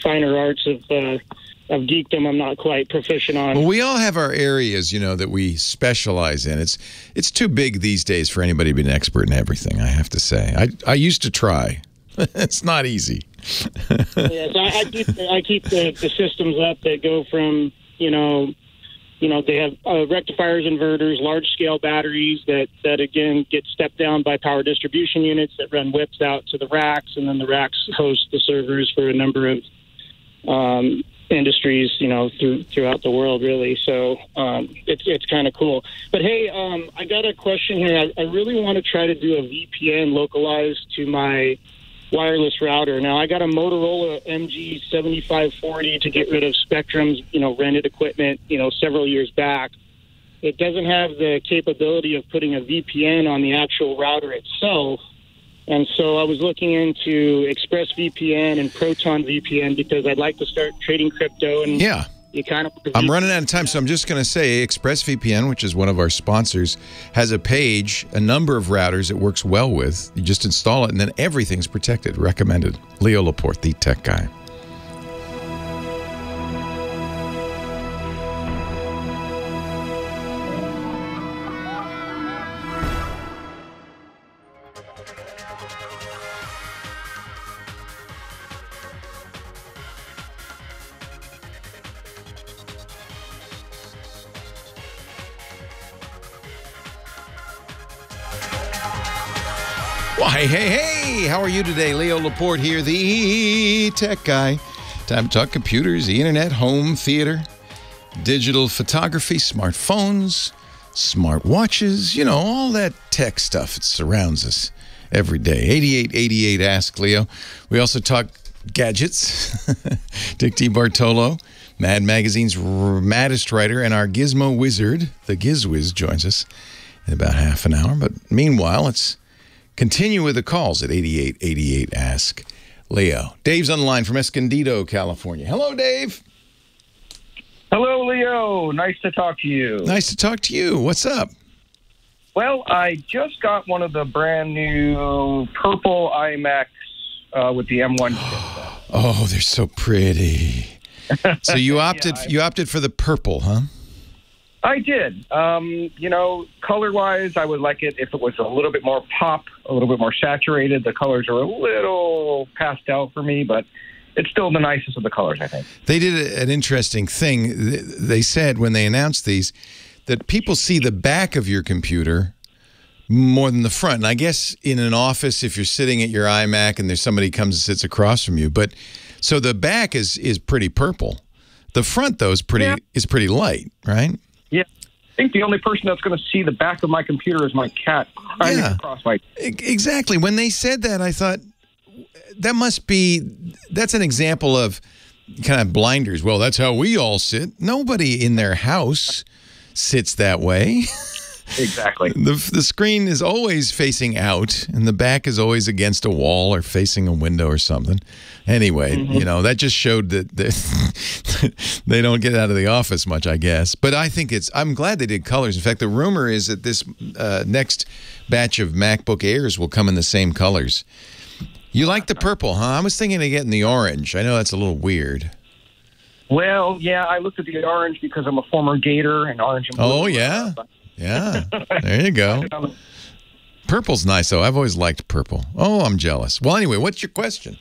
finer arts of geekdom I'm not quite proficient on. Well, we all have our areas, that we specialize in. It's too big these days for anybody to be an expert in everything, I have to say. I used to try. It's not easy. Yes, I keep the systems up that go from, they have rectifiers, inverters, large-scale batteries that again, get stepped down by power distribution units that run whips out to the racks, and then the racks host the servers for a number of industries, throughout the world, really. So it's kind of cool. But hey, I got a question here. I really want to try to do a VPN localized to my wireless router. Now, I got a Motorola MG7540 to get rid of Spectrum's, rented equipment, several years back. It doesn't have the capability of putting a VPN on the actual router itself. And so I was looking into ExpressVPN and Proton VPN because I'd like to start trading crypto. And yeah. I'm running out of time, so I'm just going to say ExpressVPN, which is one of our sponsors, has a page, a number of routers it works well with. You just install it, and then everything's protected. Recommended. Leo Laporte, the tech guy. Why, hey, how are you today? Leo Laporte here, the tech guy. Time to talk computers, the internet, home theater, digital photography, smartphones, smartwatches, all that tech stuff that surrounds us every day. 8888 Ask Leo. We also talk gadgets. Dick Debartolo, Mad Magazine's maddest writer, and our gizmo wizard, the GizWiz, joins us in about half an hour. But meanwhile, let's continue with the calls at 8888 Ask Leo. Dave's on the line from Escondido, California. Hello, Dave. Hello, Leo. Nice to talk to you. Nice to talk to you. What's up? Well, I just got one of the brand new purple Imax with the M1 chipset. Oh, they're so pretty. So you opted for the purple, huh? I did. Color-wise, I would like it if it was a little bit more pop, a little bit more saturated. The colors are a little pastel for me, but it's still the nicest of the colors, I think. They did an interesting thing. They said when they announced these that people see the back of your computer more than the front. And I guess in an office, if you're sitting at your iMac and there's somebody comes and sits across from you, but so the back is pretty purple. The front, though, is pretty light, right? Yeah. I think the only person that's going to see the back of my computer is my cat hiding across my... Exactly. When they said that, I thought, that's an example of kind of blinders. Well, that's how we all sit. Nobody in their house sits that way. Exactly. The screen is always facing out, and the back is always against a wall or facing a window or something. Anyway, that just showed that they don't get out of the office much, I guess. But I think I'm glad they did colors. In fact, the rumor is that this next batch of MacBook Airs will come in the same colors. You like the purple, huh? I was thinking of getting the orange. I know that's a little weird. Well, yeah, I looked at the orange because I'm a former Gator, and orange and blue. Oh, yeah? Yeah, there you go. Purple's nice, though. I've always liked purple. Oh, I'm jealous. Well, anyway, what's your question?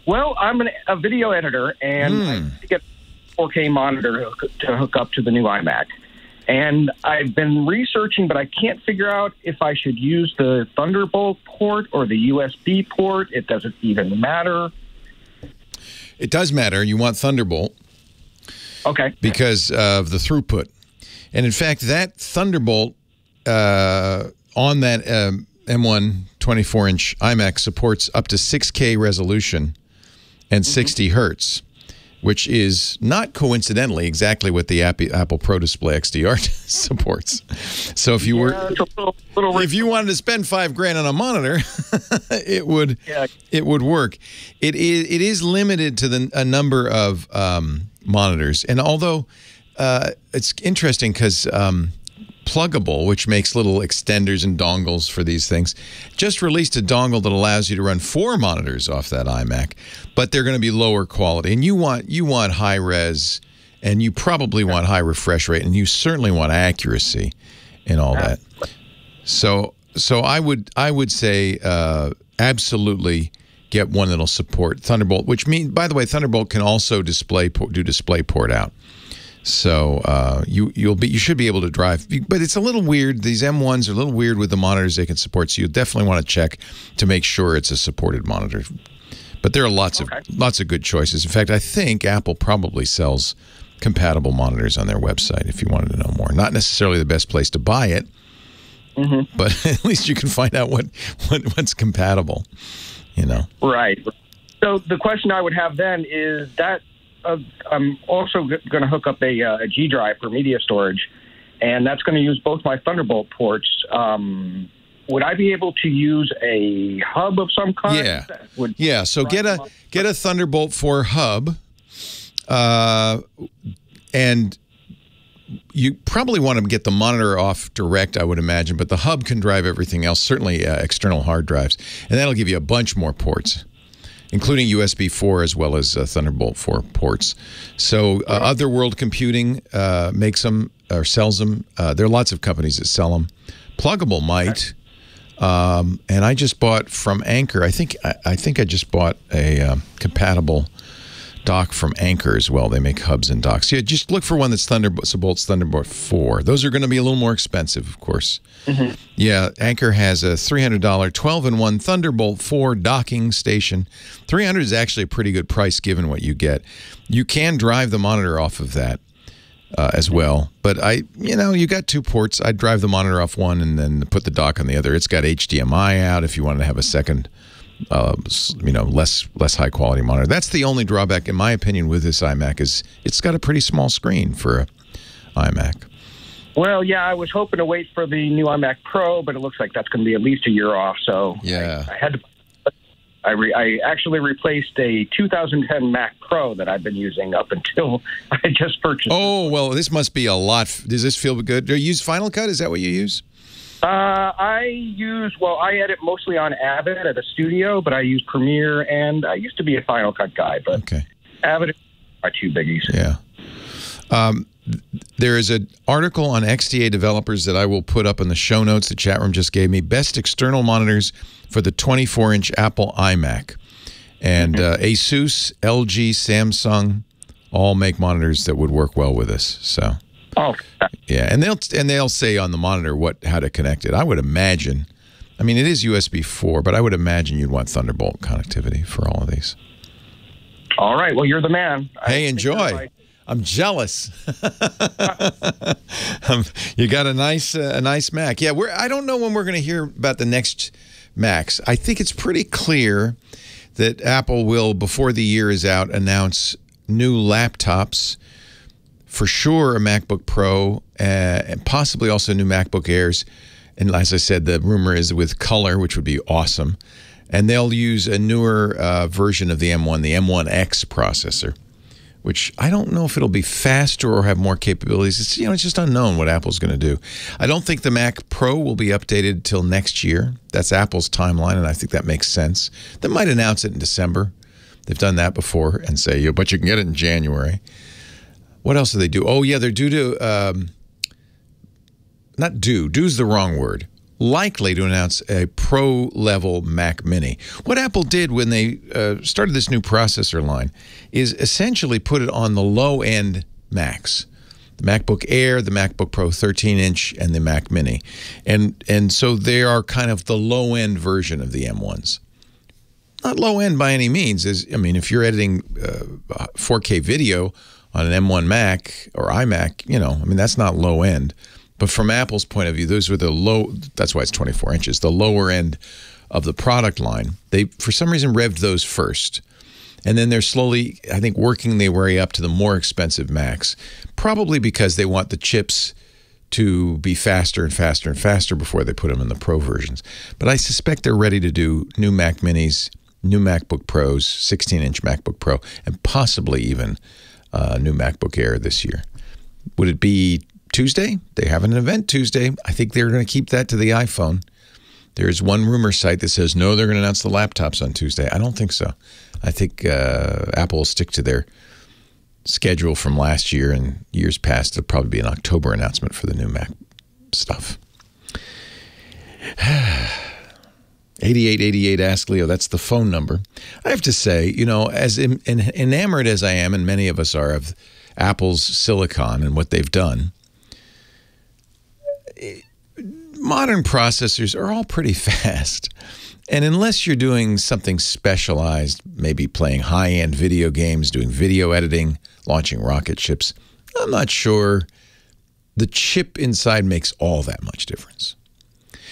Well, I'm a video editor, and I need to get a 4K monitor to hook up to the new iMac. And I've been researching, but I can't figure out if I should use the Thunderbolt port or the USB port. It doesn't even matter. It does matter. You want Thunderbolt. Okay. Because of the throughput. And in fact, that Thunderbolt on that M1 24-inch iMac supports up to 6K resolution and 60 hertz, which is not coincidentally exactly what the Apple Pro Display XDR supports. So if you if you wanted to spend $5,000 on a monitor, it would work. It is limited to a number of monitors, and although it's interesting because Pluggable, which makes little extenders and dongles for these things, just released a dongle that allows you to run 4 monitors off that iMac, but they're going to be lower quality. And you want high res, and you probably want high refresh rate, and you certainly want accuracy and all that. So I would say absolutely get one that'll support Thunderbolt, which means, by the way, Thunderbolt can also do DisplayPort out. So you should be able to drive, but it's a little weird. These M1s are a little weird with the monitors they can support. So you definitely want to check to make sure it's a supported monitor. But there are lots of good choices. In fact, I think Apple probably sells compatible monitors on their website if you wanted to know more. Not necessarily the best place to buy it, but at least you can find out what's compatible, you know. Right. So the question I would have then is that I'm also going to hook up a G drive for media storage, and that's going to use both my Thunderbolt ports. Would I be able to use a hub of some kind? Yeah. So get a Thunderbolt 4 hub, and you probably want to get the monitor off direct, I would imagine, but the hub can drive everything else, certainly external hard drives, and that'll give you a bunch more ports, including USB 4 as well as Thunderbolt 4 ports. So Otherworld Computing makes them or sells them. There are lots of companies that sell them. Pluggable might. And I just bought from Anker. I think I just bought a compatible dock from Anker as well. They make hubs and docks. Yeah, just look for one that's Thunderbolt 4. Those are going to be a little more expensive, of course. Yeah, Anker has a $300 12-in-1 Thunderbolt 4 docking station. $300 is actually a pretty good price given what you get. You can drive the monitor off of that as well. But you got 2 ports. I'd drive the monitor off one and then put the dock on the other. It's got HDMI out if you wanted to have a second, less high quality monitor. That's the only drawback, in my opinion, with this iMac is it's got a pretty small screen for an iMac. Well, yeah, I was hoping to wait for the new iMac Pro, but it looks like that's going to be at least a year off. So yeah, I had to. I actually replaced a 2010 Mac Pro that I've been using up until I just purchased it. Oh, well, this must be a lot. Does this feel good? Do you use Final Cut? Is that what you use? I edit mostly on Avid at a studio, but I use Premiere, and I used to be a Final Cut guy, but Avid is my 2 biggies. Yeah. There is an article on XDA developers that I will put up in the show notes. The chat room just gave me best external monitors for the 24-inch Apple iMac. And Asus, LG, Samsung all make monitors that would work well with this. So, yeah, and they'll say on the monitor how to connect it. I would imagine. I mean, it is USB 4, but I would imagine you'd want Thunderbolt connectivity for all of these. All right. Well, you're the man. Hey, enjoy. I'm jealous. You got a nice Mac. Yeah, I don't know when we're going to hear about the next Macs. I think it's pretty clear that Apple will, before the year is out, announce new laptops. For sure, a MacBook Pro, and possibly also new MacBook Airs. And as I said, the rumor is with color, which would be awesome. And they'll use a newer version of the M1, the M1X processor, which I don't know if it'll be faster or have more capabilities. It's just unknown what Apple's going to do. I don't think the Mac Pro will be updated till next year. That's Apple's timeline, and I think that makes sense. They might announce it in December. They've done that before and say, but you can get it in January. What else do they do? Oh, yeah, they're due to, not due, due's the wrong word, likely to announce a pro-level Mac Mini. What Apple did when they started this new processor line is essentially put it on the low-end Macs. The MacBook Air, the MacBook Pro 13-inch, and the Mac Mini. And so they are kind of the low-end version of the M1s. Not low-end by any means. If you're editing 4K video on an M1 Mac or iMac, that's not low-end. But from Apple's point of view, those were the low, that's why it's 24 inches, the lower end of the product line. They, for some reason, revved those first. And then they're slowly, I think, working their way up to the more expensive Macs, probably because they want the chips to be faster and faster and faster before they put them in the Pro versions. But I suspect they're ready to do new Mac Minis, new MacBook Pros, 16-inch MacBook Pro, and possibly even a new MacBook Air this year. Would it be Tuesday? They have an event Tuesday. I think they're going to keep that to the iPhone. There's one rumor site that says, no, they're going to announce the laptops on Tuesday. I don't think so. I think Apple will stick to their schedule from last year and years past. It'll probably be an October announcement for the new Mac stuff. 8888 Ask Leo, that's the phone number. I have to say, as enamored as I am, and many of us are, of Apple's silicon and what they've done, modern processors are all pretty fast. And unless you're doing something specialized, maybe playing high-end video games, doing video editing, launching rocket ships, I'm not sure the chip inside makes all that much difference.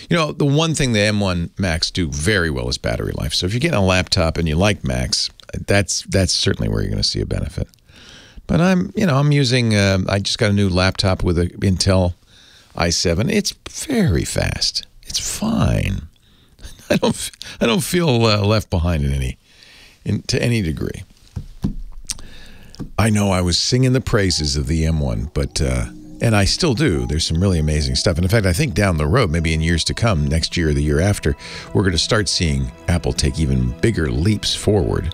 You know, the one thing the M1 Macs do very well is battery life. So if you're getting a laptop and you like Macs, that's certainly where you're going to see a benefit. But I'm using, I just got a new laptop with an Intel i7. It's very fast. It's fine. I don't feel left behind to any degree. I know I was singing the praises of the M1, but and I still do. There's some really amazing stuff. And in fact, I think down the road, maybe in years to come, next year or the year after, we're going to start seeing Apple take even bigger leaps forward.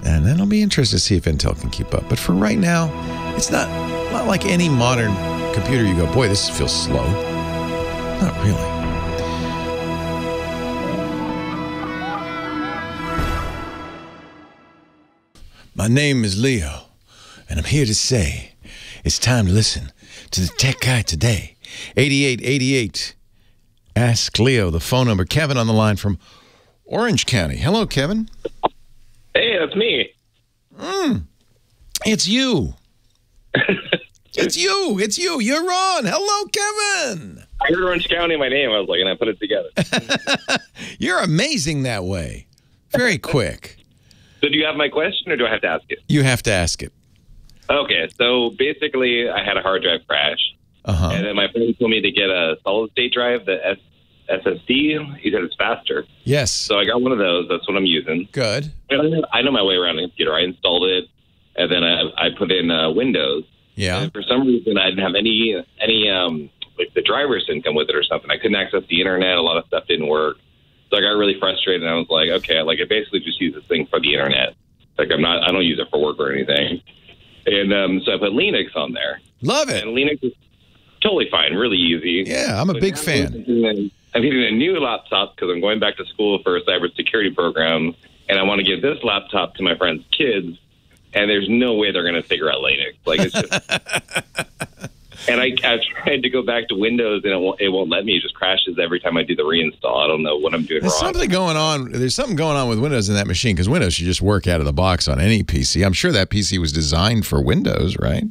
And then I'll be interested to see if Intel can keep up. But for right now, it's not like any modern computer you go, boy, this feels slow. Not really. My name is Leo, and I'm here to say it's time to listen to the Tech Guy today. 8888. Ask Leo, the phone number. Kevin on the line from Orange County. Hello, Kevin. Hey, that's me. It's you. It's you. It's you. You're on. Hello, Kevin. I heard Orange County my name. I was like, and I put it together. You're amazing that way. Very quick. So do you have my question, or do I have to ask it? You have to ask it. Okay, so basically, I had a hard drive crash, and then my friend told me to get a solid-state drive, the SSD. He said it's faster. Yes. So I got one of those. That's what I'm using. Good. And I know my way around a computer. I installed it, and then I put in Windows. Yeah. And for some reason, I didn't have any like the drivers didn't come with it or something. I couldn't access the internet. A lot of stuff didn't work. So I got really frustrated, and I was like, okay, like I basically just use this thing for the internet. Like I don't use it for work or anything. And so I put Linux on there. Love it. And Linux is totally fine, really easy. Yeah, I'm a big fan. I'm getting a new laptop because I'm going back to school for a cybersecurity program, and I want to give this laptop to my friend's kids, and there's no way they're going to figure out Linux. Like it's just... And I tried to go back to Windows, and it won't let me. It just crashes every time I do the reinstall. I don't know what I'm doing wrong. There's something going on with Windows in that machine, because Windows should just work out of the box on any PC. I'm sure that PC was designed for Windows, right?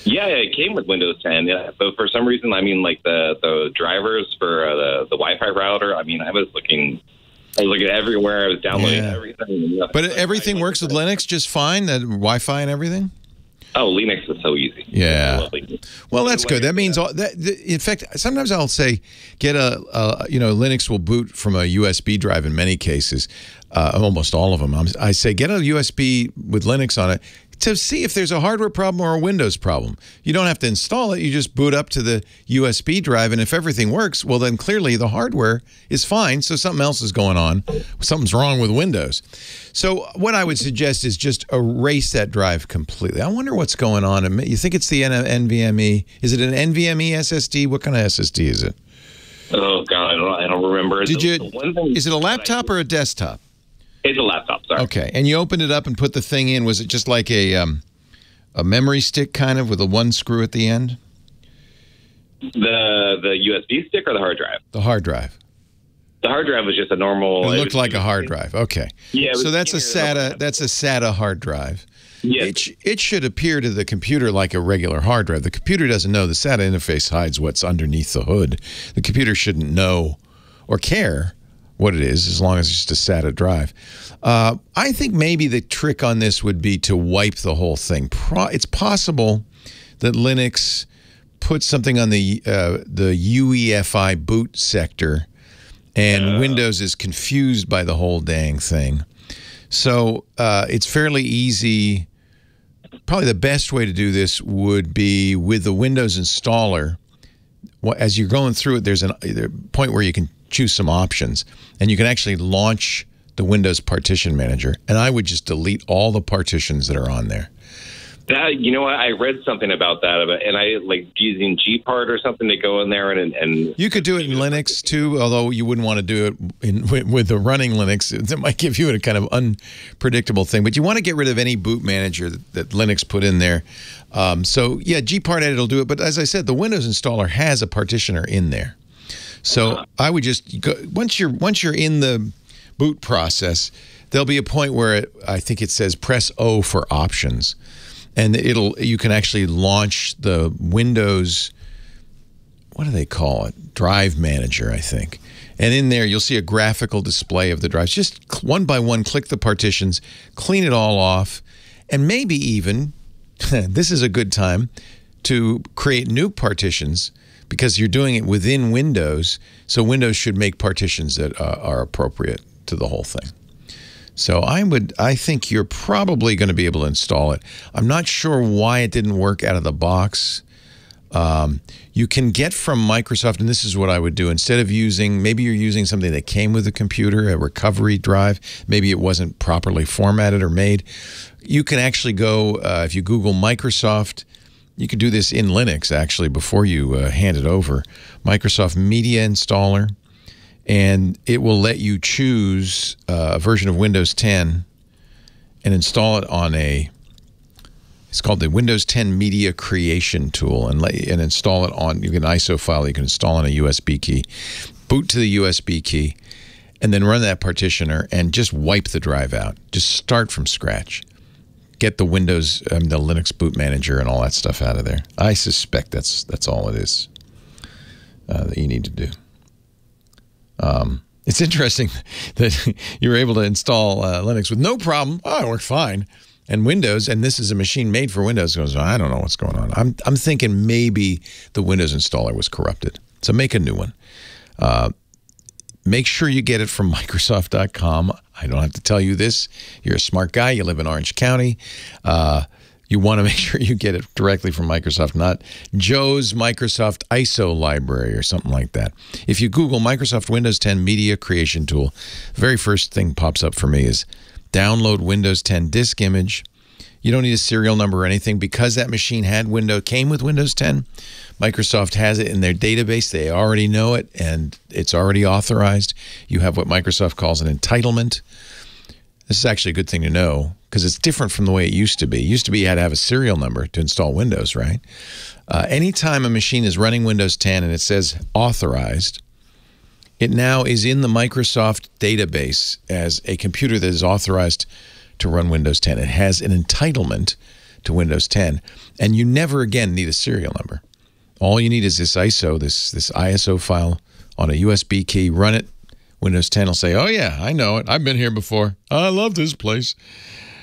Yeah, it came with Windows 10. Yeah, but for some reason, I mean, like the drivers for the Wi-Fi router. I mean, I was looking everywhere. I was downloading everything. But everything works with Linux just fine. The Wi-Fi and everything. Oh, Linux is so easy. Yeah. Well, that's good. That means in fact, sometimes I'll say get Linux will boot from a USB drive in many cases, almost all of them. I say get a USB with Linux on it to see if there's a hardware problem or a Windows problem. You don't have to install it. You just boot up to the USB drive, and if everything works, well, then clearly the hardware is fine, so something else is going on. Something's wrong with Windows. So what I would suggest is just erase that drive completely. I wonder what's going on. You think it's the NVMe? Is it an NVMe SSD? What kind of SSD is it? Oh, God, I don't remember. Is it a laptop or a desktop? It's a laptop, sorry. Okay, and you opened it up and put the thing in. Was it just like a memory stick kind of with a one screw at the end? The USB stick or the hard drive? The hard drive. The hard drive was just a normal... It looked like a hard drive. Okay. Yeah. So that's a SATA hard drive. Yes. It should appear to the computer like a regular hard drive. The computer doesn't know. The SATA interface hides what's underneath the hood. The computer shouldn't know or care what it is, as long as it's just a SATA drive. I think maybe the trick on this would be to wipe the whole thing. It's possible that Linux puts something on the UEFI boot sector, and Windows is confused by the whole dang thing. So it's fairly easy. Probably the best way to do this would be with the Windows installer. As you're going through it, there's a point where you can choose some options, and you can actually launch the Windows Partition Manager, and I would just delete all the partitions that are on there. You know what? I read something about that, and I like using Gpart or something to go in there and you could do it in Linux too, although you wouldn't want to do it with the running Linux. It might give you a kind of unpredictable thing, but you want to get rid of any boot manager that Linux put in there. So yeah, Gpart Edit will do it, but as I said, the Windows installer has a partitioner in there. So I would just go, once you're in the boot process, there'll be a point where I think it says press O for options, and you can actually launch the Windows. What do they call it? Drive Manager, I think. And in there, you'll see a graphical display of the drives. Just one by one, click the partitions, clean it all off, and maybe even, this is a good time to create new partitions because you're doing it within Windows, so Windows should make partitions that are appropriate to the whole thing. So I think you're probably going to be able to install it. I'm not sure why it didn't work out of the box. You can get from Microsoft, and this is what I would do, instead of maybe you're using something that came with the computer, a recovery drive, maybe it wasn't properly formatted or made. You can actually go, if you Google Microsoft, you could do this in Linux, actually, before you hand it over, Microsoft Media Installer, and it will let you choose a version of Windows 10 and install it on it's called the Windows 10 Media Creation Tool, and install it on, you get an ISO file you can install on a USB key, boot to the USB key, and then run that partitioner and just wipe the drive out. Just start from scratch. Get the Windows, the Linux boot manager and all that stuff out of there. I suspect that's all it is that you need to do. It's interesting that you were able to install Linux with no problem. Oh, it worked fine. And Windows, and this is a machine made for Windows, goes, I don't know what's going on. I'm thinking maybe the Windows installer was corrupted. So make a new one. Make sure you get it from Microsoft.com. I don't have to tell you this. You're a smart guy. You live in Orange County. You want to make sure you get it directly from Microsoft, not Joe's Microsoft ISO library or something like that. If you Google Microsoft Windows 10 Media Creation Tool, the very first thing pops up for me is download Windows 10 disk image. You don't need a serial number or anything because that machine came with Windows 10. Microsoft has it in their database. They already know it, and it's already authorized. You have what Microsoft calls an entitlement. This is actually a good thing to know because it's different from the way it used to be. It used to be you had to have a serial number to install Windows, right? Anytime a machine is running Windows 10 and it says authorized, it now is in the Microsoft database as a computer that is authorized to run Windows 10. It has an entitlement to Windows 10, and you never again need a serial number. All you need is this ISO, this ISO file on a USB key. Run it. Windows 10 will say, oh, yeah, I know it. I've been here before. I love this place.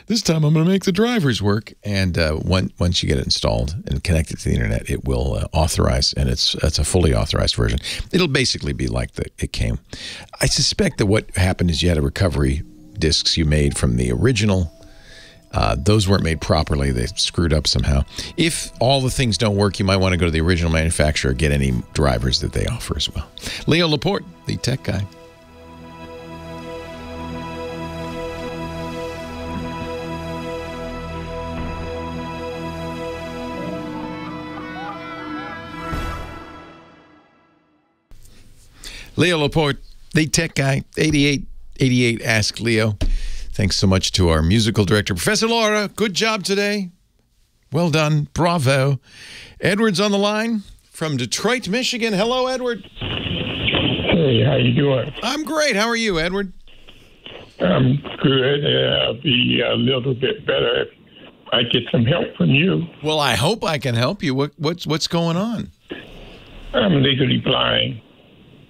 This time I'm going to make the drivers work. And once you get it installed and connect it to the internet, it will authorize, and it's a fully authorized version. It'll basically be like it came. I suspect that what happened is you had a recovery disks you made from the original. Those weren't made properly. They screwed up somehow. If all the things don't work, you might want to go to the original manufacturer, get any drivers that they offer as well. Leo Laporte, the tech guy. Leo Laporte, the tech guy, 8888 Ask Leo. Thanks so much to our musical director, Professor Laura. Good job today. Well done. Bravo. Edward's on the line from Detroit, Michigan. Hello, Edward. Hey, how you doing? I'm great. How are you, Edward? I'm good. I'll be a little bit better if I get some help from you. Well, I hope I can help you. What's going on? I'm legally blind,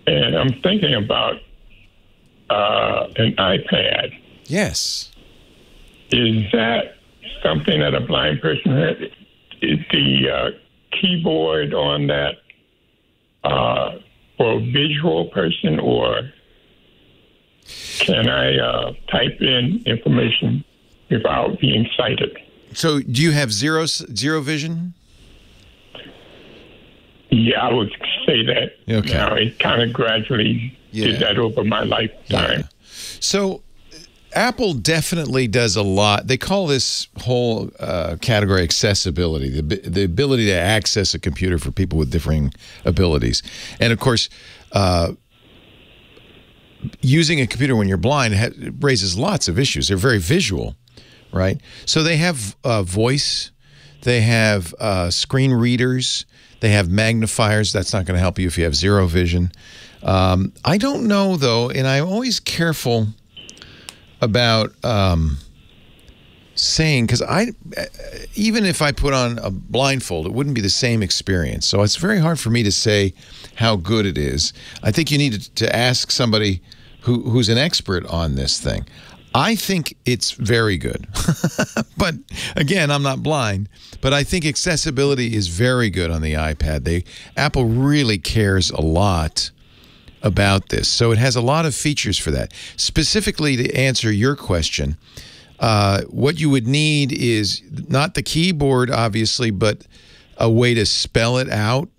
and I'm thinking about an iPad. Yes. Is that something that a blind person has? Is the keyboard on that for a visual person, or can I type in information without being sighted? So do you have zero vision? Yeah, I would say that. Okay. Now, it kind of gradually did that over my lifetime. Yeah. So Apple definitely does a lot. They call this whole category accessibility, the ability to access a computer for people with differing abilities. And, of course, using a computer when you're blind raises lots of issues. They're very visual, right? So they have voice. They have screen readers. They have magnifiers. That's not going to help you if you have zero vision. I don't know, though, and I'm always careful about saying, because even if I put on a blindfold, it wouldn't be the same experience. So it's very hard for me to say how good it is. I think you need to ask somebody who's an expert on this thing. I think it's very good. But again, I'm not blind. But I think accessibility is very good on the iPad. Apple really cares a lot about this. So it has a lot of features for that. Specifically, to answer your question, what you would need is not the keyboard, obviously, but a way to spell it out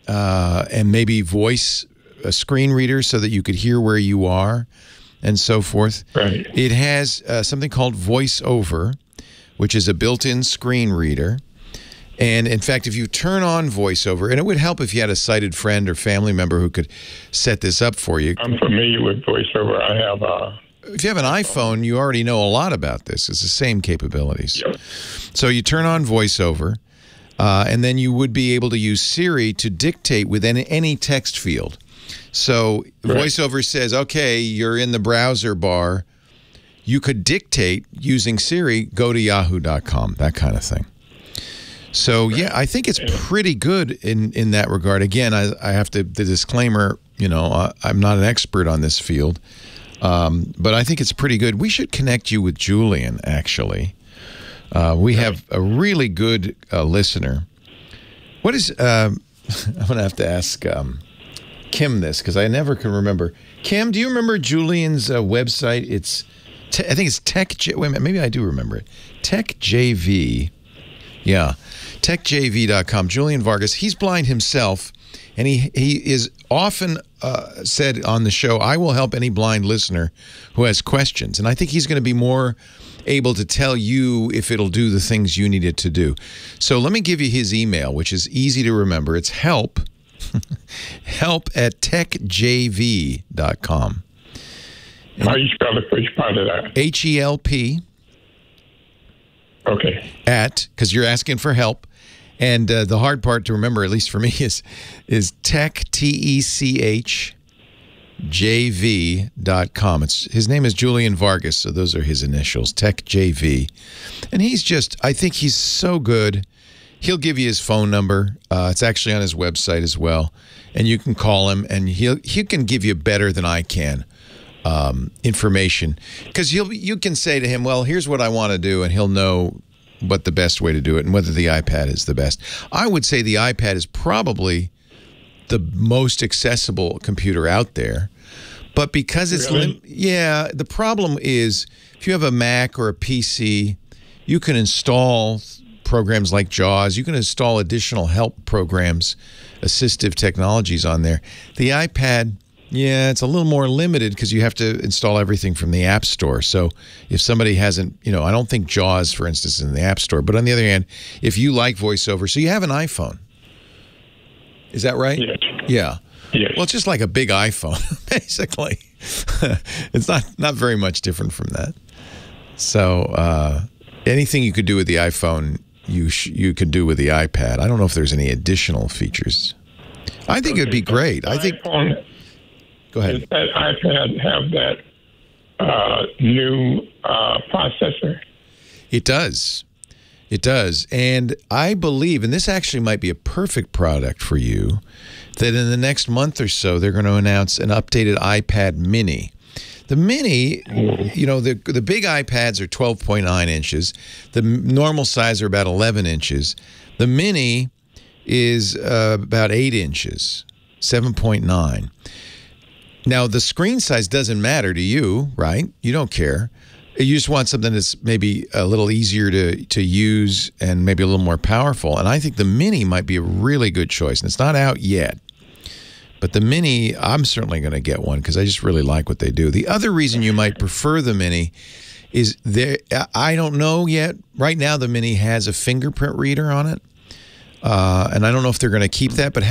and maybe voice a screen reader so that you could hear where you are and so forth. Right. It has something called VoiceOver, which is a built-in screen reader. And in fact, if you turn on VoiceOver, and it would help if you had a sighted friend or family member who could set this up for you. I'm familiar with VoiceOver. I have if you have an iPhone, you already know a lot about this. It's the same capabilities. Yep. So you turn on VoiceOver, and then you would be able to use Siri to dictate within any text field. So VoiceOver says, okay, you're in the browser bar. You could dictate using Siri, go to yahoo.com, that kind of thing. So, yeah, I think it's pretty good in that regard. Again, I have the disclaimer, I'm not an expert on this field, but I think it's pretty good. We should connect you with Julian, actually. We have a really good listener. What is, I'm going to have to ask Kim this, because I never can remember. Kim, do you remember Julian's website? I think it's wait a minute, maybe I do remember it. TechJV. Yeah, techjv.com. Julian Vargas, he's blind himself, and he is often said on the show, I will help any blind listener who has questions. And I think he's going to be more able to tell you if it'll do the things you need it to do. So let me give you his email, which is easy to remember. It's help at techjv.com. How do you spell the first part of that? HELP. Okay. Because you're asking for help. And the hard part to remember, at least for me, is tech, TECHJV.com. His name is Julian Vargas, so those are his initials, TechJV. And I think he's so good. He'll give you his phone number. It's actually on his website as well. And you can call him, and he can give you better than I can information. Because you can say to him, well, here's what I want to do, and he'll know what the best way to do it and whether the iPad is the best. I would say the iPad is probably the most accessible computer out there. But because it's the problem is if you have a Mac or a PC, you can install programs like JAWS. You can install additional help programs, assistive technologies on there. The iPad, it's a little more limited because you have to install everything from the App Store. So if somebody hasn't, I don't think JAWS, for instance, is in the App Store. But on the other hand, if you like VoiceOver, so you have an iPhone. Is that right? Yes. Yeah. Yes. Well, it's just like a big iPhone, basically. It's not very much different from that. So anything you could do with the iPhone, you could do with the iPad. I don't know if there's any additional features. I think it'd be great. I think. Go ahead. Does that iPad have that new processor? It does. It does. And I believe, and this actually might be a perfect product for you, that in the next month or so, they're going to announce an updated iPad mini. The mini, the big iPads are 12.9 inches. The normal size are about 11 inches. The mini is about 8 inches, 7.9. Now, the screen size doesn't matter to you, right? You don't care. You just want something that's maybe a little easier to use and maybe a little more powerful. And I think the Mini might be a really good choice. And it's not out yet. But the Mini, I'm certainly going to get one because I just really like what they do. The other reason you might prefer the Mini is I don't know yet. Right now, the Mini has a fingerprint reader on it. And I don't know if they're going to keep that. But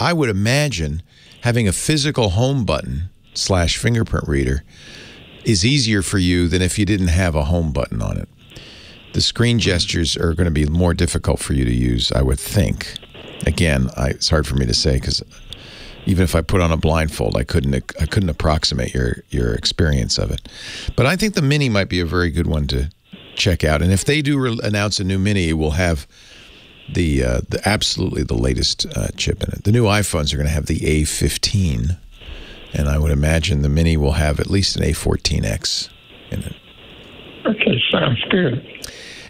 I would imagine having a physical home button / fingerprint reader is easier for you than if you didn't have a home button on it. The screen gestures are going to be more difficult for you to use, I would think. Again, it's hard for me to say because Even if I put on a blindfold, I couldn't approximate your experience of it. But I think the Mini might be a very good one to check out. And if they do announce a new Mini, it will have the absolutely the latest chip in it. The new iPhones are going to have the A15, and I would imagine the Mini will have at least an A14X in it. Okay, sounds good.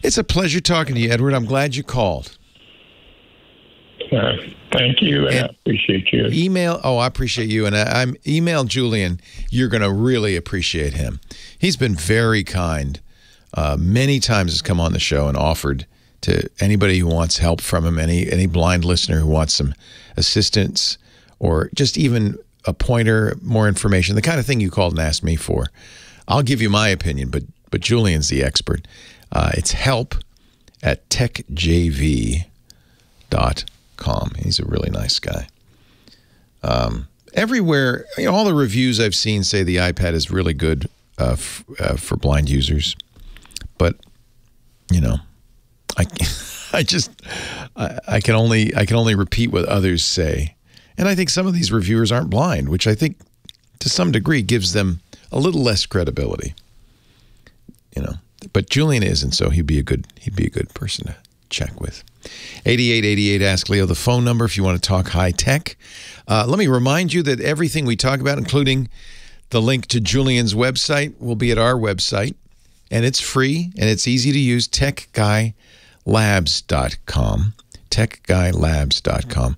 It's a pleasure talking to you, Edward. I'm glad you called. Thank you, and I appreciate you. I appreciate you, and I'm email Julian. You're going to really appreciate him. He's been very kind. Many times has come on the show and offered to anybody who wants help from him, any blind listener who wants some assistance or just even a pointer, more information, the kind of thing you called and asked me for. I'll give you my opinion, but Julian's the expert. It's help@techjv.com. He's a really nice guy. Everywhere, all the reviews I've seen say the iPad is really good for blind users, but I can only repeat what others say, and I think some of these reviewers aren't blind, which I think to some degree gives them a little less credibility. But Julian isn't, so he'd be a good person to check with. 8888 Ask Leo, the phone number if you want to talk high tech. Let me remind you that everything we talk about, including the link to Julian's website, will be at our website, and it's free and it's easy to use. TechGuyLabs.com. TechGuyLabs.com.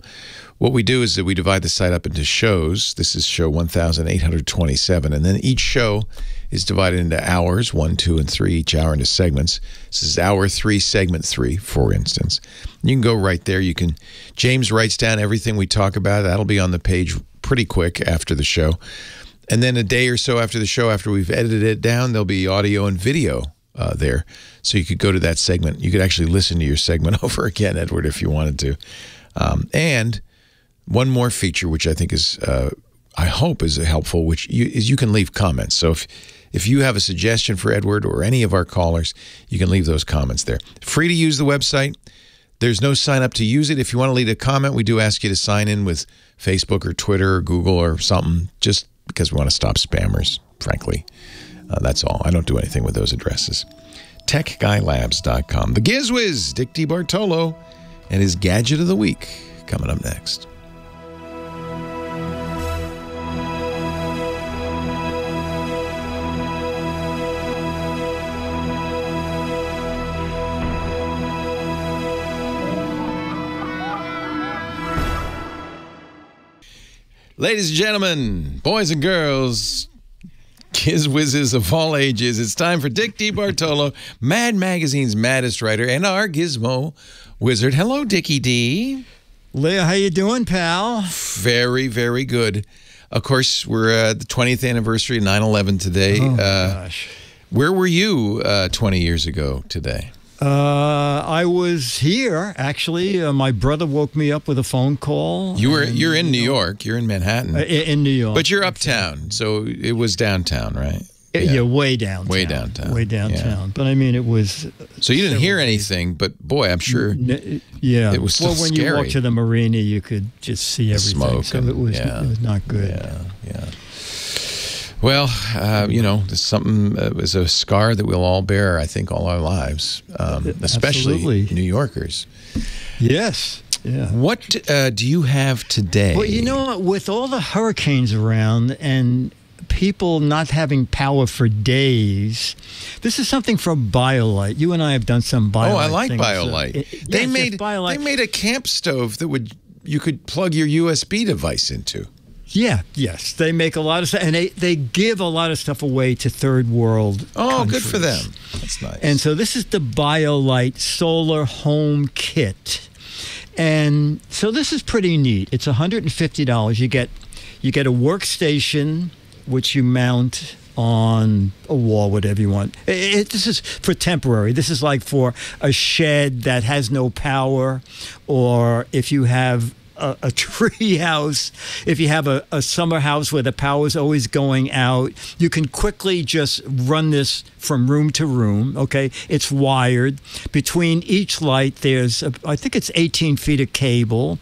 What we do is that we divide the site up into shows. This is show 1827, and then each show is divided into hours, 1, 2, and 3, each hour into segments. This is hour 3, segment 3, for instance. You can go right there. James writes down everything we talk about. That'll be on the page pretty quick after the show. And then a day or so after the show, after we've edited it down, there'll be audio and video there. So you could go to that segment. You could actually listen to your segment over again, Edward, if you wanted to. And one more feature, which I think is, I hope is helpful, which is you can leave comments. So if you have a suggestion for Edward or any of our callers, you can leave those comments there. Free to use the website. There's no sign up to use it. If you want to leave a comment, we do ask you to sign in with Facebook or Twitter or Google or something, just because we want to stop spammers, frankly. That's all. I don't do anything with those addresses. TechGuyLabs.com. The GizWiz, Dick Debartolo, and his Gadget of the Week coming up next. Ladies and gentlemen, boys and girls, GizWizzes of all ages, it's time for Dick Debartolo, Mad Magazine's maddest writer, and our Gizmo wizard. Hello, Dickie D. Leo, how you doing, pal? Very, very good. Of course, we're at the 20th anniversary of 9/11 today. Oh, gosh. Where were you 20 years ago today? I was here, actually. My brother woke me up with a phone call. You're in New York. You're in Manhattan. In New York. But you're uptown, so it was downtown, right? Yeah, way downtown. Way downtown. Way downtown. Yeah. But I mean, it was... So you didn't hear anything, but boy, I'm sure yeah. it was still when scary. you walked to the marina, you could just see everything. Smoke so it was not good. Yeah. Well, there's something is a scar that we'll all bear, I think, all our lives, especially Absolutely. New Yorkers. Yes. Yeah. What do you have today? Well, with all the hurricanes around and people not having power for days, this is something from BioLite. You and I have done some BioLite. Oh, I like things. BioLite. They made a camp stove that you could plug your USB device into. Yeah, yes. They make a lot of stuff, and they give a lot of stuff away to third world countries. Good for them. That's nice. And so this is the BioLite Solar Home Kit. And so this is pretty neat. It's $150. You get a workstation, which you mount on a wall, whatever you want. This is for temporary. This is like for a shed that has no power, or if you have a tree house, if you have a summer house where the power is always going out, you can quickly just run this from room to room. Okay, it's wired. Between each light, there's I think it's 18 feet of cable.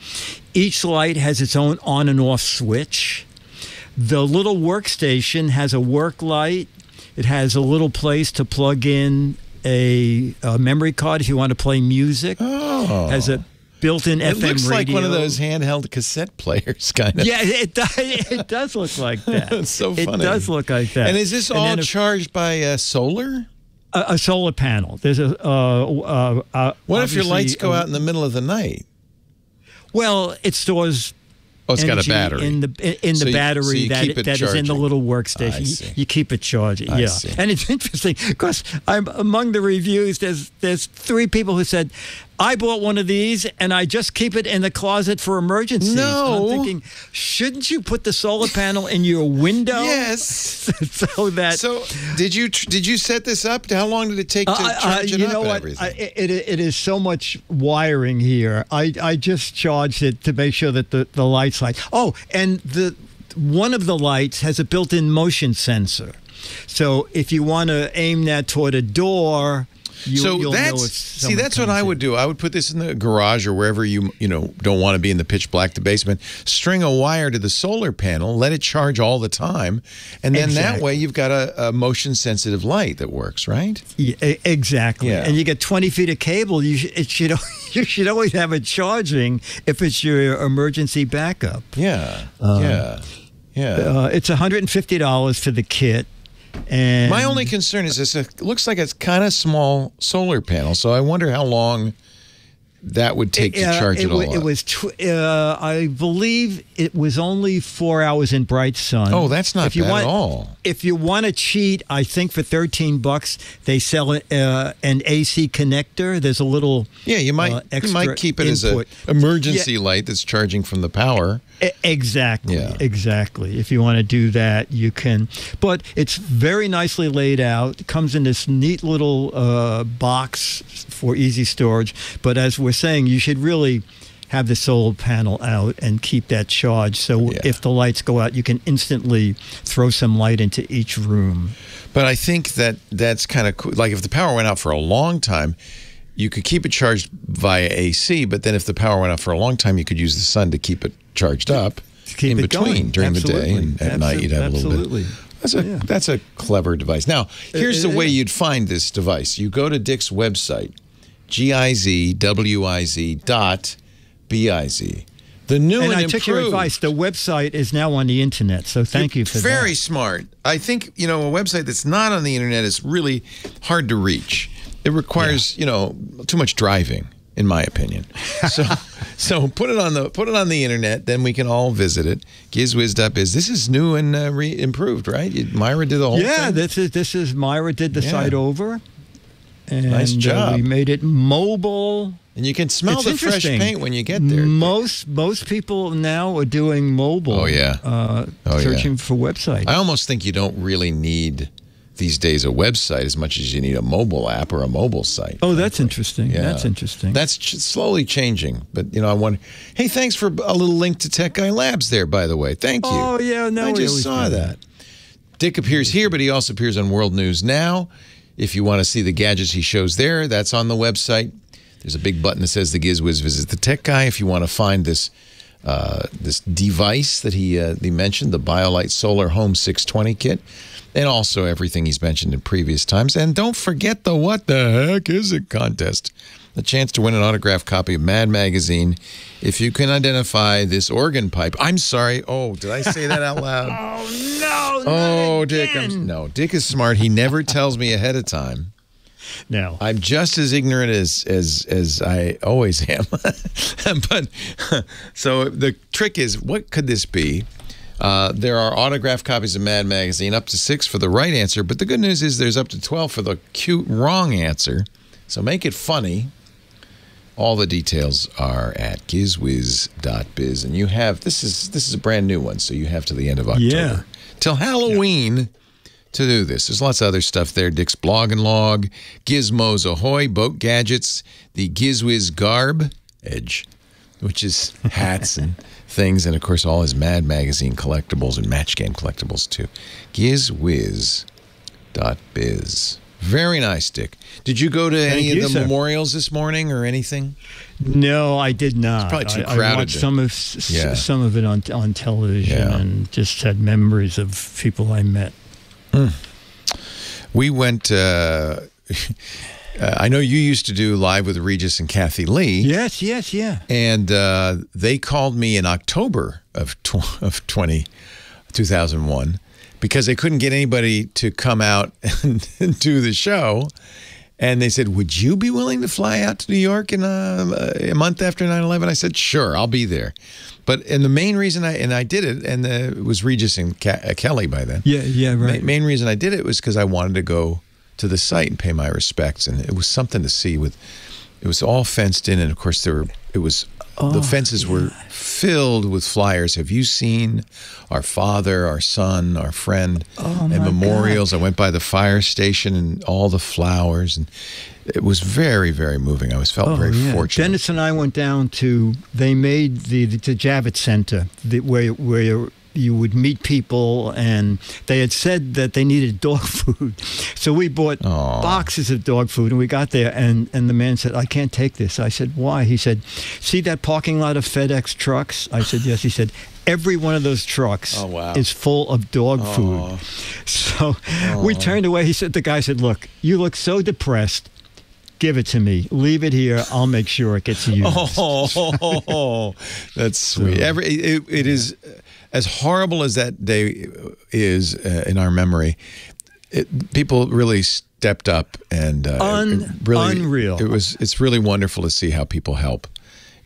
Each light has its own on and off switch. The little workstation has a work light. It has a little place to plug in a memory card if you want to play music. Oh. Has a built-in FM radio. It looks like one of those handheld cassette players, kind of. Yeah, it does look like that. It's so funny. It does look like that. And is this all charged by solar? A solar panel. There's what if your lights go out in the middle of the night? Well, it stores. Oh, it's got a battery in the battery that is in the little workstation. You keep it charging. Yeah, and it's interesting because I'm among the reviews. There's 3 people who said, "I bought one of these and I just keep it in the closet for emergencies." No, I'm thinking, shouldn't you put the solar panel in your window? Yes. So did you set this up? How long did it take to charge it up? You know what? It is so much wiring here. I just charged it to make sure that the lights light. Oh, and one of the lights has a built-in motion sensor. So if you want to aim that toward a door, you'll know that's what I would do. I would put this in the garage or wherever you don't want to be in the pitch black, the basement. String a wire to the solar panel, let it charge all the time, and then that way you've got a motion sensitive light that works, right? Yeah, exactly. Yeah. And you get 20 feet of cable. You should always have it charging if it's your emergency backup. Yeah. It's $150 for the kit. And my only concern is this. It looks like it's kind of small solar panel, so I wonder how long that would take to charge it all up. It was, I believe, it was only 4 hours in bright sun. Oh, that's not bad at all. If you want to cheat, I think for $13 they sell an AC connector. There's a little you might keep it as an emergency light that's charging from the power. Exactly. If you want to do that, you can. But it's very nicely laid out. It comes in this neat little box for easy storage. But as we're saying, you should really have the solar panel out and keep that charged. So if the lights go out, you can instantly throw some light into each room. But I think that's kind of cool. Like if the power went out for a long time, you could keep it charged via AC, but then if the power went out for a long time, you could use the sun to keep it charged up in between during the day, and at night you'd have a little bit. That's a clever device. Now, here's the way you'd find this device. You go to Dick's website, gizwiz.biz. The new and I improved. took your advice. The website is now on the internet, so thank you for that. Very smart. I think, a website that's not on the internet is really hard to reach. It requires, too much driving, in my opinion. So put it on the internet, then we can all visit it. Gizwiz.biz. This is new and improved, right? Myra did the whole thing. Yeah, this is Myra did the site over. And, nice job. We made it mobile. And you can smell the fresh paint when you get there. Most people now are doing mobile. Oh, yeah. Searching for websites. I almost think you don't really need these days a website as much as you need a mobile app or a mobile site. Oh, that's interesting. Yeah. That's interesting. That's slowly changing. But, I wonder, hey, thanks for a little link to Tech Guy Labs there, by the way. Thank you. Oh, yeah. No, I just saw that. Dick appears here, but he also appears on World News Now. If you want to see the gadgets he shows there, that's on the website. There's a big button that says the GizWiz Visit the Tech Guy. If you want to find this device that he mentioned, the BioLite Solar Home 620 kit, and also everything he's mentioned in previous times. And don't forget the What the Heck Is It contest. The chance to win an autographed copy of Mad Magazine if you can identify this organ pipe. I'm sorry. Oh, did I say that out loud? Oh, no. Dick. Dick is smart. He never tells me ahead of time. No. I'm just as ignorant as I always am. But so the trick is, what could this be? There are autographed copies of Mad Magazine, up to 6 for the right answer. But the good news is there's up to 12 for the cute wrong answer. So make it funny. All the details are at gizwiz.biz. And you have, this is a brand new one, so you have to the end of October. Yeah. Till Halloween to do this. There's lots of other stuff there. Dick's Blog and Log, Gizmos Ahoy, Boat Gadgets, the GizWiz Garb Edge, which is hats and things, and of course all his Mad Magazine collectibles and Match Game collectibles too. Gizwiz.biz. Very nice, Dick. Did you go to any of the memorials this morning or anything? No, I did not. It's probably too crowded. I watched some of it on television and just had memories of people I met. We went. I know you used to do Live with Regis and Kathy Lee. Yes. And they called me in October of 2001 because they couldn't get anybody to come out and do the show. And they said, would you be willing to fly out to New York in a month after 9/11? I said, sure, I'll be there. And the main reason I did it, and it was Regis and Kelly by then. Yeah, right. Main reason I did it was because I wanted to go to the site and pay my respects, and it was something to see. It was all fenced in, and of course the fences were filled with flyers. Have you seen our father, our son, our friend, and memorials? God. I went by the fire station and all the flowers, and it was very, very moving. I felt very fortunate. Dennis and I went down to. They made the Javits Center where you would meet people, and they had said that they needed dog food. So we bought boxes of dog food, and we got there, and the man said, I can't take this. I said, why? He said, see that parking lot of FedEx trucks? I said, yes. He said, every one of those trucks is full of dog food. So we turned away. The guy said, look, you look so depressed. Give it to me. Leave it here. I'll make sure it gets used. That's sweet. It is... As horrible as that day is in our memory, people really stepped up and unreal. It's really wonderful to see how people help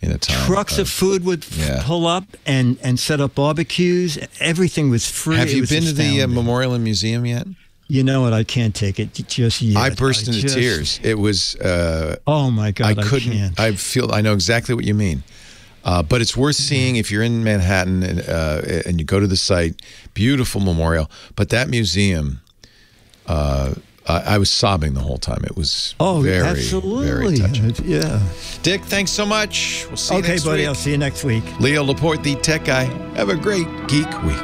in a time. Trucks of food would pull up and set up barbecues. Everything was free. Have you been to the Memorial and Museum yet? You know what? I can't take it just yet. I burst into tears. It was. Oh my God! I couldn't. I know exactly what you mean. But it's worth seeing if you're in Manhattan and you go to the site. Beautiful memorial. But that museum, I was sobbing the whole time. It was very touching. Yeah. Dick, thanks so much. We'll see you next week. Okay, buddy. I'll see you next week. Leo Laporte, the Tech Guy. Have a great Geek Week.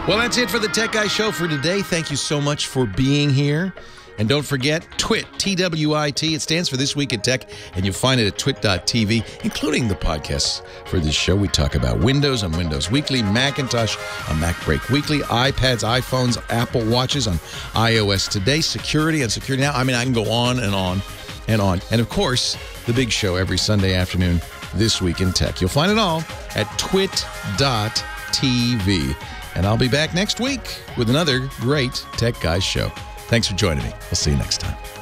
Well, that's it for the Tech Guy Show for today. Thank you so much for being here. And don't forget, TWiT, TWiT. It stands for This Week in Tech, and you'll find it at twit.tv, including the podcasts for this show. We talk about Windows on Windows Weekly, Macintosh on MacBreak Weekly, iPads, iPhones, Apple Watches on iOS Today, security on Security Now. I mean, I can go on and on and on. And, of course, the big show every Sunday afternoon, This Week in Tech. You'll find it all at twit.tv. And I'll be back next week with another great Tech Guys show. Thanks for joining me. We'll see you next time.